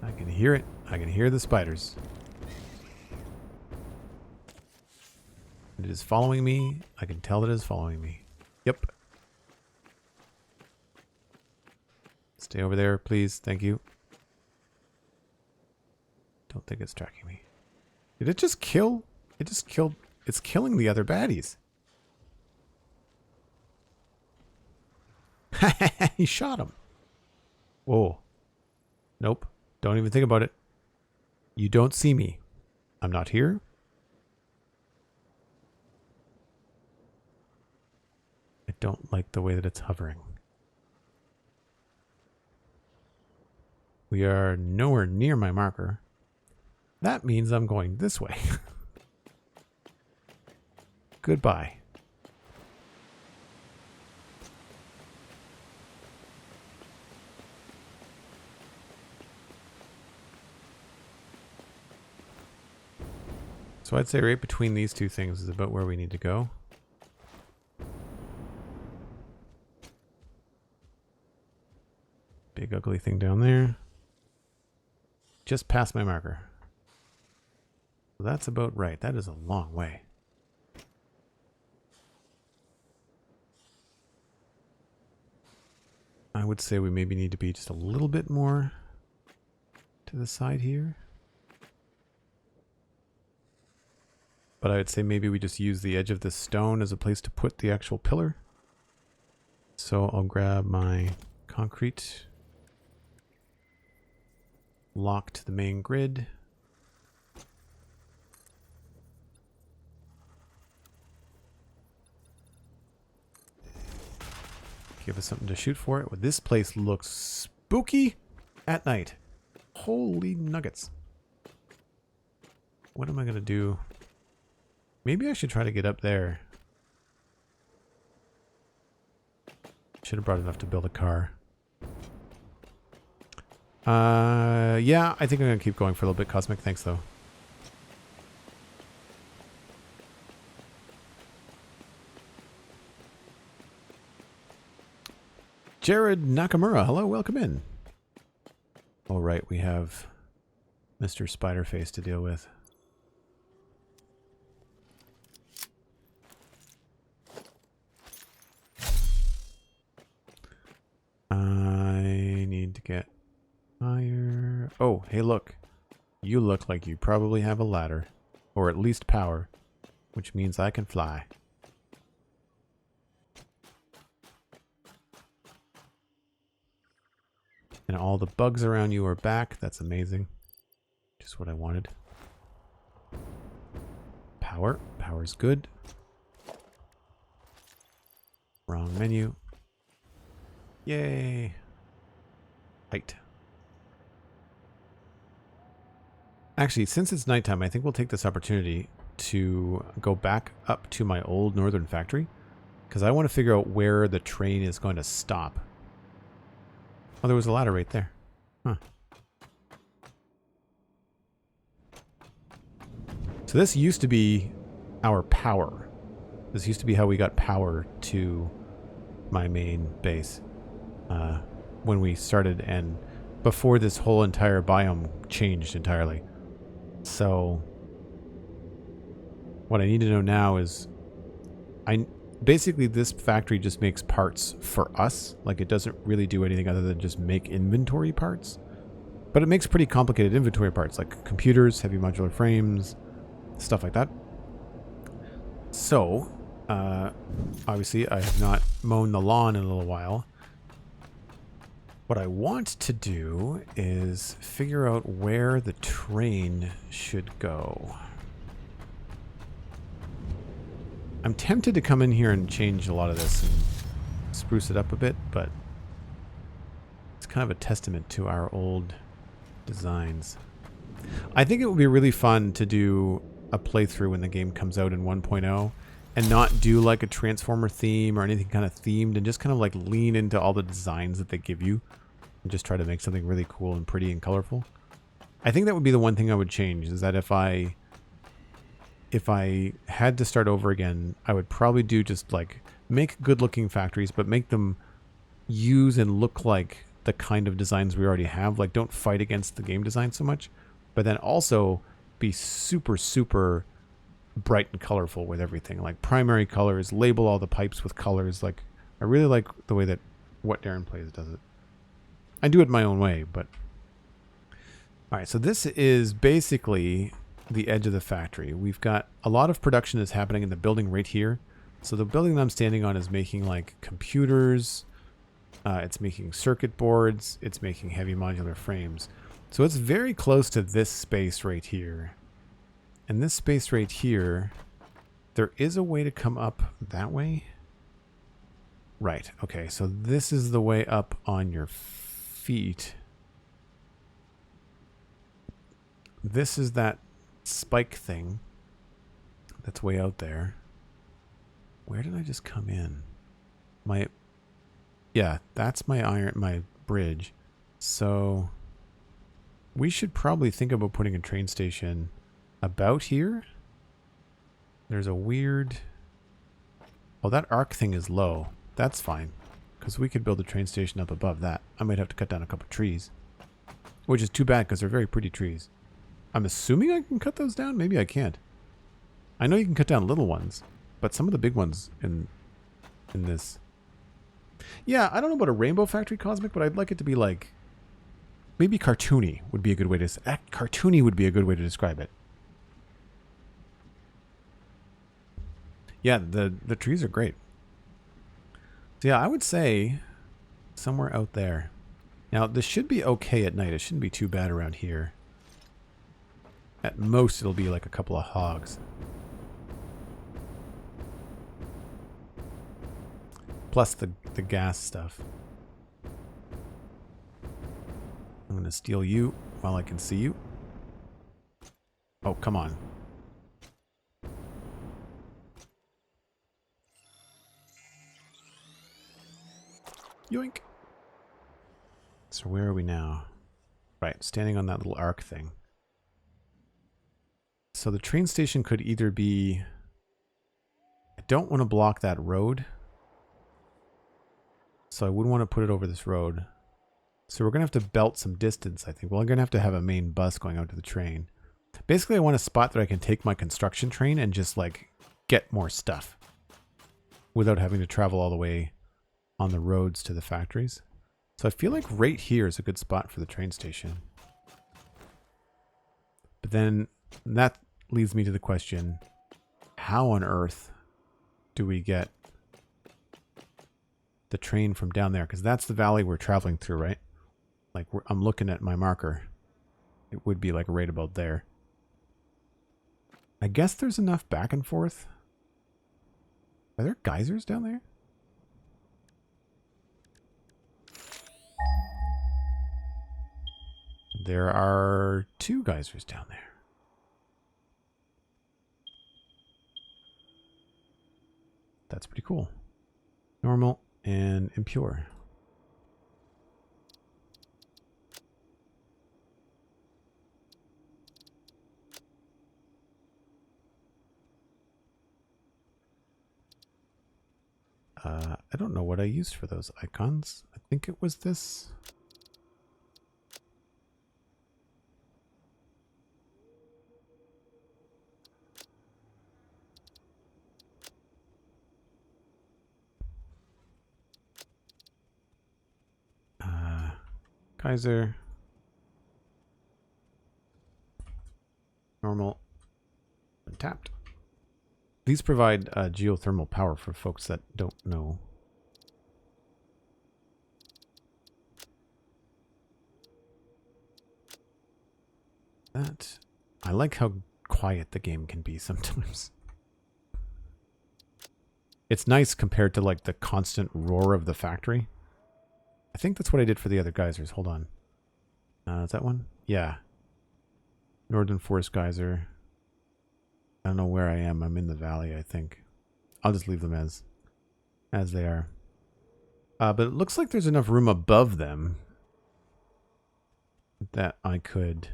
I can hear it. I can hear the spiders. It is following me. I can tell it is following me. Yep. Stay over there, please. Thank you. Don't think it's tracking me. Did it just kill? It just killed. It's killing the other baddies. He shot him. Whoa. Nope. Don't even think about it. You don't see me. I'm not here. I don't like the way that it's hovering. We are nowhere near my marker. That means I'm going this way. Goodbye. So I'd say right between these two things is about where we need to go. Big ugly thing down there. Just past my marker. So that's about right. That is a long way. I would say we maybe need to be just a little bit more to the side here. But I would say maybe we just use the edge of this stone as a place to put the actual pillar. So I'll grab my concrete, lock to the main grid. Give us something to shoot for it. Well, this place looks spooky at night. Holy nuggets. What am I going to do? Maybe I should try to get up there. Should have brought enough to build a car. Yeah, I think I'm going to keep going for a little bit, Cosmic. Thanks, though. Jared Nakamura, hello, welcome in. All right, we have Mr. Spiderface to deal with. I need to get higher. Oh, hey, look. You look like you probably have a ladder, or at least power, which means I can fly. And all the bugs around you are back. That's amazing. Just what I wanted. Power. Power's good. Wrong menu. Yay. Height. Actually, since it's nighttime, I think we'll take this opportunity to go back up to my old northern factory, because I want to figure out where the train is going to stop. Oh, there was a ladder right there. Huh. So this used to be our power. This used to be how we got power to my main base when we started, and before this whole entire biome changed entirely. So what I need to know now is basically, this factory just makes parts for us. Like, it doesn't really do anything other than just make inventory parts. But it makes pretty complicated inventory parts, like computers, heavy modular frames, stuff like that. So, obviously, I have not mown the lawn in a little while. What I want to do is figure out where the train should go. I'm tempted to come in here and change a lot of this and spruce it up a bit, but it's kind of a testament to our old designs. I think it would be really fun to do a playthrough when the game comes out in 1.0 and not do like a Transformer theme or anything kind of themed, and just kind of like lean into all the designs that they give you and just try to make something really cool and pretty and colorful. I think that would be the one thing I would change, is that if I had to start over again, I would probably do just like make good looking factories, but make them use and look like the kind of designs we already have. Like, don't fight against the game design so much, but then also be super, super bright and colorful with everything. Like primary colors, label all the pipes with colors. Like, I really like the way that What Darren Plays does it. I do it my own way, but all right. So this is basically the edge of the factory. We've got a lot of production that's happening in the building right here. So the building that I'm standing on is making like computers, it's making circuit boards, it's making heavy modular frames. So it's very close to this space right here. And this space right here, there is a way to come up that way. Right, okay, so this is the way up on your feet. This is that spike thing that's way out there. Where did I just come in? Yeah, that's my bridge. So we should probably think about putting a train station about here. There's a weird... Oh, that arc thing is low. That's fine, because we could build a train station up above that. I might have to cut down a couple trees, which is too bad because they're very pretty trees. I'm assuming I can cut those down. Maybe I can't. I know you can cut down little ones, but some of the big ones in this. Yeah, I don't know about a Rainbow Factory Cosmic, but I'd like it to be like maybe cartoony would be a good way to cartoony would be a good way to describe it. Yeah, the trees are great. So yeah, I would say somewhere out there. Now, this should be okay at night. It shouldn't be too bad around here. At most, it'll be like a couple of hogs. Plus the gas stuff. I'm going to steal you while I can see you. Oh, come on. Yoink. So where are we now? Right, standing on that little arc thing. So the train station could either be... I don't want to block that road. So I wouldn't want to put it over this road. So we're going to have to belt some distance, I think. Well, I'm going to have a main bus going out to the train. Basically, I want a spot that I can take my construction train and just, like, get more stuff. Without having to travel all the way on the roads to the factories. So I feel like right here is a good spot for the train station. But then that leads me to the question, how on earth do we get the train from down there? Because that's the valley we're traveling through, right? Like, I'm looking at my marker. It would be like right about there. I guess there's enough back and forth. Are there geysers down there? There are 2 geysers down there. That's pretty cool. Normal and impure. I don't know what I used for those icons. I think it was this. Geyser. Normal. And tapped. These provide geothermal power for folks that don't know. That. I like how quiet the game can be sometimes. It's nice compared to like the constant roar of the factory. I think that's what I did for the other geysers. Hold on. Is that one? Yeah. Northern Forest Geyser. I don't know where I am. I'm in the valley, I think. I'll just leave them as they are. But it looks like there's enough room above them that I could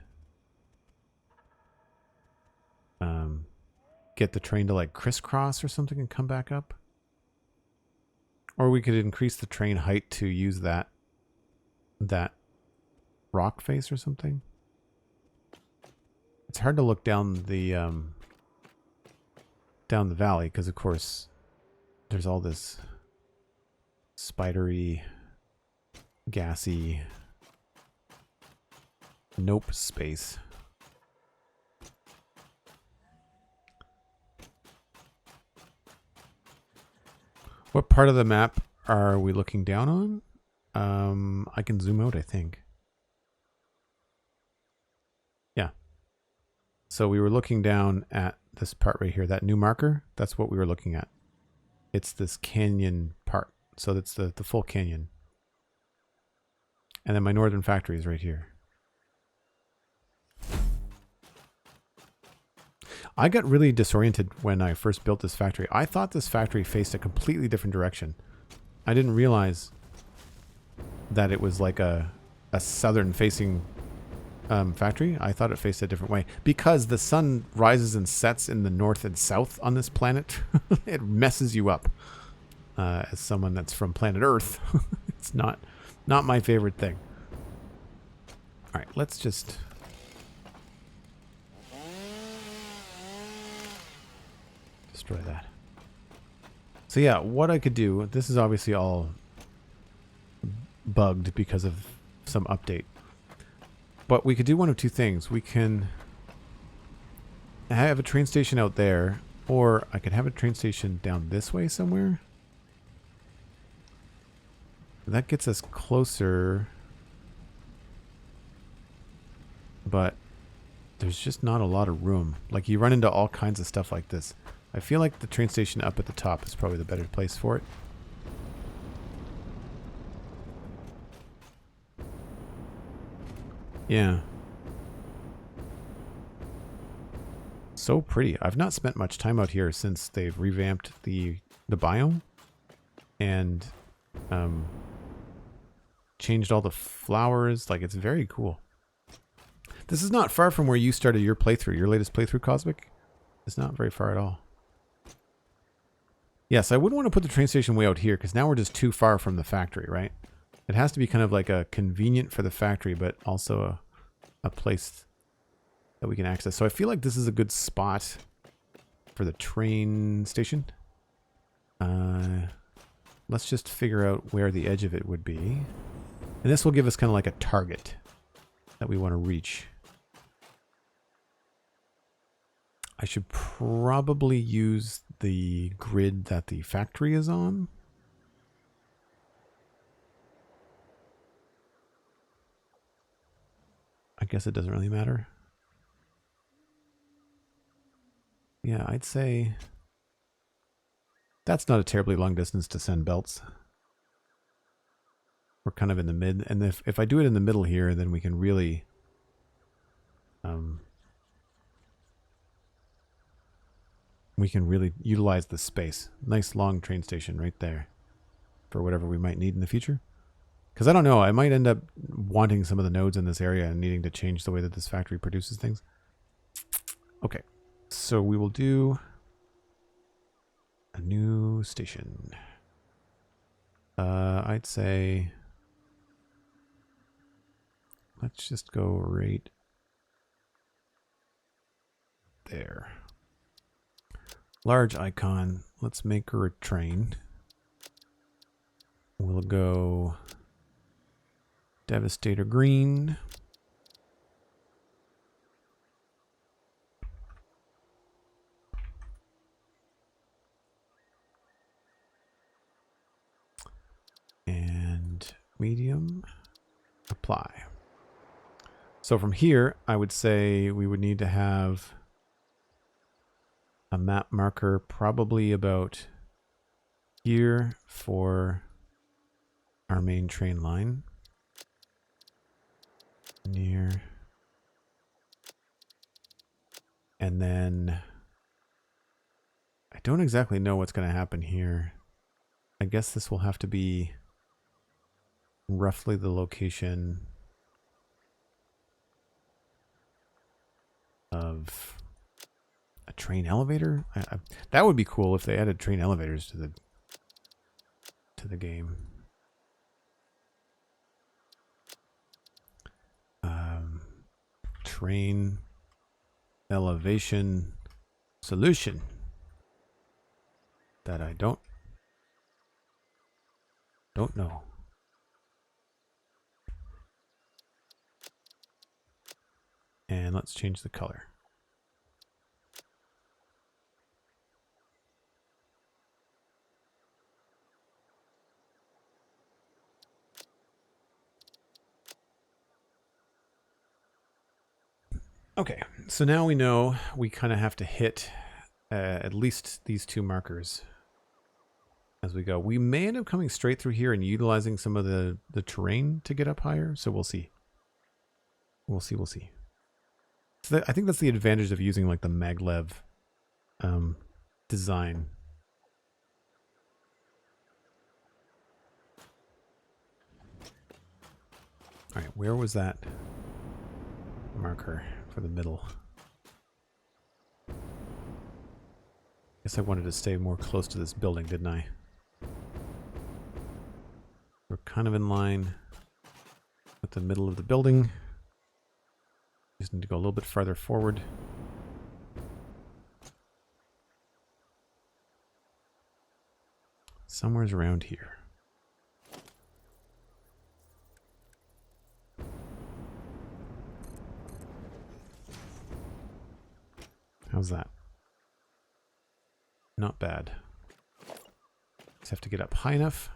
get the train to like crisscross or something and come back up. Or we could increase the train height to use that rock face or something. It's hard to look down the valley because of course there's all this spidery, gassy nope space. What part of the map are we looking down on? I can zoom out, I think. Yeah. So we were looking down at this part right here, that new marker. That's what we were looking at. It's this canyon part. So that's the full canyon. And then my northern factory is right here. I got really disoriented when I first built this factory. I thought this factory faced a completely different direction. I didn't realize that it was like a southern facing factory. I thought it faced a different way. Because the sun rises and sets in the north and south on this planet, it messes you up. As someone that's from planet Earth, it's not my favorite thing. Alright, let's just destroy that. So yeah, what I could do, this is obviously all bugged because of some update. But we could do one of two things. We can have a train station out there, or I could have a train station down this way somewhere. That gets us closer, but there's just not a lot of room. Like, you run into all kinds of stuff like this. I feel like the train station up at the top is probably the better place for it. Yeah. So pretty. I've not spent much time out here since they've revamped the biome and changed all the flowers. Like, it's very cool. This is not far from where you started your playthrough. Your latest playthrough, Cosmic? It's not very far at all. Yes, I wouldn't want to put the train station way out here because now we're just too far from the factory, right? It has to be kind of like a convenient for the factory, but also a place that we can access. So I feel like this is a good spot for the train station. Let's just figure out where the edge of it would be. And this will give us kind of like a target that we want to reach. I should probably use the grid that the factory is on. I guess it doesn't really matter. Yeah, I'd say that's not a terribly long distance to send belts. We're kind of in the mid, and if I do it in the middle here, then we can really utilize the space. Nice long train station right there for whatever we might need in the future. Because I don't know, I might end up wanting some of the nodes in this area and needing to change the way that this factory produces things. Okay, so we will do a new station. I'd say let's just go right there. Large icon. Let's make her a train. We'll go Devastator green. And medium. Apply. So from here, I would say we would need to have a map marker probably about here for our main train line. Near. And then I don't exactly know what's going to happen here. I guess this will have to be roughly the location of a train elevator. That would be cool if they added train elevators to the game. Train elevation solution that I don't know. And let's change the color. Okay, so now we know we kind of have to hit at least these two markers as we go. We may end up coming straight through here and utilizing some of the terrain to get up higher, so we'll see. We'll see. So I think that's the advantage of using like the maglev design. All right, where was that marker for the middle? Guess I wanted to stay more close to this building, didn't I? We're kind of in line with the middle of the building. Just need to go a little bit farther forward. Somewhere's around here. How's that? Not bad. Just have to get up high enough.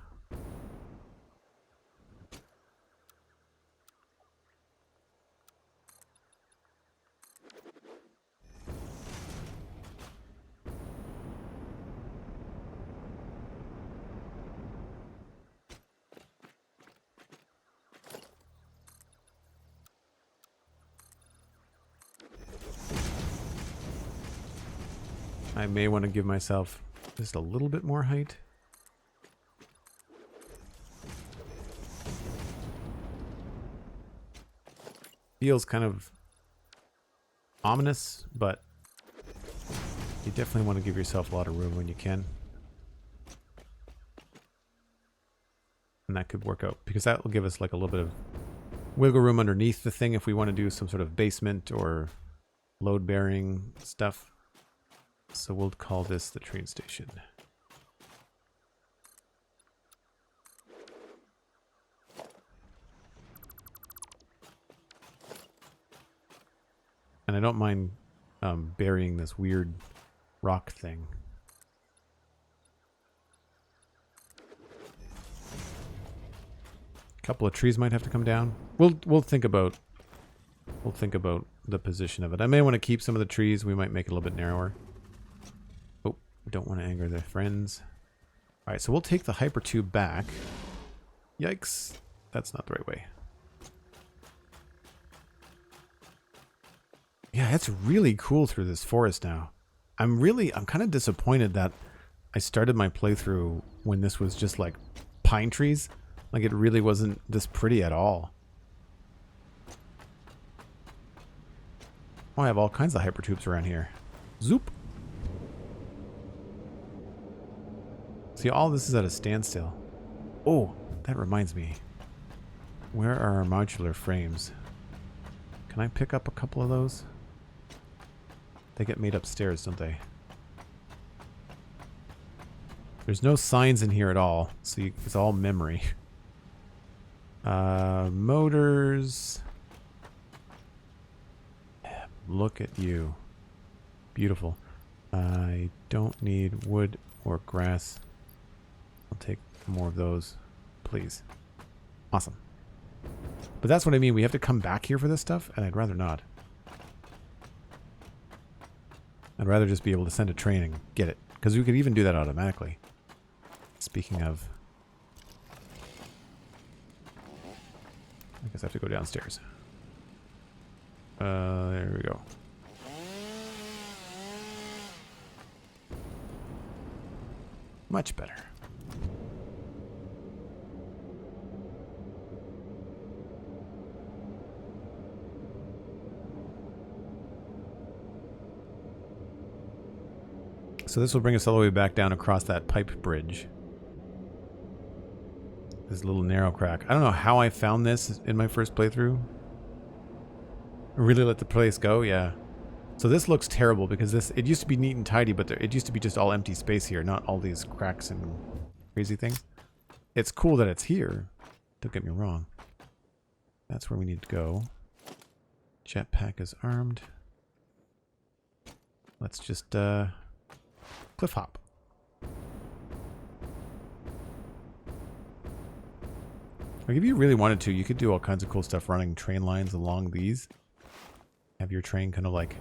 I may want to give myself just a little bit more height. Feels kind of ominous, but you definitely want to give yourself a lot of room when you can. And that could work out, because that will give us like a little bit of wiggle room underneath the thing if we want to do some sort of basement or load-bearing stuff. So we'll call this the train station. And I don't mind burying this weird rock thing. A couple of trees might have to come down. We'll think about the position of it. I may want to keep some of the trees. We might make it a little bit narrower. Oh, don't want to anger their friends. All right, so we'll take the hypertube back. Yikes, that's not the right way. Yeah, it's really cool through this forest now. I'm kind of disappointed that I started my playthrough when this was just like pine trees. Like it really wasn't this pretty at all. Oh, I have all kinds of hypertubes around here. Zoop. See, all this is at a standstill. Oh, that reminds me. Where are our modular frames? Can I pick up a couple of those? They get made upstairs, don't they? There's no signs in here at all, so it's all memory. Motors. Look at you. Beautiful. I don't need wood or grass. I'll take more of those, please. Awesome. But that's what I mean. We have to come back here for this stuff, and I'd rather not. I'd rather just be able to send a train and get it. Because we could even do that automatically. Speaking of... I guess I have to go downstairs. There we go. Much better. So this will bring us all the way back down across that pipe bridge. This little narrow crack. I don't know how I found this in my first playthrough. Really let the place go, yeah. So this looks terrible because it used to be neat and tidy, but it used to be just all empty space here, not all these cracks and crazy things. It's cool that it's here. Don't get me wrong. That's where we need to go. Jetpack is armed. Let's just cliff hop. Like if you really wanted to, you could do all kinds of cool stuff running train lines along these. Have your train kind of like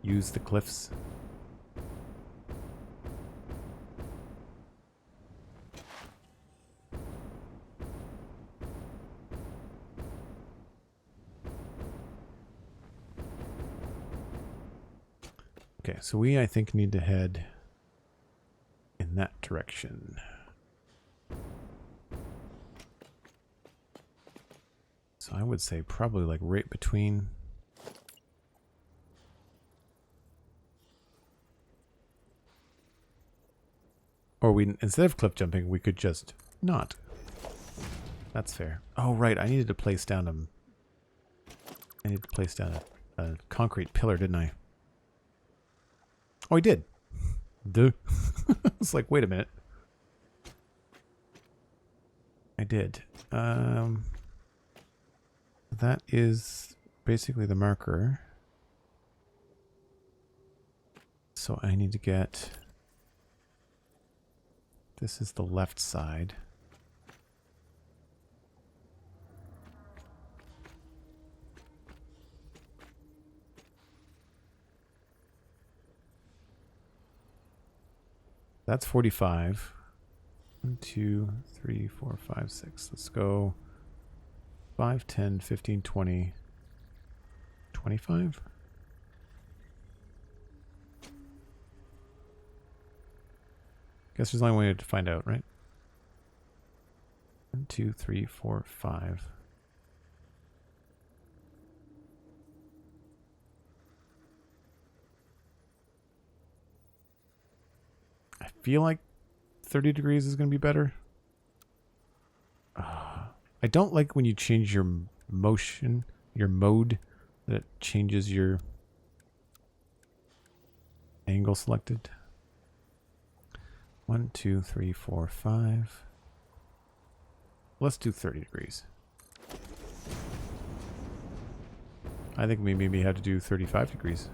use the cliffs. Okay, so we, I think, need to head in that direction. So I would say probably like right between... Or we, instead of cliff jumping, we could just not. That's fair. Oh, right. I needed to place down a concrete pillar, didn't I? Oh, I did. Duh. It's like, wait a minute. I did. That is basically the marker. So I need to get... This is the left side. That's 45. 1, 2, 3, 4, 5, 6. Let's go 5, 10, 15, 20, 25. Guess there's only one way to find out, right? 1, 2, 3, 4, 5. I feel like 30 degrees is going to be better. I don't like when you change your motion, your mode, that it changes your angle selected. 1, 2, 3, 4, 5. Let's do 30 degrees. I think we maybe have to do 35 degrees.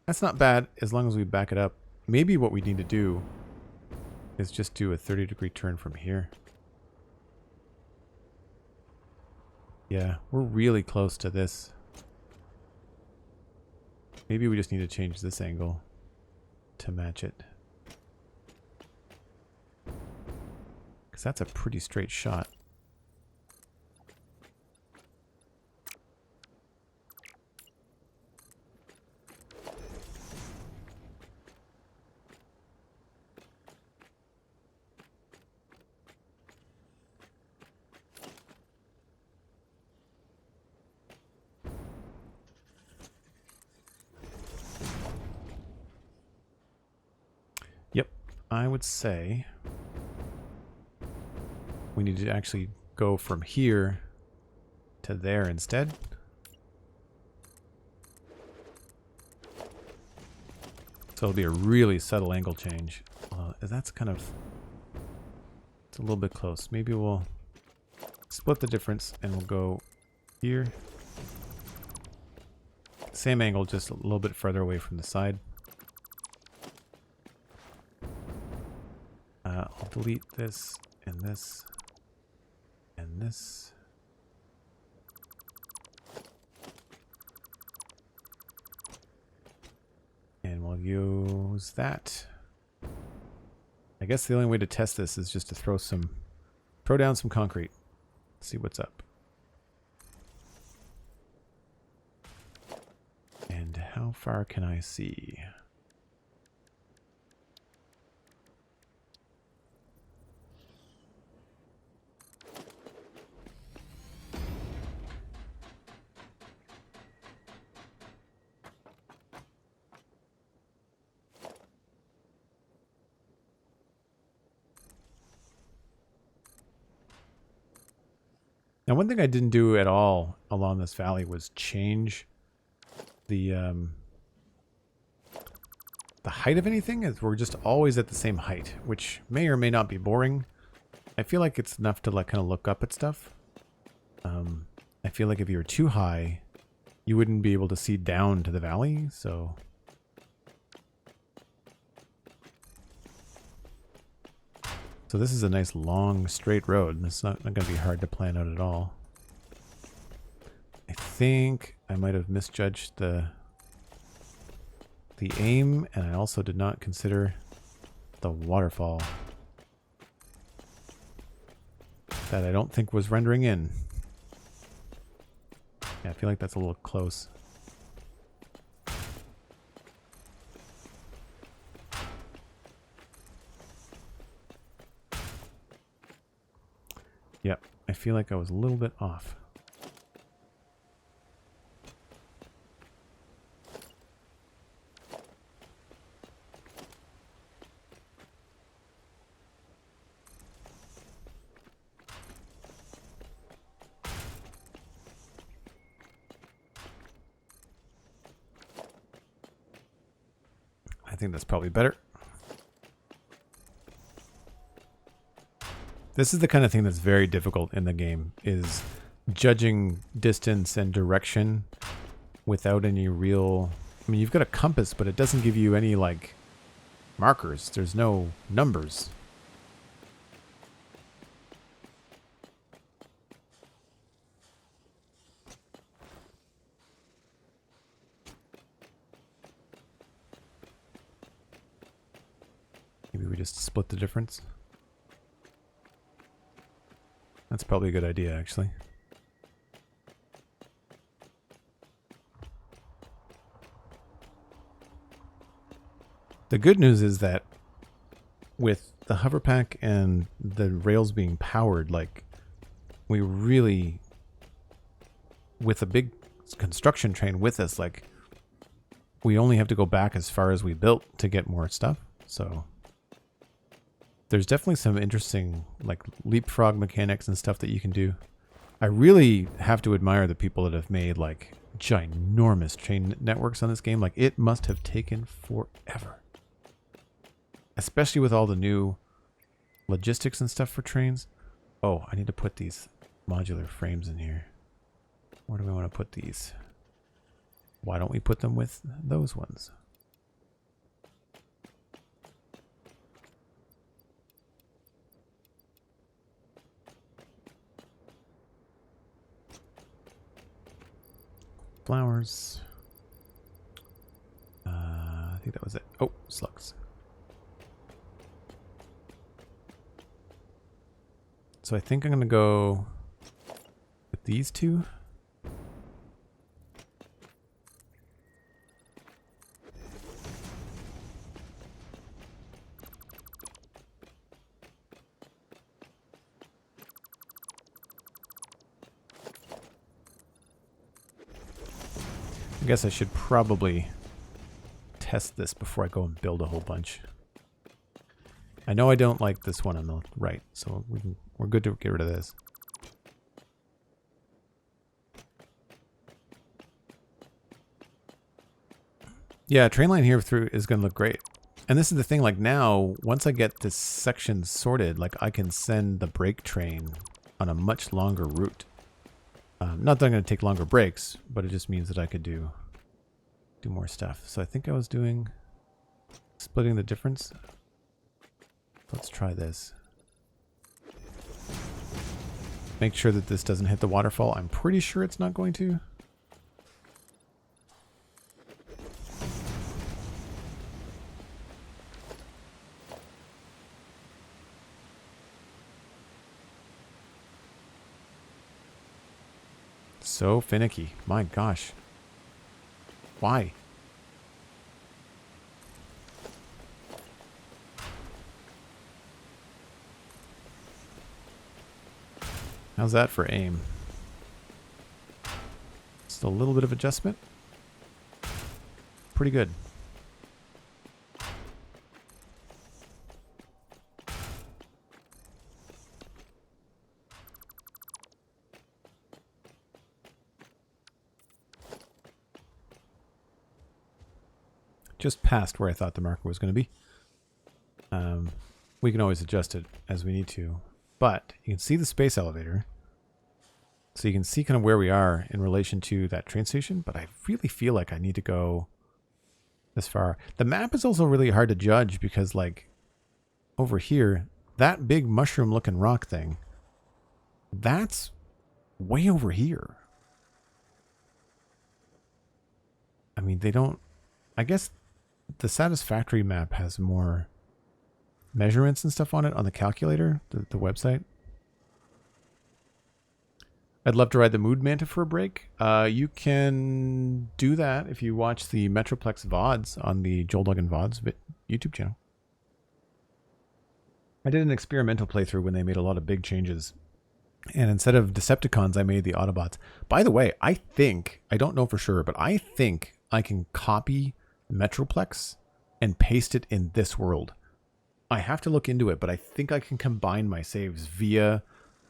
That's not bad as long as we back it up. Maybe what we need to do is just do a 30-degree turn from here. Yeah, we're really close to this. Maybe we just need to change this angle to match it. Because that's a pretty straight shot. Yep, I would say we need to actually go from here to there instead. So it'll be a really subtle angle change. That's kind of... It's a little bit close. Maybe we'll split the difference and we'll go here. Same angle, just a little bit further away from the side. I'll delete this and this and this. And we'll use that. I guess the only way to test this is just to throw down some concrete. See what's up. And how far can I see? Now, one thing I didn't do at all along this valley was change the height of anything. As we're just always at the same height, which may or may not be boring. I feel like it's enough to like kind of look up at stuff. I feel like if you were too high, you wouldn't be able to see down to the valley. So this is a nice long straight road. It's not going to be hard to plan out at all. I think I might have misjudged the aim, and I also did not consider the waterfall that I don't think was rendering in. Yeah, I feel like that's a little close. Yep, I feel like I was a little bit off. I think that's probably better. This is the kind of thing that's very difficult in the game, is judging distance and direction without any real... I mean, you've got a compass, but it doesn't give you any, like, markers. There's no numbers. Maybe we just split the difference. That's probably a good idea, actually. The good news is that with the hover pack and the rails being powered, like, we really, with a big construction train with us, like, we only have to go back as far as we built to get more stuff. So there's definitely some interesting, like, leapfrog mechanics and stuff that you can do. I really have to admire the people that have made, like, ginormous train networks on this game. Like, it must have taken forever. Especially with all the new logistics and stuff for trains. Oh, I need to put these modular frames in here. Where do we want to put these? Why don't we put them with those ones? Flowers. I think that was it. Oh, slugs. So I think I'm going to go with these two. I guess I should probably test this before I go and build a whole bunch. I know I don't like this one on the right, so we're good to get rid of this. Yeah, train line here through is going to look great. And this is the thing, like now, once I get this section sorted, like I can send the break train on a much longer route. Not that I'm going to take longer breaks, but it just means that I could do more stuff. So I think I was doing splitting the difference. Let's try this. Make sure that this doesn't hit the waterfall. I'm pretty sure it's not going to. So finicky. My gosh. Why? How's that for aim? Just a little bit of adjustment. Pretty good. Just past where I thought the marker was going to be. We can always adjust it as we need to. But you can see the space elevator. So you can see kind of where we are in relation to that train station. But I really feel like I need to go this far. The map is also really hard to judge because, like, over here, that big mushroom looking rock thing, that's way over here. I mean, they don't... I guess the Satisfactory map has more measurements and stuff on it on the calculator, the website. I'd love to ride the Mood Manta for a break. You can do that if you watch the Metroplex VODs on the Joel Duggan VODs YouTube channel. I did an experimental playthrough when they made a lot of big changes. And instead of Decepticons, I made the Autobots. By the way, I think, I don't know for sure, but I think I can copy Metroplex and paste it in this world. I have to look into it, but I think I can combine my saves via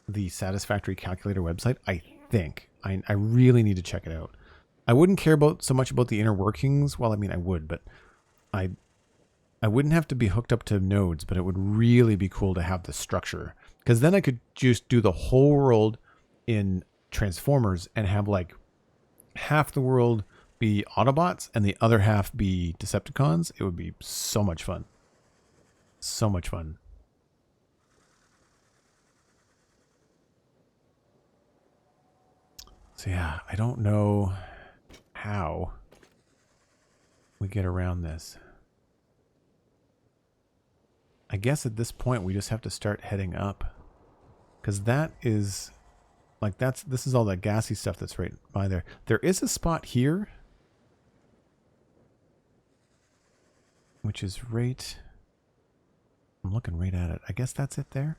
the Satisfactory calculator website. I think. I really need to check it out. I wouldn't care so much about the inner workings. Well, I mean, I would, but I wouldn't have to be hooked up to nodes, but it would really be cool to have the structure Because then I could just do the whole world in Transformers and have like half the world be Autobots and the other half be Decepticons. It would be so much fun. So much fun. So yeah, I don't know how we get around this. I guess at this point we just have to start heading up. Because that is, like, this is all that gassy stuff that's right by there. There is a spot here, which is right, I'm looking right at it. I guess that's it there.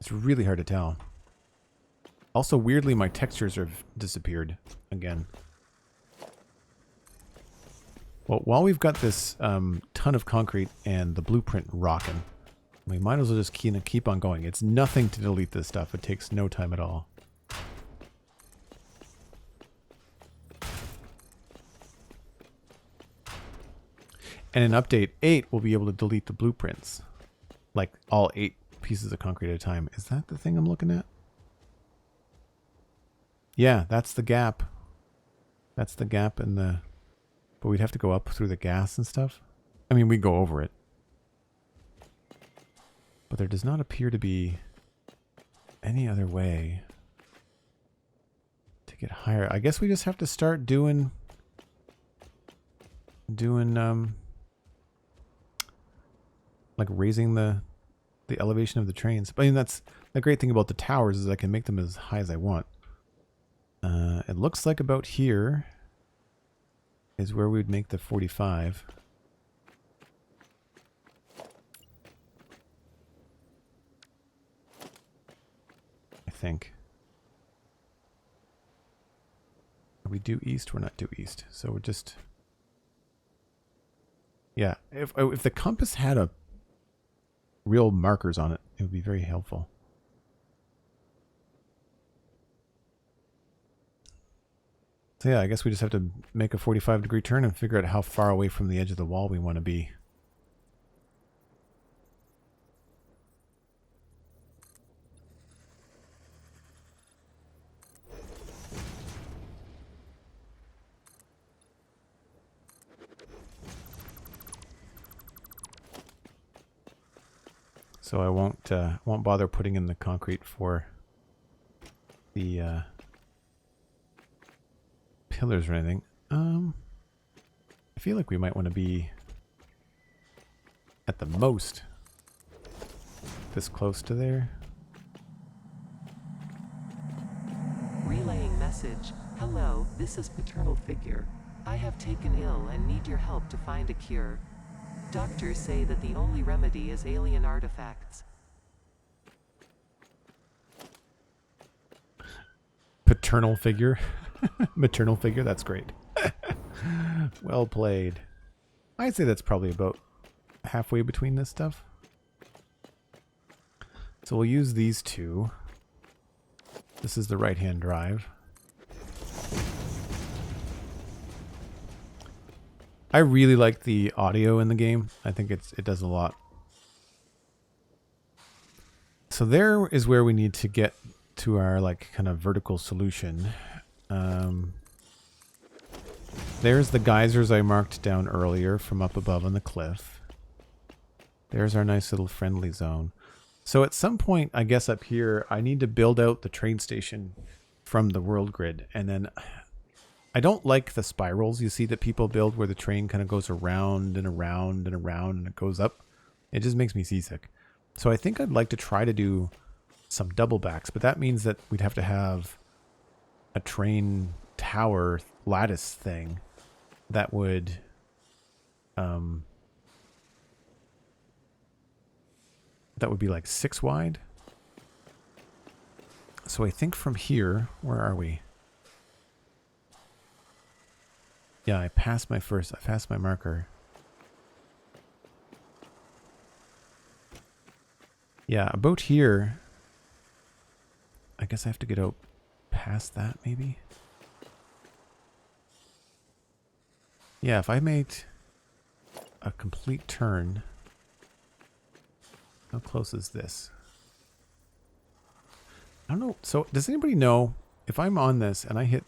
It's really hard to tell. Also, weirdly, my textures have disappeared again. Well, while we've got this ton of concrete and the blueprint rocking, we might as well just keep on going. It's nothing to delete this stuff. It takes no time at all. And in update 8, we'll be able to delete the blueprints. Like all 8 pieces of concrete at a time. Is that the thing I'm looking at? Yeah, that's the gap. That's the gap in the... But we'd have to go up through the gas and stuff. I mean, we go over it. But there does not appear to be any other way to get higher. I guess we just have to start doing like raising the elevation of the trains. But I mean, that's the great thing about the towers is I can make them as high as I want. It looks like about here is where we would make the 45. I think. Are we due east? We're not due east. So we're just... Yeah, if the compass had a real markers on it, it would be very helpful. So yeah, I guess we just have to make a 45-degree turn and figure out how far away from the edge of the wall we want to be. So I won't bother putting in the concrete for the pillars or anything. I feel like we might want to be at the most this close to there. Relaying message. Hello, this is Paternal Figure. I have taken ill and need your help to find a cure. Doctors say that the only remedy is alien artifacts. Paternal Figure. Maternal Figure, that's great. Well played. I'd say that's probably about halfway between this stuff. So we'll use these two. This is the right-hand drive. I really like the audio in the game. I think it does a lot. So there is where we need to get to our like kind of vertical solution. There's the geysers I marked down earlier from up above on the cliff. There's our nice little friendly zone. So at some point, I guess up here, I need to build out the train station from the world grid. And then I don't like the spirals you see that people build where the train kind of goes around and around and around and it goes up. It just makes me seasick. So I think I'd like to try to do some double backs, but that means that we'd have to have a train tower lattice thing that would be like 6 wide. So I think from here, where are we? Yeah, I passed my marker. Yeah, about here. I guess I have to get out past that, maybe? Yeah, if I made a complete turn How close is this? I don't know. So does anybody know if I'm on this and I hit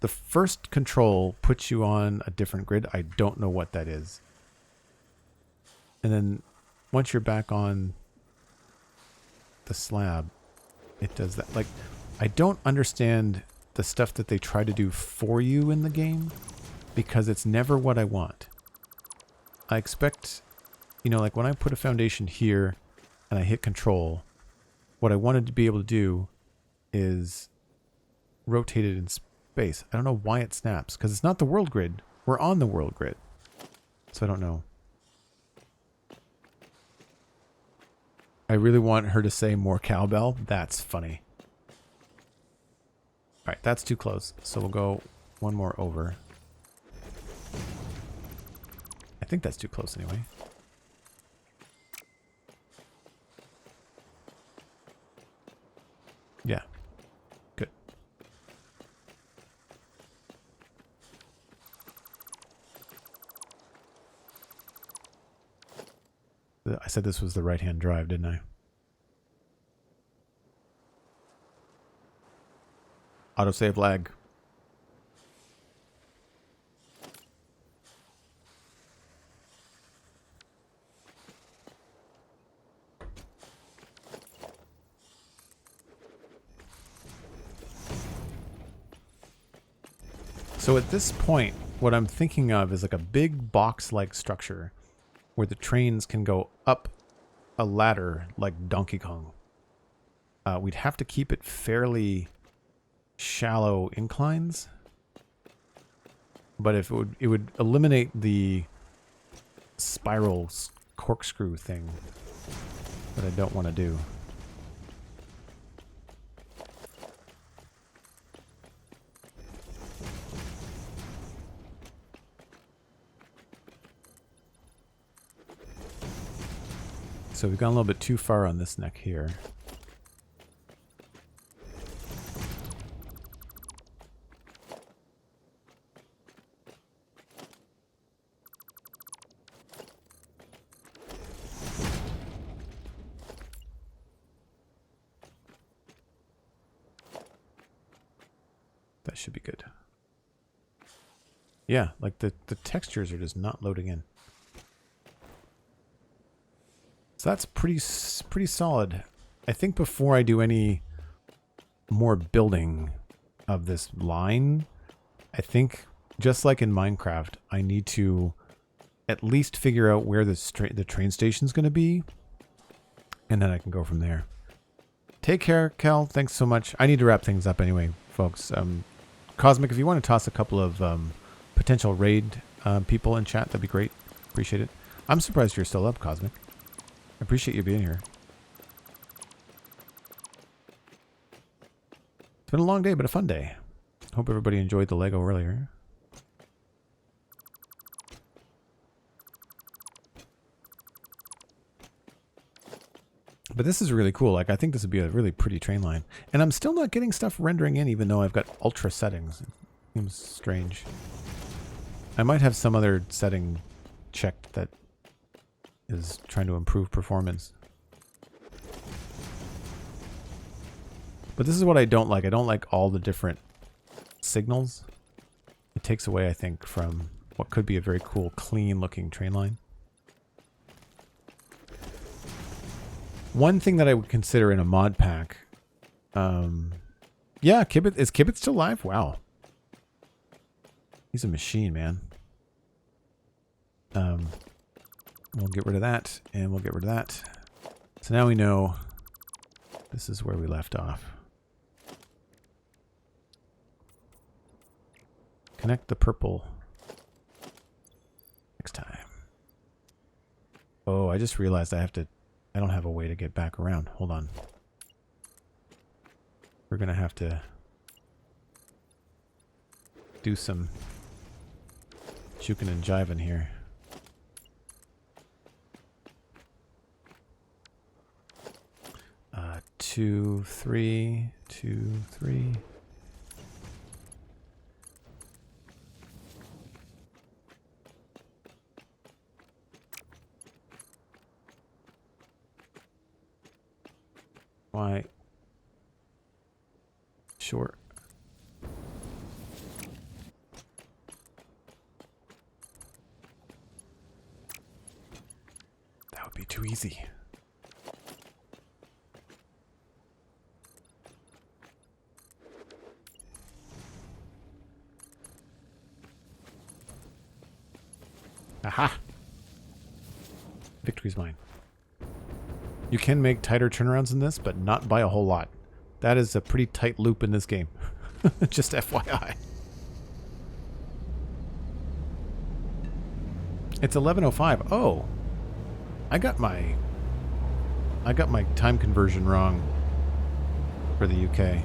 the first control puts you on a different grid? I don't know what that is. And then once you're back on the slab, it does that. Like, I don't understand the stuff that they try to do for you in the game because it's never what I want. I expect, you know, like when I put a foundation here and I hit control, what I wanted to be able to do is rotate it in space. I don't know why it snaps because it's not the world grid. We're on the world grid. So I don't know. I really want her to say more cowbell. That's funny. All right, that's too close. So we'll go one more over. I think that's too close anyway. Yeah. Good. I said this was the right-hand drive, didn't I? Autosave lag. So at this point, what I'm thinking of is like a big box-like structure where the trains can go up a ladder like Donkey Kong. We'd have to keep it fairly shallow inclines, but if it would eliminate the spiral corkscrew thing that I don't want to do. So we've gone a little bit too far on this neck here. That should be good. Yeah, like the textures are just not loading in. So that's pretty solid. I think before I do any more building of this line, I think just like in Minecraft, I need to at least figure out where the train station is going to be, and then I can go from there. Take care, Cal. Thanks so much. I need to wrap things up anyway, folks. Cosmic, if you want to toss a couple of potential raid people in chat, that'd be great. Appreciate it. I'm surprised you're still up, Cosmic. I appreciate you being here. It's been a long day, but a fun day. Hope everybody enjoyed the Lego earlier. But this is really cool. Like, I think this would be a really pretty train line. And I'm still not getting stuff rendering in, even though I've got ultra settings. It seems strange. I might have some other setting checked that is trying to improve performance. But this is what I don't like. I don't like all the different signals. It takes away, I think, from what could be a very cool, clean-looking train line. One thing that I would consider in a mod pack... yeah, Kibbit, is Kibbit still live? Wow. He's a machine, man. We'll get rid of that, and we'll get rid of that. So now we know this is where we left off. Connect the purple next time. Oh, I just realized I don't have a way to get back around. Hold on. We're going to have to do some juking and jiving here. Two, three, 2, 3. Why? Sure. That would be too easy. Aha! Victory's mine. You can make tighter turnarounds in this, but not by a whole lot. That is a pretty tight loop in this game. Just FYI. It's 11:05. Oh. I got my time conversion wrong for the UK.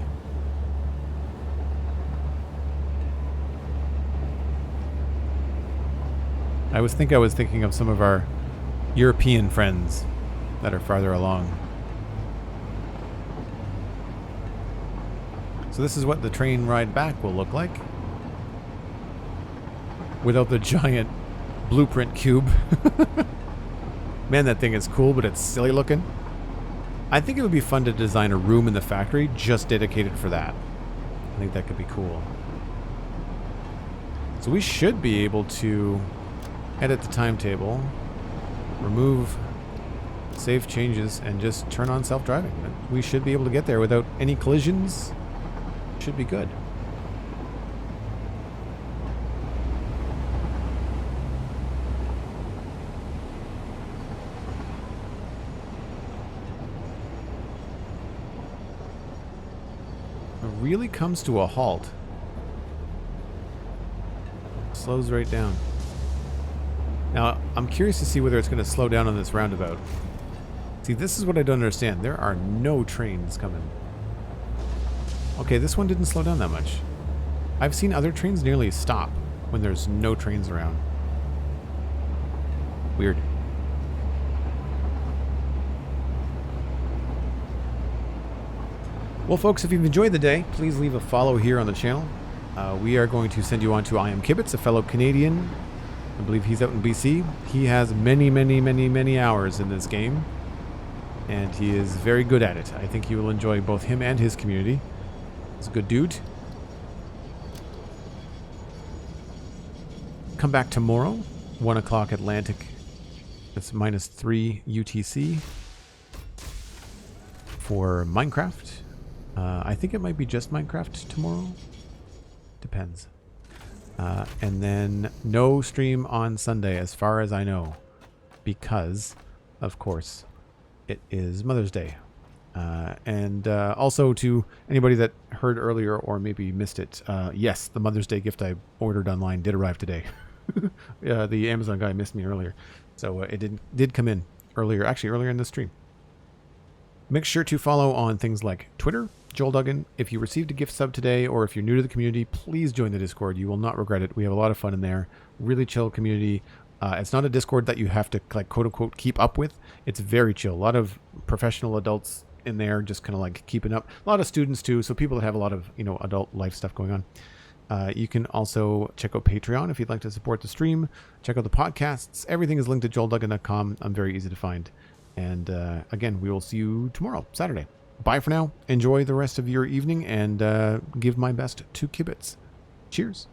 I was thinking of some of our European friends that are farther along. So this is what the train ride back will look like. Without the giant blueprint cube. Man, that thing is cool, but it's silly looking. I think it would be fun to design a room in the factory just dedicated for that. I think that could be cool. So we should be able to edit the timetable, remove save changes, and just turn on self-driving. We should be able to get there without any collisions. Should be good. It really comes to a halt. Slows right down. Now, I'm curious to see whether it's going to slow down on this roundabout. See, this is what I don't understand. There are no trains coming. Okay, this one didn't slow down that much. I've seen other trains nearly stop when there's no trains around. Weird. Well, folks, if you've enjoyed the day, please leave a follow here on the channel. We are going to send you on to I Am Kibbitz, a fellow Canadian. I believe he's out in BC. He has many hours in this game, and he is very good at it. I think you will enjoy both him and his community. He's a good dude. Come back tomorrow, 1 o'clock Atlantic. That's -3 UTC for Minecraft. I think it might be just Minecraft tomorrow. Depends. And then no stream on Sunday as far as I know, because, of course, it is Mother's Day. And also to anybody that heard earlier or maybe missed it, yes, the Mother's Day gift I ordered online did arrive today. The Amazon guy missed me earlier, so it did come in earlier, actually earlier in the stream. Make sure to follow on things like Twitter, Joel Duggan. If you received a gift sub today, or if you're new to the community, please join the Discord. You will not regret it. We have a lot of fun in there. Really chill community. It's not a Discord that you have to, like, quote unquote keep up with. It's very chill. A lot of professional adults in there, just kind of like keeping up. A lot of students too, so people that have a lot of, adult life stuff going on. You can also check out Patreon if you'd like to support the stream. Check out the podcasts. Everything is linked at joelduggan.com. I'm very easy to find. And again, we will see you tomorrow, Saturday. Bye for now. Enjoy the rest of your evening, and give my best to Kibbitz. Cheers.